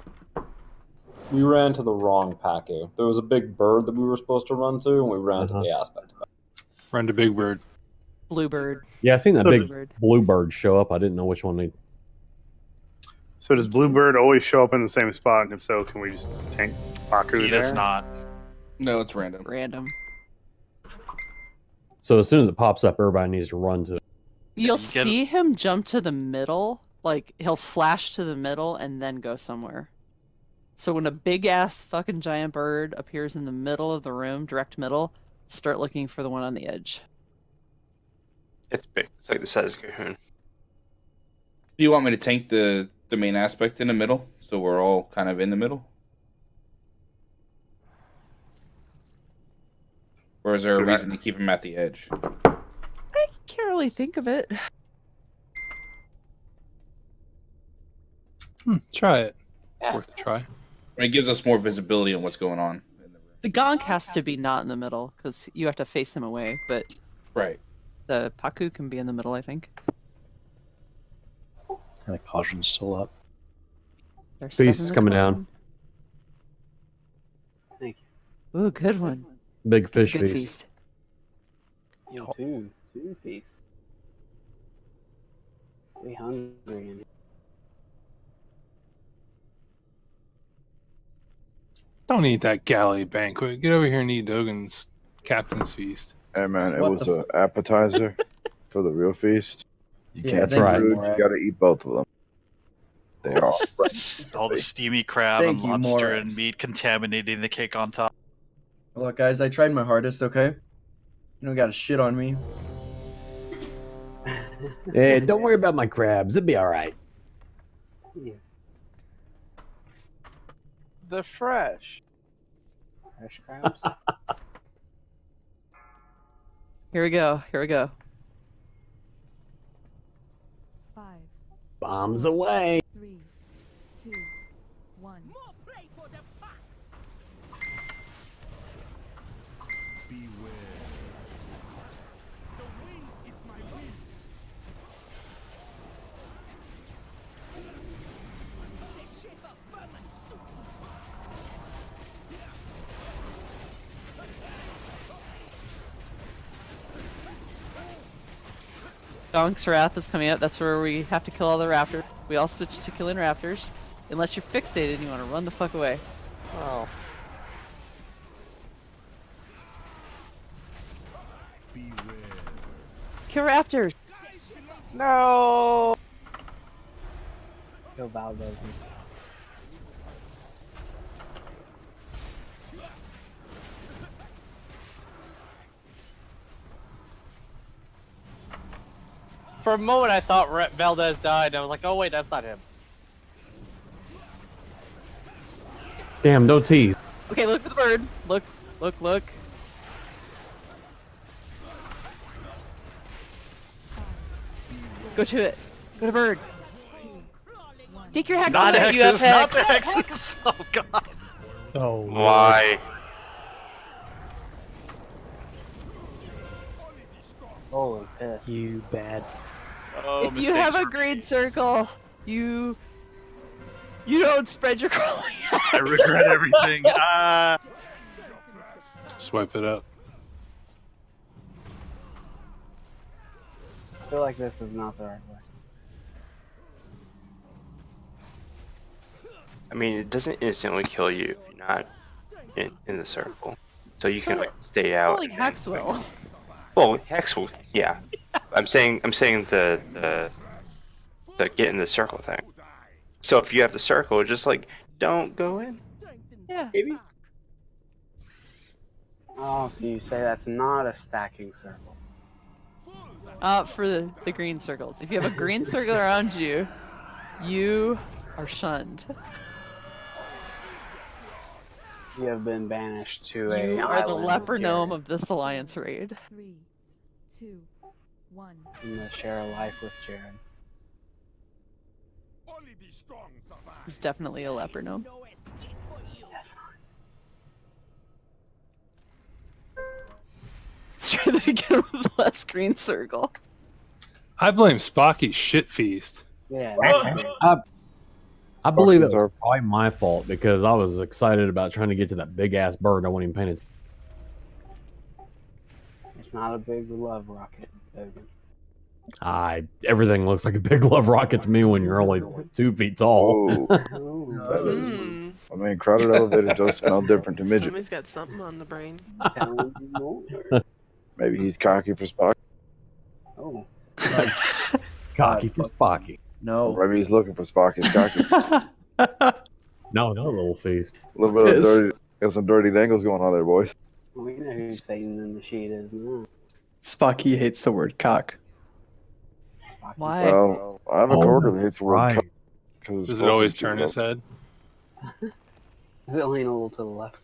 We ran to the wrong Paku. There was a big bird that we were supposed to run to, and we ran to the aspect of it. Run to Big Bird. Bluebird. Yeah, I seen that big Bluebird. bluebird show up. I didn't know which one they. So does Bluebird always show up in the same spot? And if so, can we just tank Baku He there? does not. No, it's random. Random. So as soon as it pops up, everybody needs to run to it. You'll see him jump to the middle. Like, he'll flash to the middle and then go somewhere. So when a big-ass fucking giant bird appears in the middle of the room, direct middle, start looking for the one on the edge. It's big. It's like the size of a Cahoon. Do you want me to tank the main aspect in the middle, so we're all kind of in the middle? Or is there a reason to keep him at the edge? I can't really think of it. Try it. It's worth a try. It gives us more visibility on what's going on. The Gonk has to be not in the middle, because you have to face him away, but... Right. The Paku can be in the middle, I think. And the caution's still up. There's Feast 7 is to coming 12. down. Thank you. Ooh, good one. Big fish Good feast. Yo, two feasts. We hungry in here. Don't eat that galley banquet. Get over here and eat Dogan's Captain's Feast. Hey man, it What was the an appetizer for the real feast. You Yeah, can't that's be right. rude. You gotta eat both of them. They are All the steamy crab Thank and you, lobster Morax. and meat contaminating the cake on top. Look, guys, I tried my hardest, okay? You don't gotta shit on me. Hey, don't worry about my crabs. It'll be all right. The fresh crabs. Here we go. Here we go. 5, Bombs away. 3, 2, 1. Gonk's Wrath is coming up. That's where we have to kill all the raptors. We all switch to killing raptors. Unless you're fixated and you want to run the fuck away. Oh. Kill raptors! No! Kill Valdez. For a moment, I thought Valdez died. I was like, oh wait, that's not him. Damn, no tease. Okay, look for the bird. Look, look, look. Go to it. Go to bird. Take your hex Not away. You have hexes, not the hex. hexes. Oh god. Oh. Why? Holy piss. You bad. Oh, If you have a green circle, you don't spread your crawling. I regret everything. Swipe it up. I feel like this is not the right way. I mean, it doesn't instantly kill you if you're not in the circle. So you can like, stay out. Like hex will. Well, hex will, yeah. I'm saying the get in the circle thing. So if you have the circle, just like don't go in. Yeah. Maybe. Oh, so you say that's not a stacking circle. For the green circles. If you have a green circle around you, you are shunned. You have been banished to a You are the island leper with gnome of this alliance raid. 3, 2, 1. Jared. I'm gonna share a life with Jared. He's definitely a leper gnome. Let's try that again with less green circle. I blame Spocky's shit feast. Yeah. I believe it Buckets was are- probably my fault because I was excited about trying to get to that big ass bird. I wasn't even paying attention. It's not a big love rocket, Logan. Everything looks like a big love rocket to me when you're only 2 feet tall. Oh, that is. I mean, crowded elevator does smell different to midget. Somebody's got something on the brain. Tell me more. Maybe he's cocky for Spock. Oh. Cocky for Spocky. No. Or maybe he's looking for Spock. He's cocky. No, little face. A little bit of dirty. Got some dirty dangles going on there, boys. We know who Satan in the sheet is now. Spocky hates the word cock. Why? Well, I have a coworker that hates the word cock. Does it always turn his head? Is it lean a little to the left?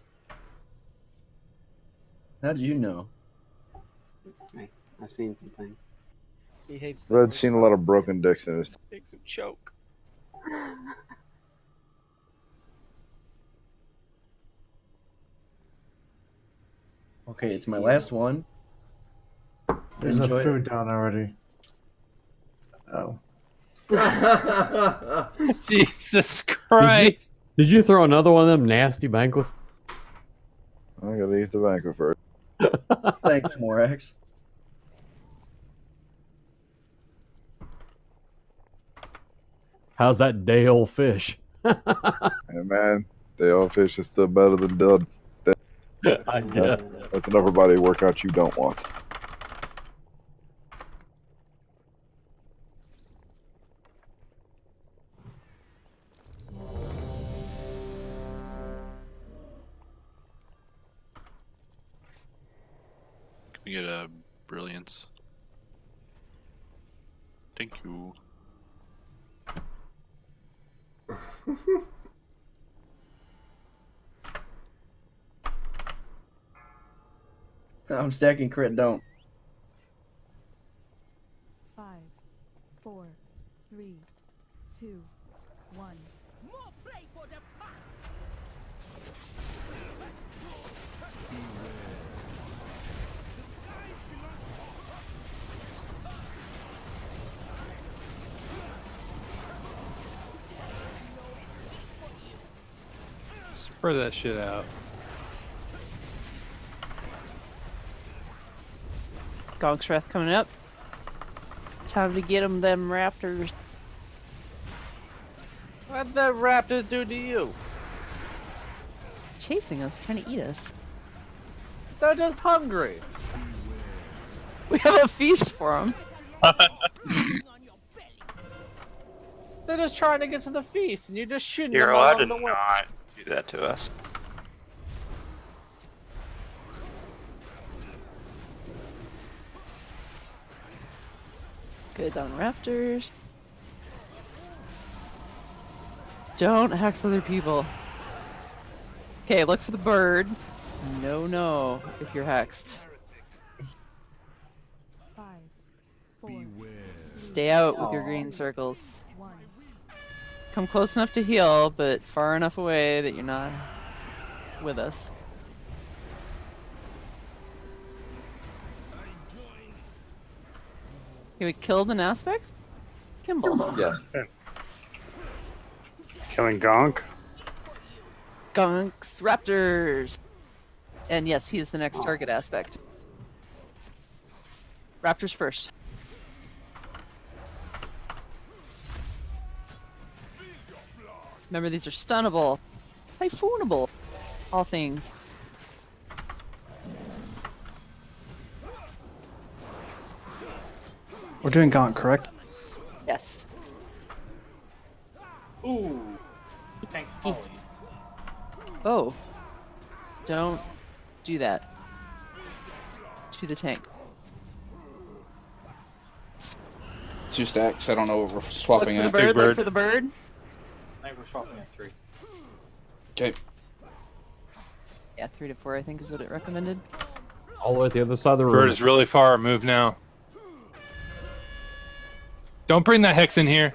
How did you know? Hey, I've seen some things. He hates Red's seen a lot of broken dicks in his. makes him choke. Okay, it's my last one. There's Enjoy a it. food down already. Oh. Jesus Christ. Did you throw another one of them nasty banquets? I gotta eat the banquet first. Thanks, Morax. How's that day old fish? Hey man, day old fish is still better than dead. I guess. That's an upper body workout you don't want. Can we get a brilliance? Thank you. I'm stacking crit, don't. 5, 4, 3, 2, 1. Spread that shit out. Gonk's Wrath coming up. Time to get them raptors. What'd the raptors do to you? Chasing us, trying to eat us. They're just hungry. We have a feast for them. They're just trying to get to the feast, and you're just shooting You're them allowed to along the way. not do that to us. Good on raptors. Don't hex other people. Okay, look for the bird. No, if you're hexed. 5, 4, Stay out with your green circles. Come close enough to heal, but far enough away that you're not with us. Can we kill an aspect? Kimball. Yes. Killing Gonk. Gonks, raptors. And yes, he is the next target aspect. Raptors first. Remember, these are stunnable, typhoonable, all things. We're doing Gaunt, correct? Yes. Ooh. Tank's Polly. Oh. Don't do that. To the tank. 2 stacks. I don't know what we're swapping Look at. for the bird, look for the bird. I think we're swapping at 3. Okay. Yeah, 3 to 4, I think is what it recommended. All the way at the other side of the room. Bird is really far. Move now. Don't bring that hex in here.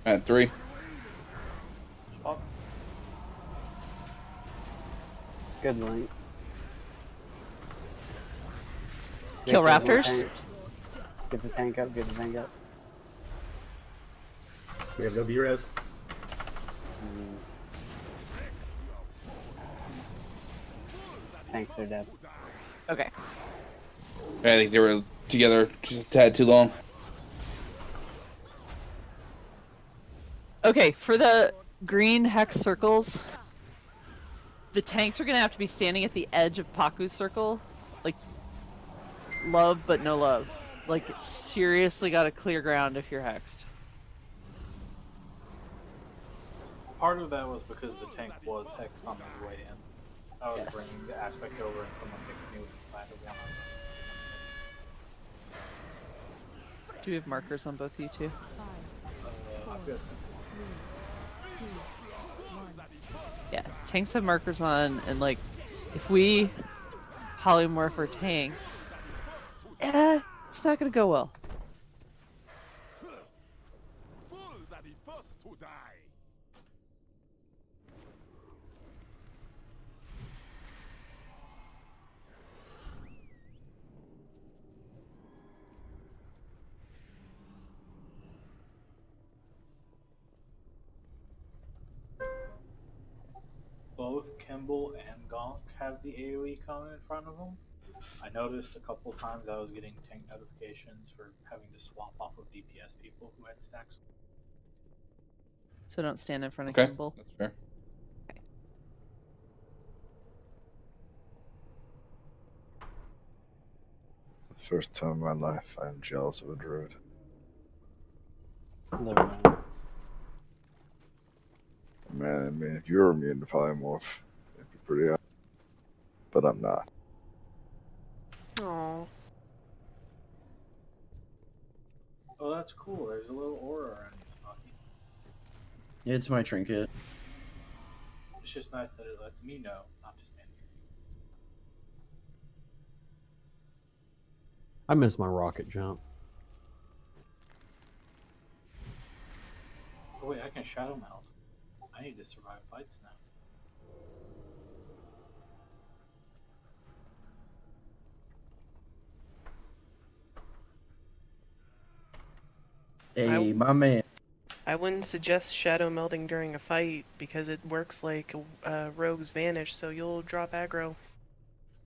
At 3. Good link. Kill raptors. Get the tank up, get the tank up. We have no B-res. Tanks are dead. Okay. I think they were together just a tad too long. Okay, for the green hex circles, the tanks are gonna have to be standing at the edge of Paku's circle. Like, love but no love. Like, seriously gotta clear ground if you're hexed. Part of that was because the tank was hexed on the way in. I was Yes. bringing the aspect over and someone hexed me inside of one. Do we have markers on both of you two? Yeah, tanks have markers on, and like, if we polymorph our tanks, it's not gonna go well. Both Kimball and Gonk have the AoE coming in front of them. I noticed a couple times I was getting tank notifications for having to swap off of DPS people who had stacks. So don't stand in front of Okay, Kimball. that's fair. For the first time in my life, I am jealous of a druid. Man, I mean, if you were immune to polymorph, it'd be pretty awesome. But I'm not. Oh. Oh, that's cool. There's a little aura around you, Smoky. It's my trinket. It's just nice that it lets me know not to stand here. I miss my rocket jump. Oh wait, I can shadow meld. I need to survive fights now. Hey, my man. I wouldn't suggest shadow melding during a fight because it works like rogue's vanish, so you'll drop aggro.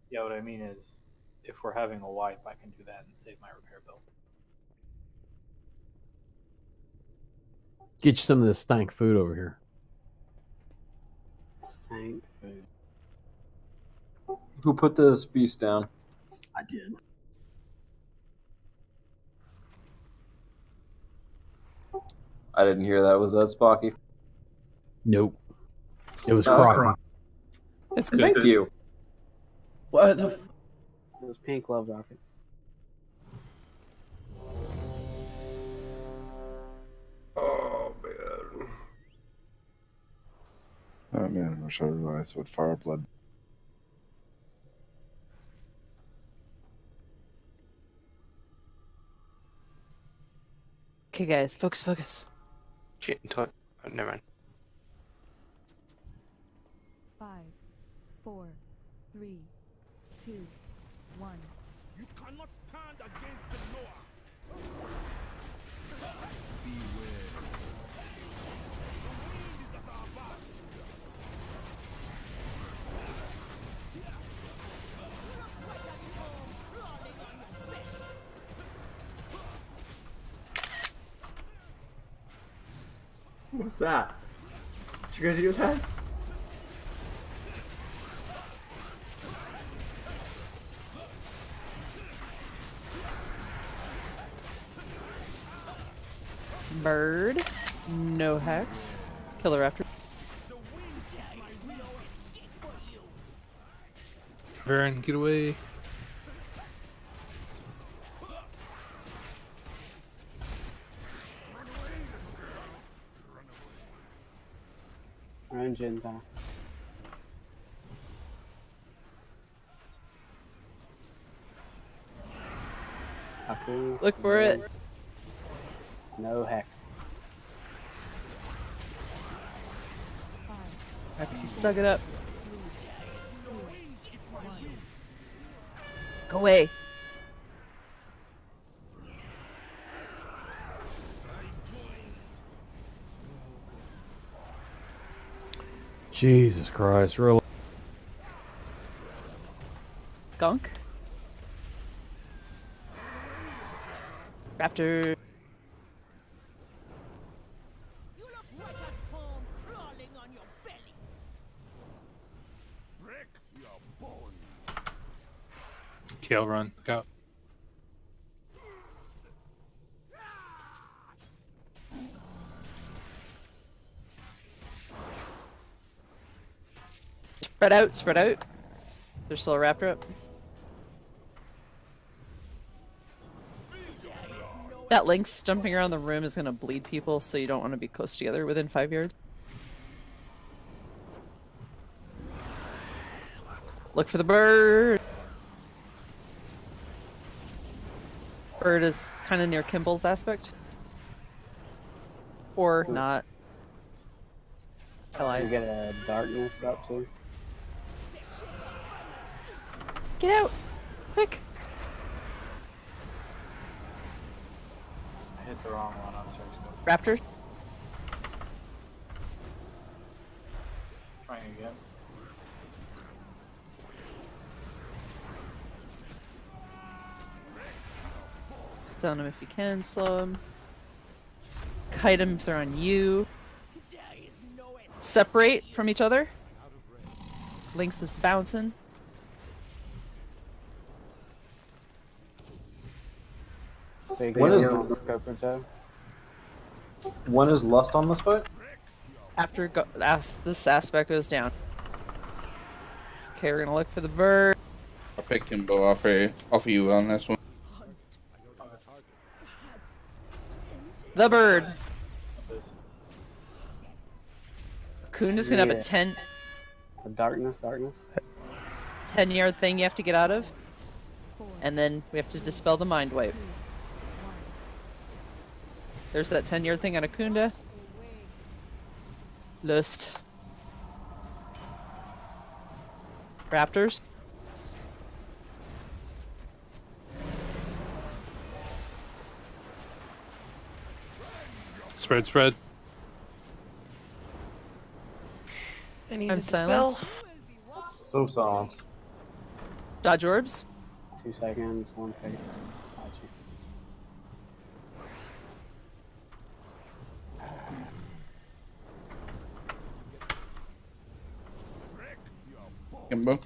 Yeah, what I mean is, if we're having a wipe, I can do that and save my repair build. Get you some of this stank food over here. Stank food. Who put this feast down? I did. I didn't hear that. Was that Spocky? Nope. It was Oh, Croc. It's good. Thank you. What the It was pink love rocket. Oh, man. Oh man, I wish I realized what fire blood. Okay, guys, focus. Shit, oh, never mind. 5, 4, 3, 2, 1. You cannot stand against the Noah. What's that? Did you guys do that? Bird, no hex, killer after. Baron, get away. We're in Jinta. Look for it. No hex. Hex, suck it up. Go away. Jesus Christ, really? Gunk. Raptor. Kale run. Look out. Spread out, spread out. There's still a raptor up. That Lynx jumping around the room is going to bleed people, so you don't want to be close together within 5 yards. Look for the bird. Bird is kind of near Kimball's aspect. Or not. You get a darkness up too. Get out! Quick! I hit the wrong one. I'm sorry. Raptor. Trying again. Stun him if you can, slow him. Kite him if they're on you. Separate from each other. Lynx is bouncing. When is Lust on this fight? After this aspect goes down. Okay, we're gonna look for the bird. I'll pick Kimbo off of you on this one. The bird. Kunda's gonna have a 10. A darkness. 10-yard thing you have to get out of. And then we have to dispel the mind wipe. There's that 10-yard thing on Akunda. Lust. Raptors. Spread. I'm silenced. So silenced. Dodge orbs. 2 seconds, 1 second. Got you. Kimbo.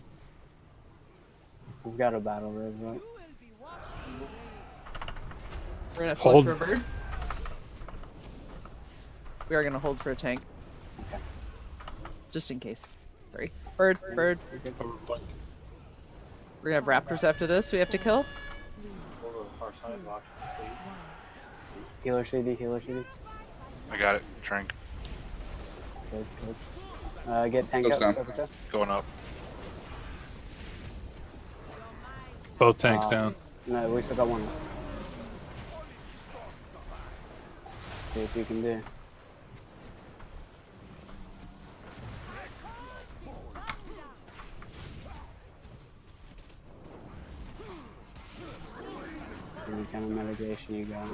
We've got a battle res, right? We're gonna Hold. hold for a bird. We are gonna hold for a tank. Okay. Just in case. Sorry. Bird. We're gonna have raptors after this we have to kill. Healer CD. I got it. Trank. Good. Get tank Goes up. down. Uppercut. Going up. Both tanks down. No, we still got one. See what you can do. Any kind of mitigation you got.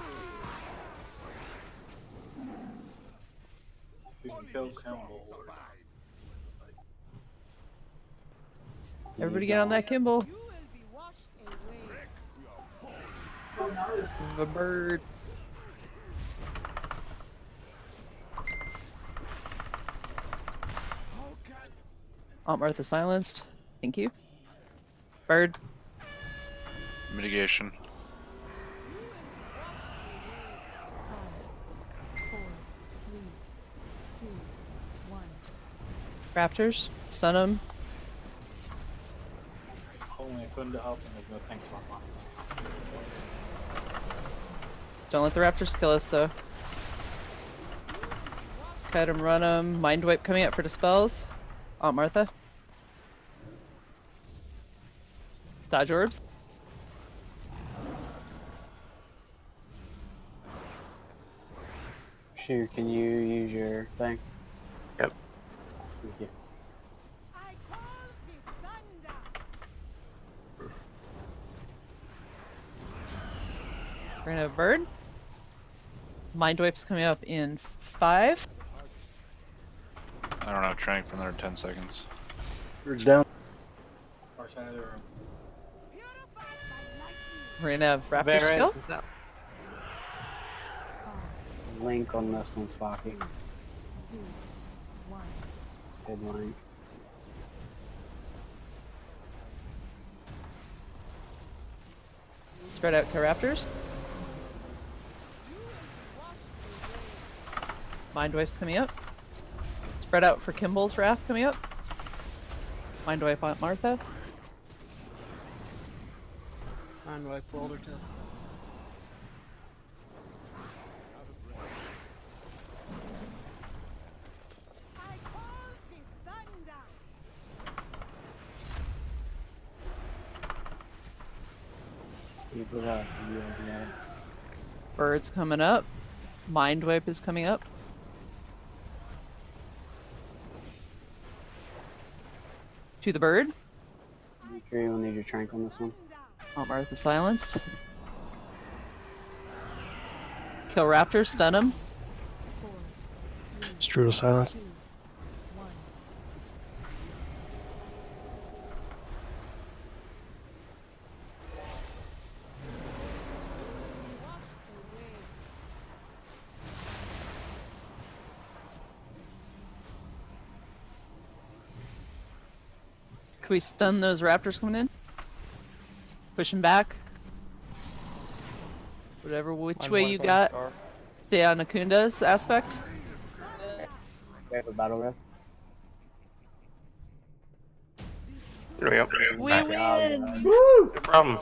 You can kill Kimball. Everybody get on that Kimball. The bird. Aunt Martha silenced. Thank you. Bird. Mitigation. 4, 3, 2, 1. Raptors. Stun them. Only I couldn't help and there's no tanks online. Don't let the raptors kill us, though. Cut them, run them. Mind wipe coming out for dispels. Aunt Martha. Dodge orbs. Shu, can you use your thing? Yep. Thank you. We're gonna have bird. Mind wipe's coming up in 5. I don't have trank for another 10 seconds. You're down. Far side of the room. We're gonna have Raptor Very- skill. Link on this one, Spocky. 2, 1. Good link. Spread out to Raptors. Mind Wife's coming up. Spread out for Kimball's Wrath coming up. Mind Wipe on Martha. Mind Wipe Boulderton. Keep it up. Yeah. Bird's coming up. Mind Wipe is coming up. To the bird. Make sure you will need your trank on this one. Oh, Martha silenced. Kill Raptor, stun him. Strudel silence. Can we stun those Raptors coming in? Push him back. Whatever, which way you got. Stay on Akunda's aspect. We have a battle ref. There we go. We win! No problem.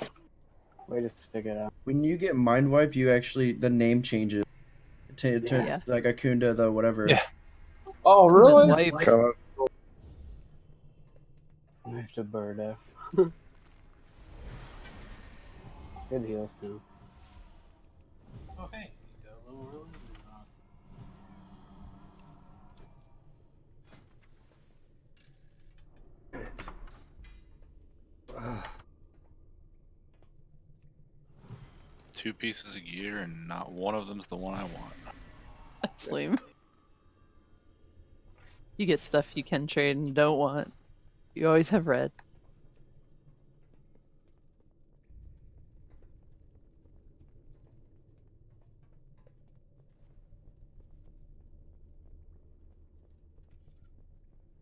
Way to stick it out. When you get mind wiped, you actually the name changes to Yeah. like Akunda the whatever. Yeah. Oh, really? Wiped. Come up. Knife to Birdo. Good heals too. Oh, hey. He's got a little really on. 2 pieces of gear, and not one of them's the one I want. That's lame. You get stuff you can trade and don't want. You always have red.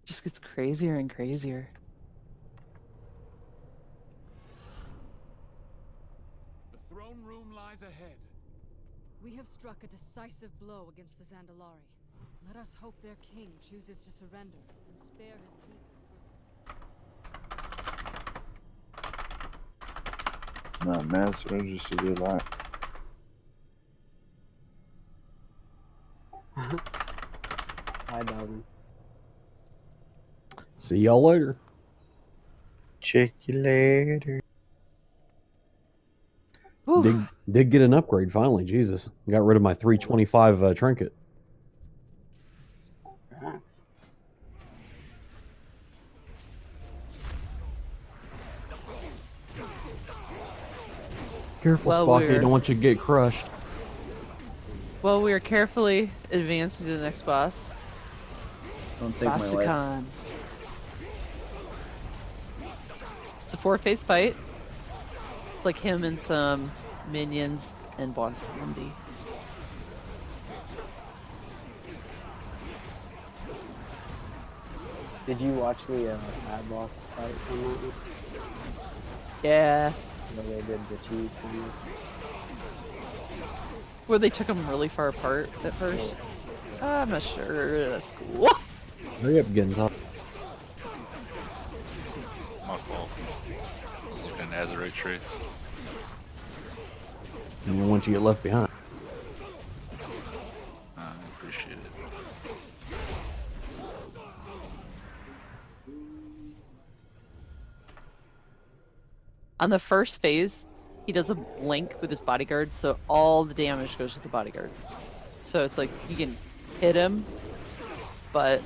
Just gets crazier and crazier. The throne room lies ahead. We have struck a decisive blow against the Zandalari. Let us hope their king chooses to surrender and spare his people. No, man, surrenders to the Alliance. Hi, Dalvin. See y'all later. Check you later. Did get an upgrade finally. Jesus, got rid of my 325 trinket. Careful, Well, Spocky. we're- I don't want you to get crushed. Well, we are carefully advancing to the next boss. Don't save my life. Bastakhan. It's a 4-phase fight. It's like him and some minions and Bonsambi. Did you watch the ad boss fight on that one? Yeah. Where they did the cheat kind of. Where they took them really far apart at first. I'm not sure. That's cool. Hurry up, getting top. My fault. Those are kind of Azerite traits. And then once you get left behind. I appreciate it. On the first phase, he does a blink with his bodyguard, so all the damage goes to the bodyguard. So it's like you can hit him, but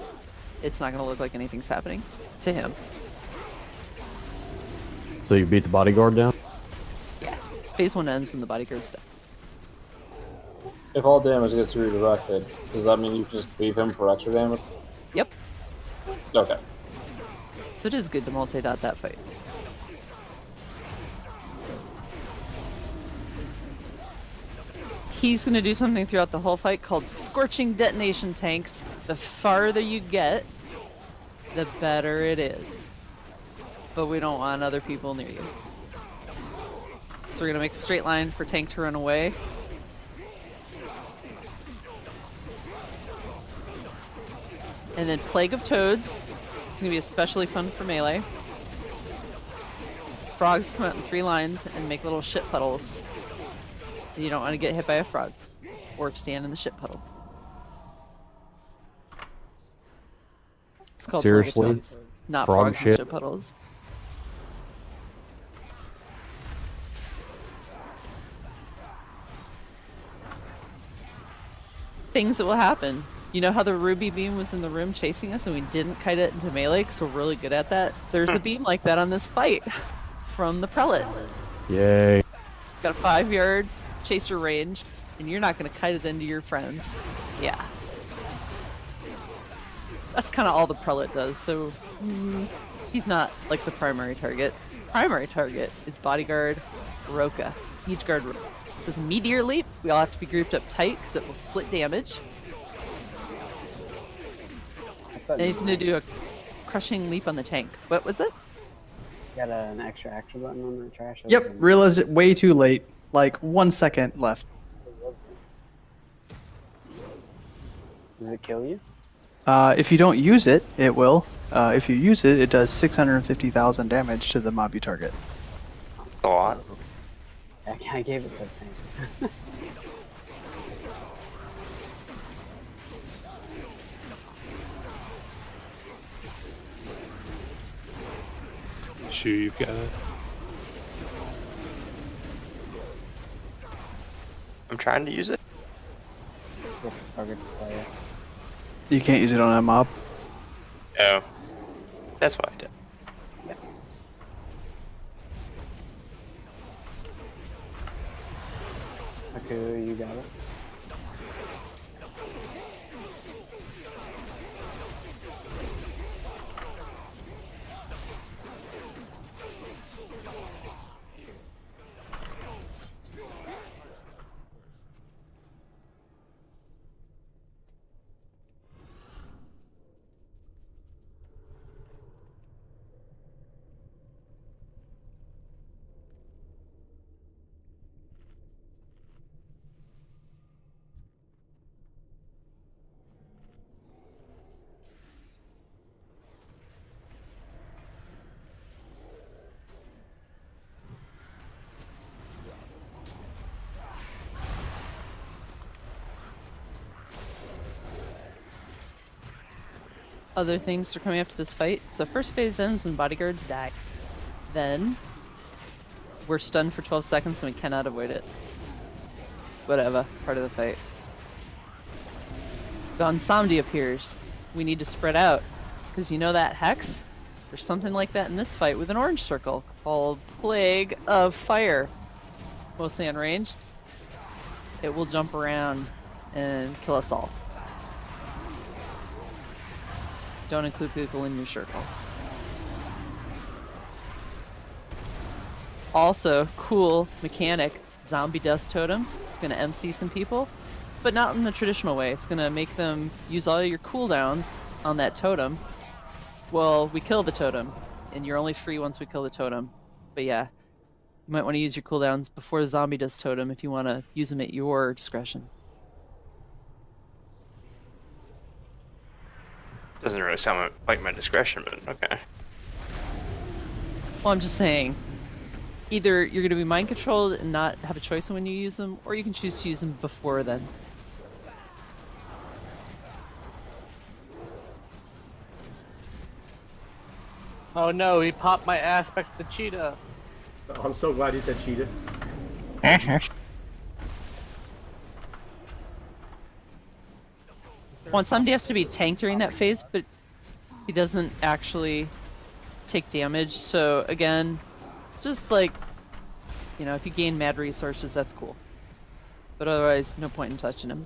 it's not going to look like anything's happening to him. So you beat the bodyguard down? Yeah. Phase 1 ends when the bodyguard's dead. If all damage gets redirected, does that mean you just leave him for extra damage? Yep. Okay. So it is good to multi-dot that fight. He's going to do something throughout the whole fight called scorching detonation tanks. The farther you get, the better it is. But we don't want other people near you. So we're going to make a straight line for tank to run away. And then Plague of Toads. It's going to be especially fun for melee. Frogs come out in 3 lines and make little shit puddles. You don't want to get hit by a frog or stand in the shit puddle. It's called Seriously? Plague of Toads, not Frog frogs shit? and shit puddles. Things that will happen. You know how the ruby beam was in the room chasing us and we didn't kite it into melee because we're really good at that? There's a beam like that on this fight from the prelate. Yay. It's got a 5-yard chaser range and you're not going to kite it into your friends. Yeah. That's kind of all the prelate does, so he's not like the primary target. Primary target is bodyguard Roka, siege guard Roka. Does a meteor leap. We all have to be grouped up tight because it will split damage. And he's going to do a crushing leap on the tank. What was it? Got an extra action button on the trash? Yep, realized it way too late. Like 1 second left. Does it kill you? If you don't use it, it will. If you use it, it does 650,000 damage to the mob you target. A lot. I gave it to the tank. Sure, you've got it. I'm trying to use it. You can't use it on a mob. Oh. That's what I did. Okay, you got it. Other things are coming after this fight. So first phase ends when bodyguards die. Then we're stunned for 12 seconds and we cannot avoid it. Whatever, part of the fight. Gonsamdi appears. We need to spread out. Because you know that hex? There's something like that in this fight with an orange circle called Plague of Fire. Mostly unranged. It will jump around and kill us all. Don't include people in your circle. Also, cool mechanic, zombie dust totem. It's going to MC some people, but not in the traditional way. It's going to make them use all your cooldowns on that totem. Well, we kill the totem, and you're only free once we kill the totem. But yeah, you might want to use your cooldowns before the zombie dust totem if you want to use them at your discretion. Doesn't really sound like my discretion, but okay. Well, I'm just saying, either you're going to be mind controlled and not have a choice when you use them, or you can choose to use them before then. Oh no, he popped my aspects to cheetah. Oh, I'm so glad you said cheetah. Well, somebody has to be tanked during that phase, but he doesn't actually take damage. So again, just like, you know, if you gain mad resources, that's cool. But otherwise, no point in touching him.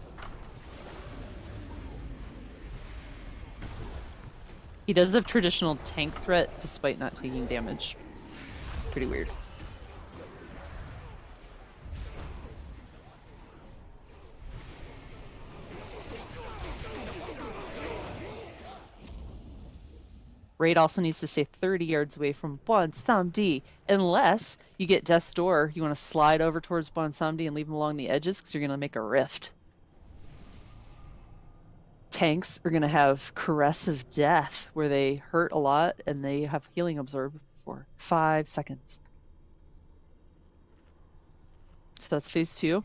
He does have traditional tank threat despite not taking damage. Pretty weird. Raid also needs to stay 30 yards away from Bonsamdi, unless you get Death's Door. You want to slide over towards Bonsamdi and leave him along the edges because you're going to make a rift. Tanks are going to have Caress of Death, where they hurt a lot and they have Healing Absorb for 5 seconds. So that's phase 2.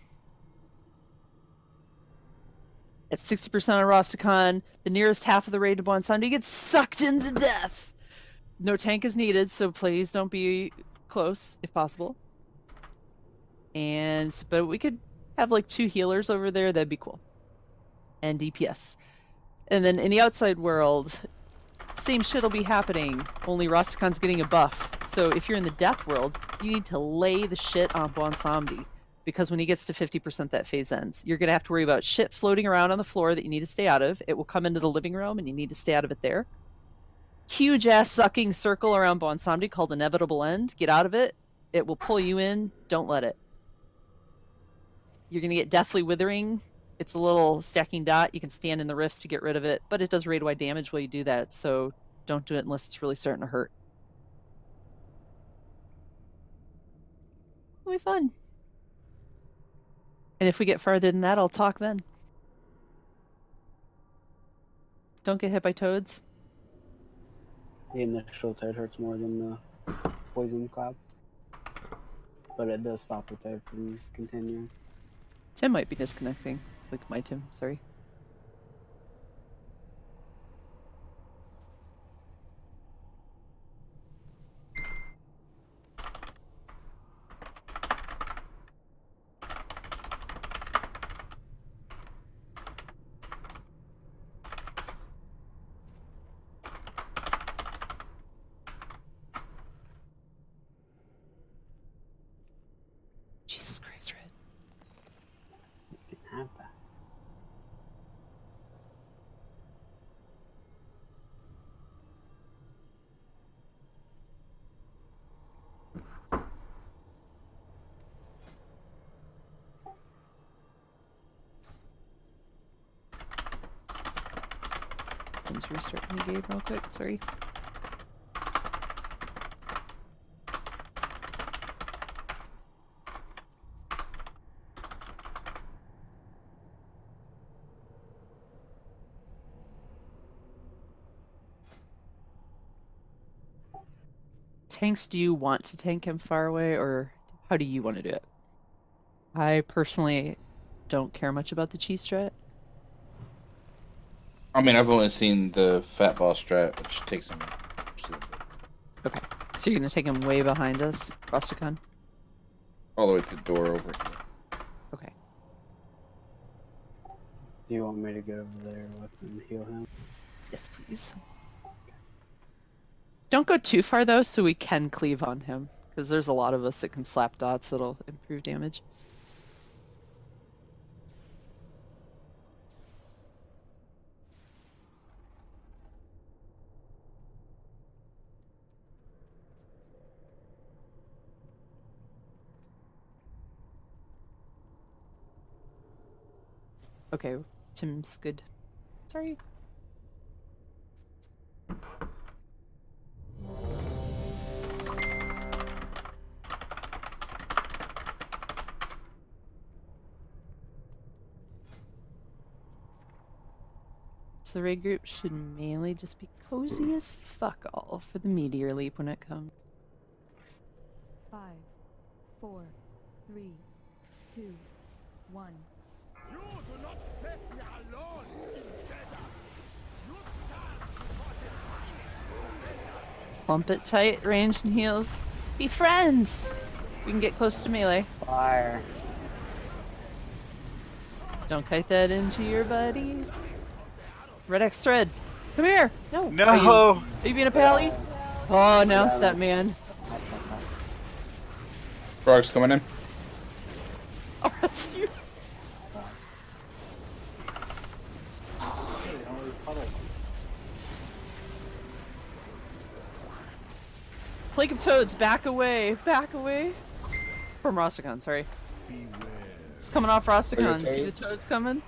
At 60% on Rastakhan, the nearest half of the raid to Bonsamdi gets sucked into death. No tank is needed, so please don't be close if possible. But we could have like 2 healers over there, that'd be cool. And DPS. And then in the outside world, same shit will be happening, only Rastakhan's getting a buff. So if you're in the death world, you need to lay the shit on Bonsamdi. Because when he gets to 50%, that phase ends. You're going to have to worry about shit floating around on the floor that you need to stay out of. It will come into the living room, and you need to stay out of it there. Huge-ass sucking circle around Bonsamdi called Inevitable End. Get out of it. It will pull you in. Don't let it. You're going to get Deathly Withering. It's a little stacking dot. You can stand in the rifts to get rid of it, but it does raid-wide damage while you do that, so don't do it unless it's really starting to hurt. It'll be fun. And if we get farther than that, I'll talk then. Don't get hit by toads. The initial toad hurts more than the poison cloud. But it does stop the toad from continuing. Tim might be disconnecting. Like my Tim, sorry. Jesus Christ, Red. You can have that. Let's restart the game real quick, sorry. Tanks, do you want to tank him far away, or how do you want to do it? I personally don't care much about the cheese strat. I mean, I've only seen the fat boss strat, which takes him. Okay, so you're gonna take him way behind us, Rastakhan? All the way to the door over here. Okay. Do you want me to get over there with and heal him? Yes, please. Don't go too far though, so we can cleave on him, because there's a lot of us that can slap dots that'll improve damage. Okay, Tim's good. Sorry. So the raid group should mainly just be cozy as fuck all for the meteor leap when it comes. 5, 4, 3, 2, 1. You do not face me alone, Invader. You Lump it tight, ranged and heals. Be friends! We can get close to melee. Fire. Don't kite that into your buddies. Red X Thread, come here! No! No! Are you being a pally? Oh, now it's that man. Frog's coming in. I'll arrest you. Plague of Toads, back away. Back away. From Rosticon, sorry. It's coming off Rosticon. okay? See the toads coming?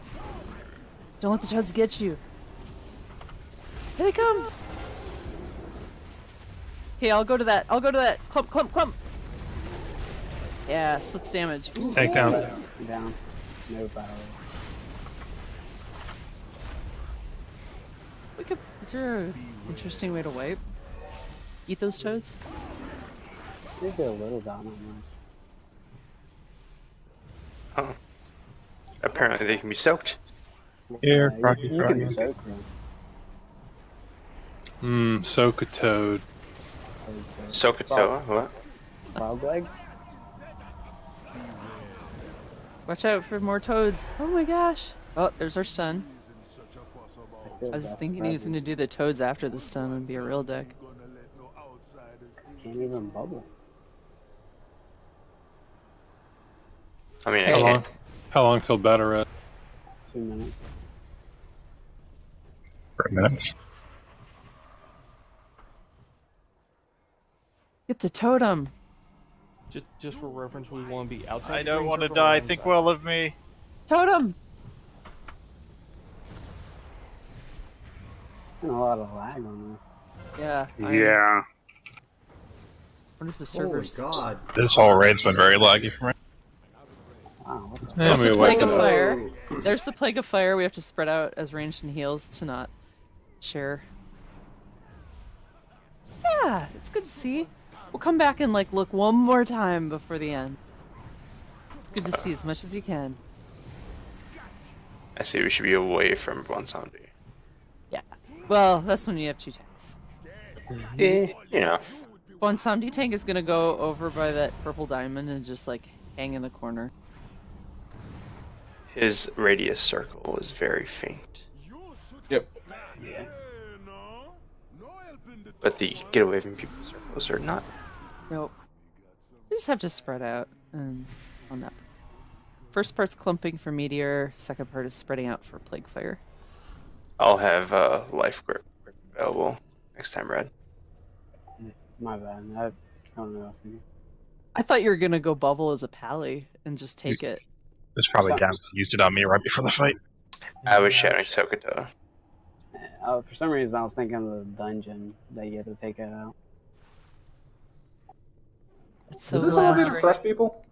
Don't let the toads get you. Here they come. Okay, I'll go to that. I'll go to that. Clump, clump, clump. Yeah, splits damage. Ooh. Take down. Down. No power. We could. Is there an interesting way to wipe? Eat those toads? I think they're a little down on Huh. Apparently they can be soaked. Here, mine. Rocky, You Rocky. can soak them. Soak a toad. Soak a toe. What? Frog legs? Watch out for more toads. Oh my gosh. Oh, there's our stun. I was thinking he was going to do the toads after the stun and be a real dick. Can't even bubble. I mean, How long till battle? 2 minutes. 3 minutes. Get the totem. Just for reference, we want to be outside. I don't want to die. Think well of me. Totem. A lot of lag on this. Yeah. Yeah. I wonder if the Holy servers. God. This whole raid's been very laggy for me. Wow. There's the plague of fire. There's the plague of fire. We have to spread out as ranged and heals to not share. Yeah, it's good to see. We'll come back and like look one more time before the end. It's good to see as much as you can. I say we should be away from one zombie. Yeah. Well, that's when you have 2 tanks. You know. One zombie tank is gonna go over by that purple diamond and just like hang in the corner. His radius circle is very faint. Yep. Yeah. But the get away from people circles are not. Nope. You just have to spread out and on that. First part's clumping for meteor. Second part is spreading out for plague fire. I'll have life grip available next time, Red. My bad. I don't know what I was thinking. I thought you were gonna go bubble as a pally and just take it. It's probably down because he used it on me right before the fight. I was shouting Sokoto. For some reason, I was thinking of the dungeon that you had to take it out. It's so Is this all last these fresh people?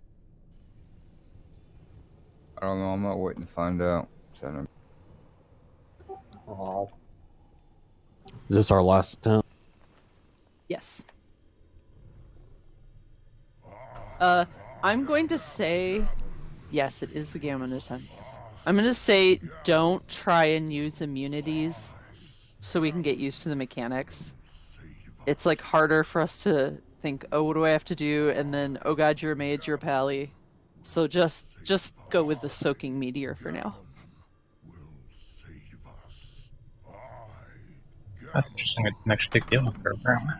I don't know. I'm not waiting to find out. Oh. Is this our last attempt? Yes. I'm going to say, yes, it is the Gammon attempt. I'm going to say don't try and use immunities so we can get used to the mechanics. It's like harder for us to think, oh, what do I have to do? And then, oh god, you're a mage, you're a pally. So just go with the soaking meteor for now. That's interesting. It's an extra big deal for apparently.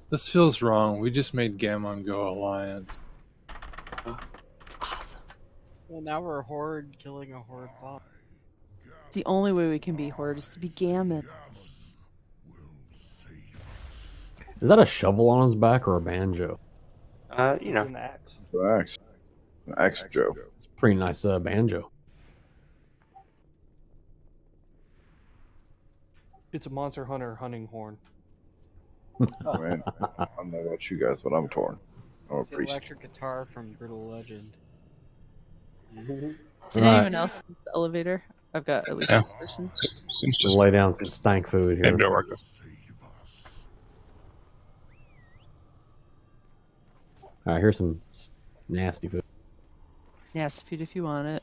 This feels wrong. We just made Gammon go Alliance. It's awesome. Well, now we're a horde killing a horde bot. The only way we can be Horde is to be Gammon. Is that a shovel on his back or a banjo? You know. An axe. Axe. An axe, Joe. It's a pretty nice banjo. It's a monster hunter hunting horn. Oh, man. I don't know about you guys, but I'm torn. I'm a It's the priest. electric guitar from Brutal Legend. Did Right. anyone else use the elevator? I've got at least Yeah. one person. Seems Just lay down some stank food here. maybe it'll work. Alright, here's some nasty food. Nasty food if you want it.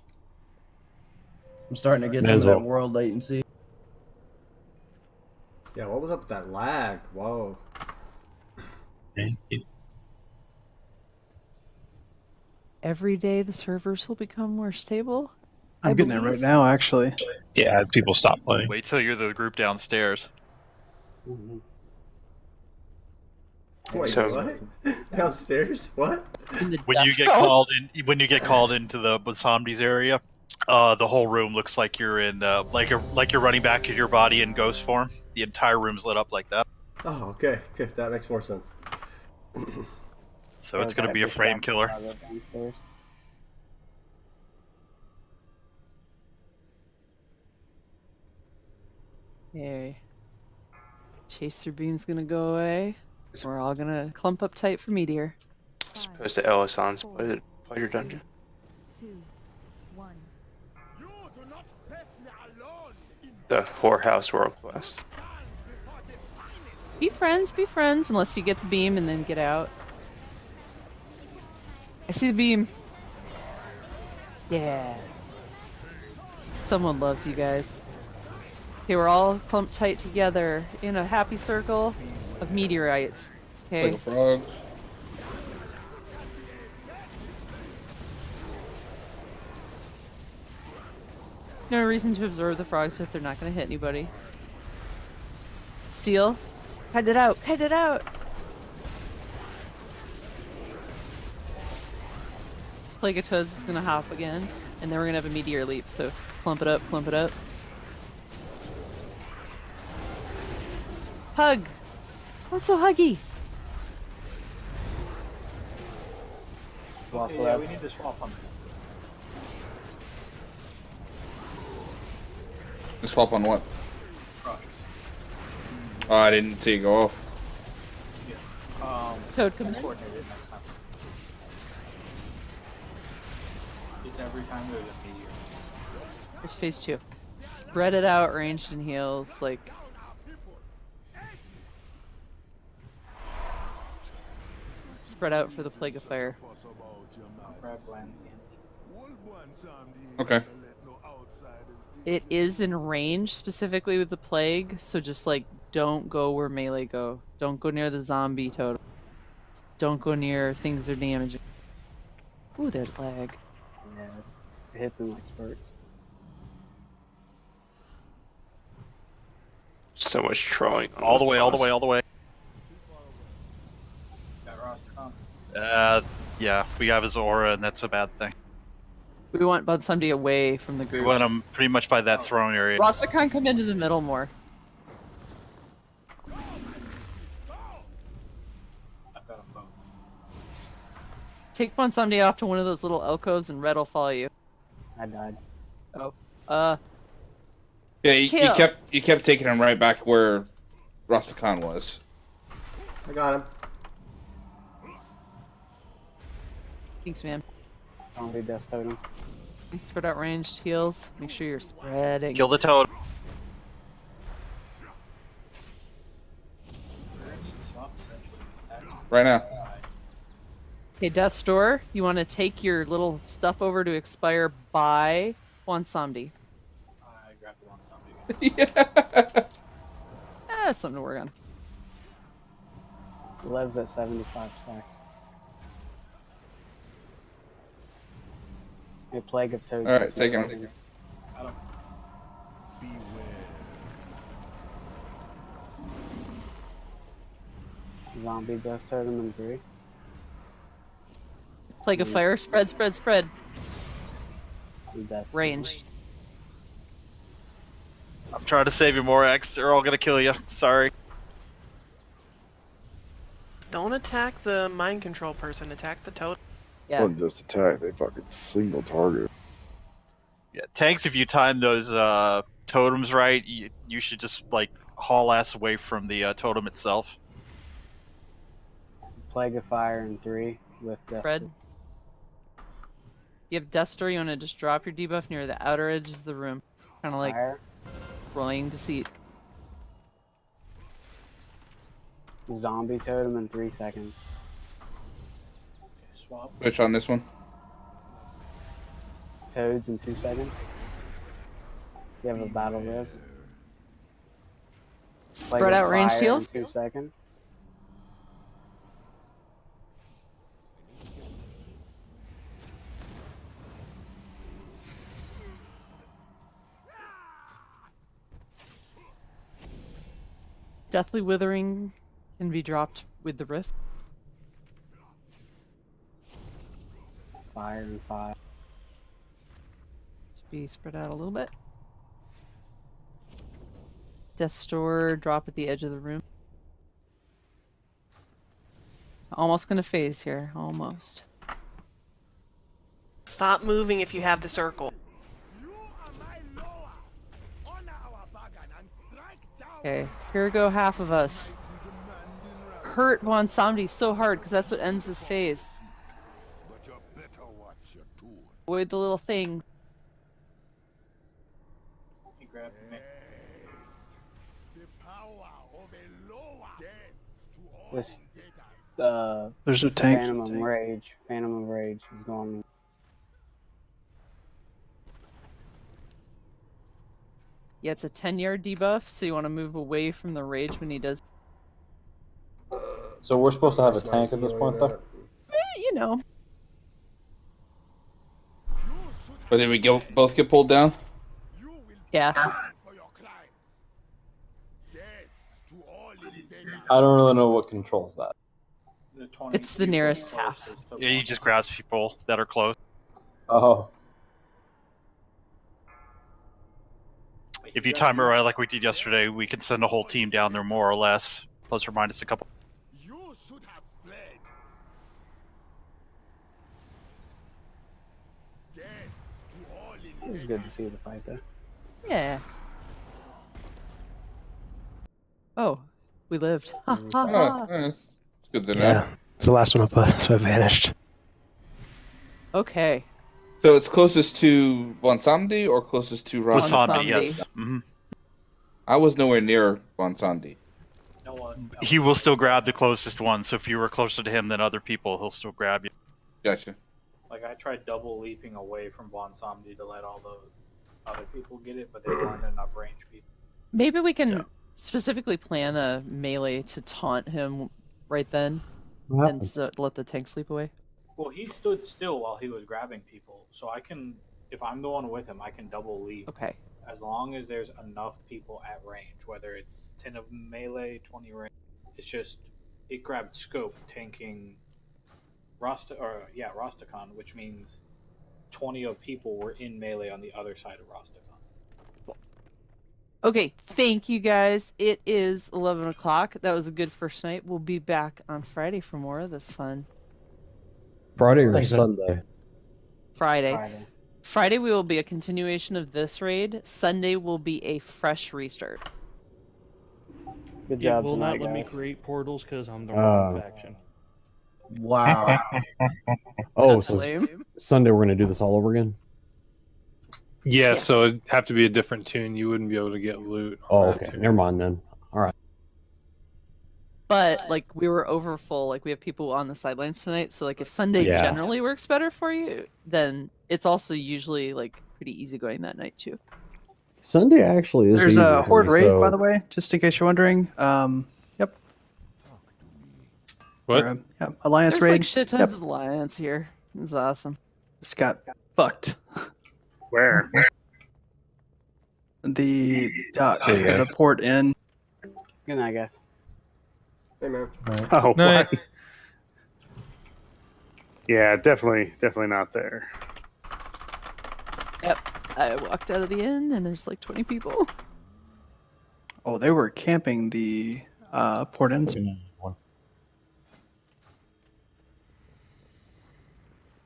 I'm starting to get May some as of that well. world latency. Yeah, what was up with that lag? Whoa. Every day the servers will become more stable. I'm getting it right now, actually. Yeah, as people stop playing. Wait till you're the group downstairs. Wait, So- what? Downstairs? What? When you get called into the zombies area, the whole room looks like you're in like you're running back in your body in ghost form. The entire room's lit up like that. Oh, okay. Okay, that makes more sense. So it's going to be a frame killer. Downstairs. Yay. Chaser beam's gonna go away. We're all gonna clump up tight for meteor. Supposed to Elison's pleasure dungeon. 2, 1. The whorehouse world quest. Be friends, unless you get the beam and then get out. I see the beam. Yeah. Someone loves you guys. Okay, we're all clumped tight together in a happy circle of meteorites. Okay. Like frogs. No reason to absorb the frogs if they're not going to hit anybody. Seal. Kite it out. Kite it out. Plague of Toads is going to hop again. And then we're going to have a meteor leap. So clump it up, clump it up. Hug. I'm so huggy. Okay, yeah, we need to swap on The swap on what? Crush. Oh, I didn't see it go off. Yeah. Toad coming in. Coordinate it next time. It's every time there's a meteor. There's phase 2. Spread it out, ranged and heals. Like. Spread out for the Plague of Fire. Okay. It is in range specifically with the Plague, so just like don't go where melee go. Don't go near the zombie totem. Don't go near things they're damaging. Ooh, there's lag. Yeah, it hits in like spurts. So much trolling. All the way, all the way, all the way. Got Ross to come. Yeah, we have his aura, and that's a bad thing. We want Bud Sunday away from the We group. want him pretty much by that throne area. Rastakhan, come into the middle more. I've got a bow. Take Bud Sunday off to one of those little alcoves and Red will follow you. I died. Oh. Yeah, you Kill. kept taking him right back where Rastakhan was. I got him. Thanks, man. Zombie death totem. Spread out ranged heals. Make sure you're spreading. Kill the toad. Right now. Okay, Death's Door, you want to take your little stuff over to expire by Wansamdi. I grabbed the one zombie. That's something to work on. Lives at 75 stacks. A plague of toads. Alright, take him. Got him. Zombie death totem in 3. Plague of Fire, spread, spread, spread. Death. Ranged. I'm trying to save you, Morax. They're all gonna kill you. Sorry. Don't attack the mind control person. Attack the toad. Yeah. Wasn't just attack, they fucking single target. Yeah, tanks. If you time those totems right, you should just like haul ass away from the totem itself. Plague of Fire in 3 with death. Spread. You have Death's Door, you want to just drop your debuff near the outer edges of the room. Kind of like Fire. rolling deceit. Zombie totem in 3 seconds. Swap. Switch on this one. Toads in 2 seconds. You have a battle risk. Spread out ranged heals. 2 seconds. Deathly Withering can be dropped with the Rift. Fire and 5. To be spread out a little bit. Death's Door, drop at the edge of the room. Almost gonna phase here. Almost. Stop moving if you have the circle. Okay, here go half of us. Hurt Von Samdi so hard because that's what ends this phase. Avoid the little thing. He grabbed me. This There's a tank. Phantom of Rage. Phantom of Rage is going. Yeah, it's a 10-yard debuff, so you want to move away from the rage when he does. So we're supposed to have a tank at this point, though? You know. But did we both get pulled down? Yeah. I don't really know what controls that. It's the nearest half. Yeah, he just grabs people that are close. Oh. If you time it right like we did yesterday, we can send a whole team down there more or less, plus or minus a couple. It was good to see the fight there. Yeah. Oh, we lived. It's good to know. Yeah, it's the last one up, so I vanished. Okay. So it's closest to Bonsandi or closest to Ron? Bonsandi, yes. Mm-hmm. I was nowhere near Bonsandi. He will still grab the closest one, so if you were closer to him than other people, he'll still grab you. Gotcha. Like, I tried double leaping away from Bon Samdi to let all the other people get it, but they weren't enough range people. Maybe we can specifically plan a melee to taunt him right then, and so let the tank sleep away. Well, he stood still while he was grabbing people, so I can, if I'm the one with him, I can double leap. Okay. As long as there's enough people at range, whether it's 10 of melee, 20 range. It's just, it grabbed scope, tanking Rostakon, which means 20 of people were in melee on the other side of Rostakon. Okay, thank you guys. It is 11 o'clock. That was a good first night. We'll be back on Friday for more of this fun. Friday or Sunday? Friday we will be a continuation of this raid. Sunday will be a fresh restart. Good Yeah, job will tonight, not let me guys. create portals because I'm the wrong faction. Wow. Oh, That's so lame. Sunday we're gonna do this all over again? Yeah, so it'd have to be a different tune. You wouldn't be able to get loot. Oh, okay. Never mind then. All right. But like we were over full, like we have people on the sidelines tonight. So like if Sunday Yeah. generally works better for you, then it's also usually like pretty easygoing that night too. Sunday actually is. There's easier a for Horde me, raid, so- by the way, just in case you're wondering. Yep. What? Or, yeah, Alliance There's raid. like shit tons Yep. of alliance here. It's awesome. Just got fucked. Where? The See you guys. the port in. Good night, guys. Hey, man. Oh, Night. what? Yeah, definitely not there. Yep. I walked out of the inn and there's like 20 people. Oh, they were camping the port ins.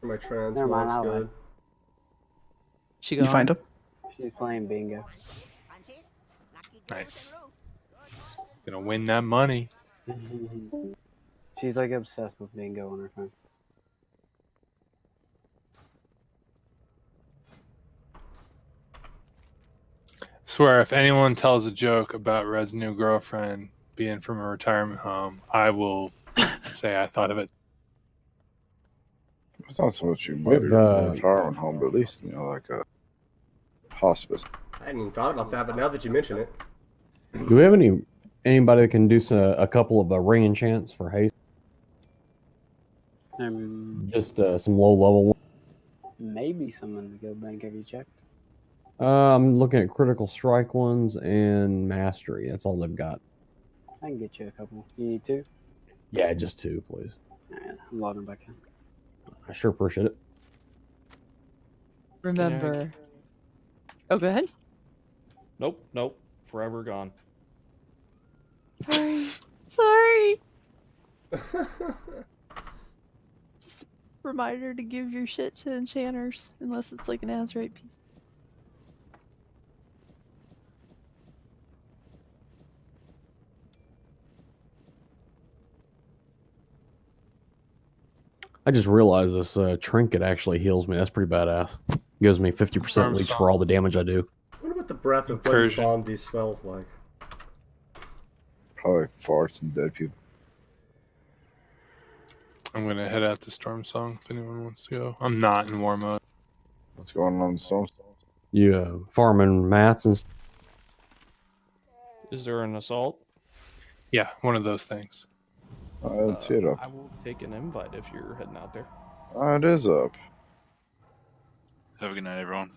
My trans Never mind, I'll good. She You find them? She's playing bingo. Nice. Gonna win that money. She's like obsessed with bingo on her phone. Swear, if anyone tells a joke about Red's new girlfriend being from a retirement home, I will say I thought of it. It's not so much you maybe a retirement home, but at least, you know, like a hospice. I hadn't even thought about that, but now that you mention it. Do we have anybody that can do a couple of ring enchants for haste? Just some low level ones. Maybe someone to go bank. Have you checked? I'm looking at critical strike ones and mastery. That's all they've got. I can get you a couple. You need two? Yeah, just two, please. Alright, I'm logging back in. I sure appreciate it. Remember. Oh, go ahead. Nope. Forever gone. Sorry. Sorry. reminder to give your shit to enchanters, unless it's like an Azurite piece. I just realized this trinket actually heals me. That's pretty badass. Gives me 50% leech for all the damage I do. I wonder what the breath of Bloody Zombie smells like. Probably farts and dead people. I'm gonna head out to Storm Song if anyone wants to go. I'm not in war mode. What's going on in Storm? You farming mats and stuff? Is there an assault? Yeah, one of those things. I didn't see it up. I will take an invite if you're heading out there. It is up. Have a good night, everyone.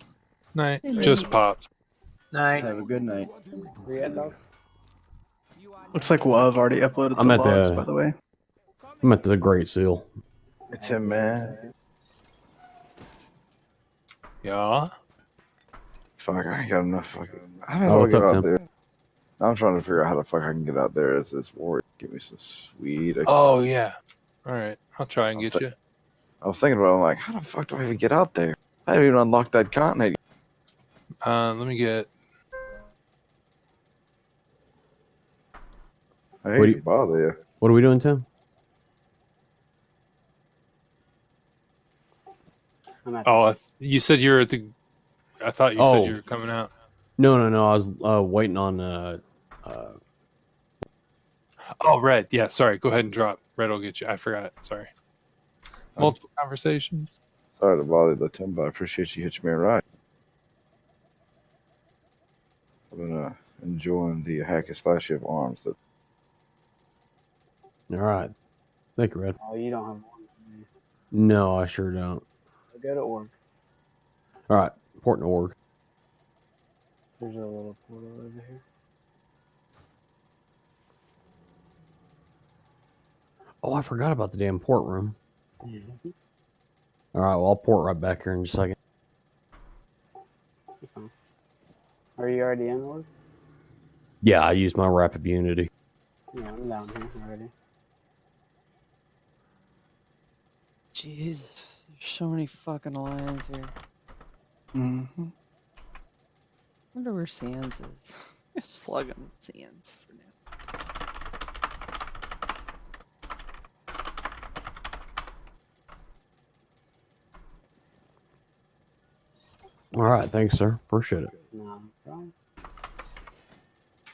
Night. Hey, Just night. popped. Night. Have a good night. Where you at, dog? Looks like Wav already uploaded the logs, by the way. I'm at the Great Seal. It's him, man. Yeah. Fuck, I ain't got enough fucking. How Oh, do I what's get up, out Tim? there? I'm trying to figure out how the fuck I can get out there as this warrior. Give me some sweet. Oh yeah. All right, I'll try and get you. I was thinking about it. I'm like, how the fuck do I even get out there? I didn't even unlock that continent. Let me get. I hate to bother you. What are we doing, Tim? Oh, you said you're at the. I thought you said you were coming out. No. I was waiting on. Oh, Red. Yeah, sorry. Go ahead and drop. Red will get you. I forgot. Sorry. Multiple conversations. Sorry to bother you, Tim, but I appreciate you hitching me a ride. I've been enjoying the hack and slashy of arms. That All right. Thank you, Red. Oh, you don't have one. No, I sure don't. Go to org. All right. Important org. There's a little portal over here. Oh, I forgot about the damn port room. Mm-hmm. All right. Well, I'll port right back here in just a second. Are you already in org? Yeah, I used my Rapid Unity. Yeah, I'm down here already. Jeez, there's so many fucking alliance here. Mm-hmm. Wonder where Sans is. Slugging Sans for now. All right. Thanks, sir. Appreciate it. No problem.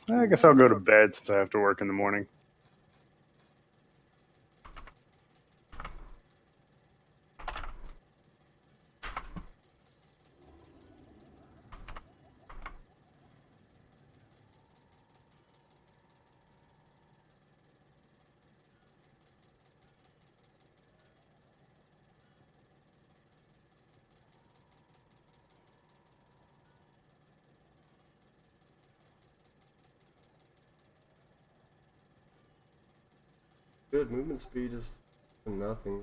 I guess I'll go to bed since I have to work in the morning. Good movement speed is nothing.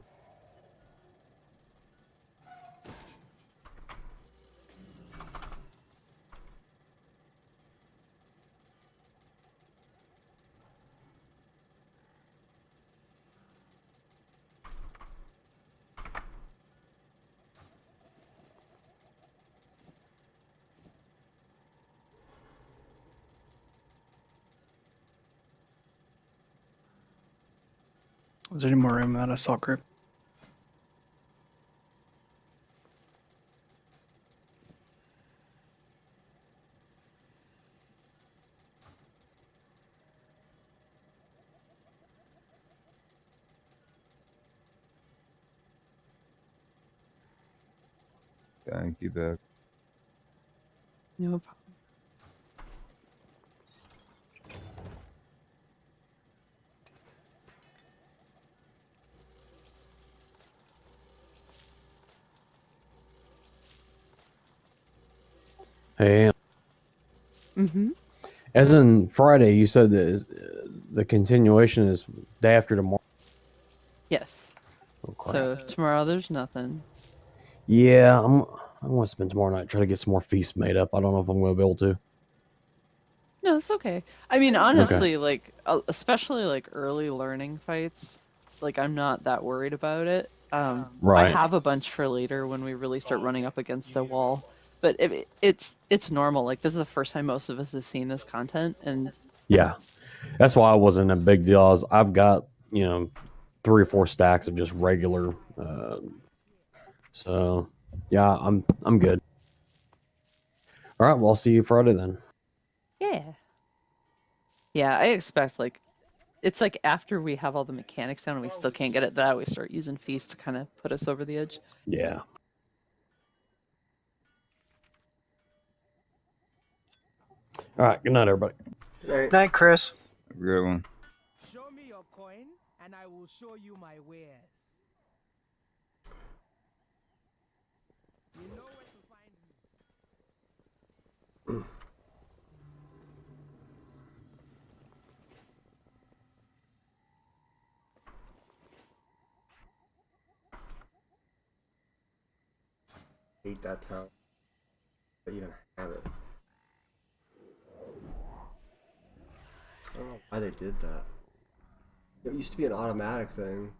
Is there any more room in that assault group? Thank you, Beck. No problem. Hey. Mm-hmm. As in Friday, you said that the continuation is day after tomorrow. Yes. Oh, crap. So tomorrow there's nothing. Yeah, I want to spend tomorrow night try to get some more feasts made up. I don't know if I'm going to be able to. No, it's okay. I mean, honestly, like, especially like early learning fights, like I'm not that worried about it. I Right. have a bunch for later when we really start running up against a wall. But it's normal. Like this is the first time most of us have seen this content, and Yeah, that's why I wasn't a big deal. I've got 3 or 4 stacks of just regular. So yeah, I'm good. All right, well, I'll see you Friday then. yeah, I expect like it's like after we have all the mechanics down and we still can't get it that we start using feast to kind of put us over the edge. Yeah. All right. Good night, everybody. Night, Chris. Have a good one. Show me your coin, and I will show you my wares. You know where to find me. Hate that town. But even have it. I don't know why they did that. It used to be an automatic thing.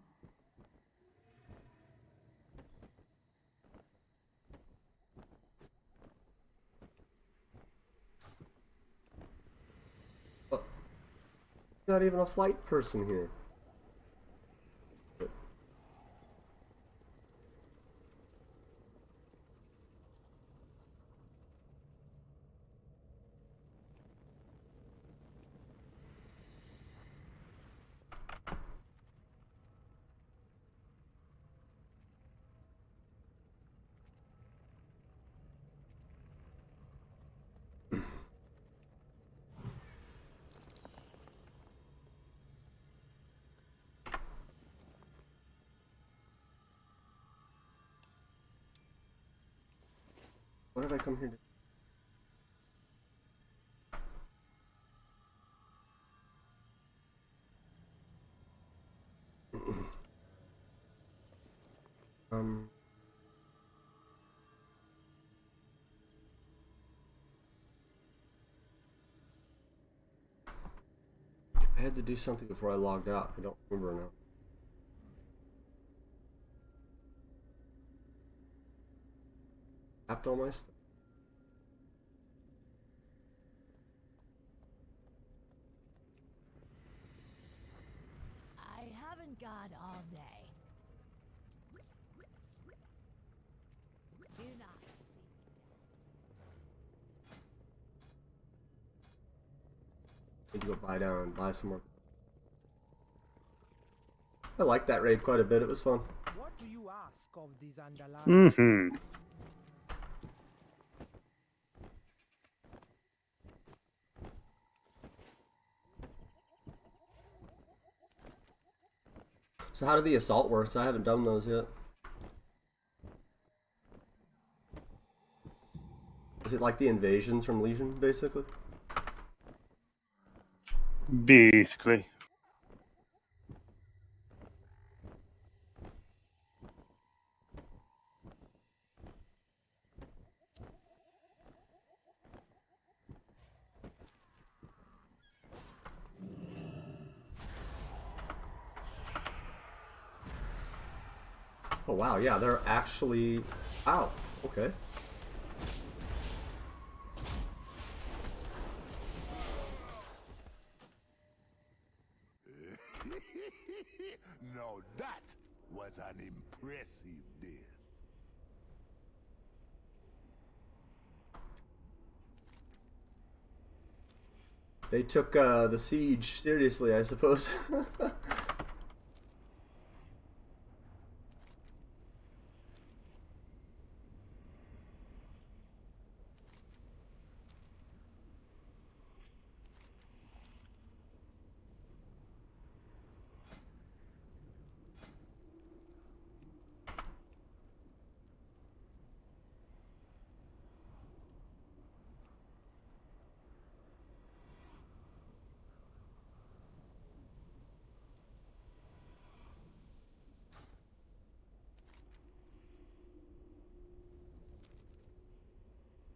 But not even a flight person here. What did I come here to? I had to do something before I logged out. I don't remember now. Tapped all my stuff. I haven't got all day. Do not. Need to go buy down and buy some more. I liked that raid quite a bit. It was fun. What do you ask of these Andalars? Mm-hmm. So how did the assault work? I haven't done those yet. Is it like the invasions from Legion, basically? Basically. Oh wow, yeah, they're actually out. Okay. Now that was an impressive deal. They took the siege seriously, I suppose.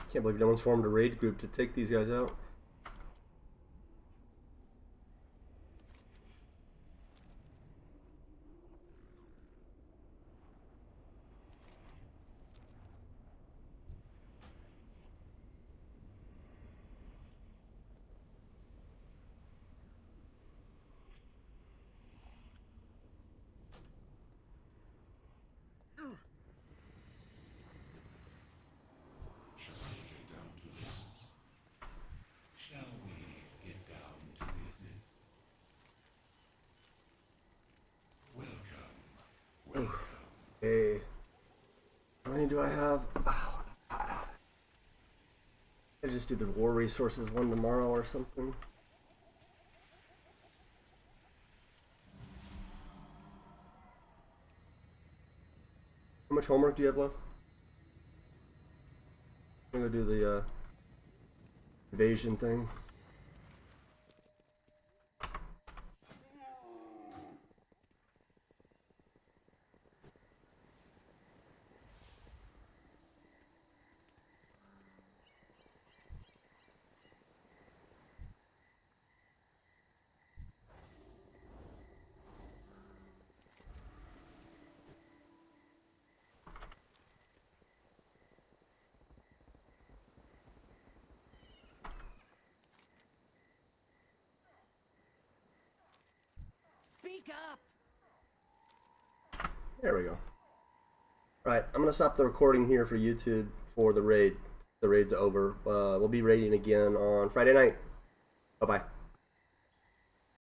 Can't believe no one's formed a raid group to take these guys out. do I have? Oh, I just do the war resources one tomorrow or something. How much homework do you have left? I'm gonna do the invasion thing. Speak up. There we go. Right, I'm gonna stop the recording here for YouTube for the raid. The raid's over. We'll be raiding again on Friday night. Bye bye.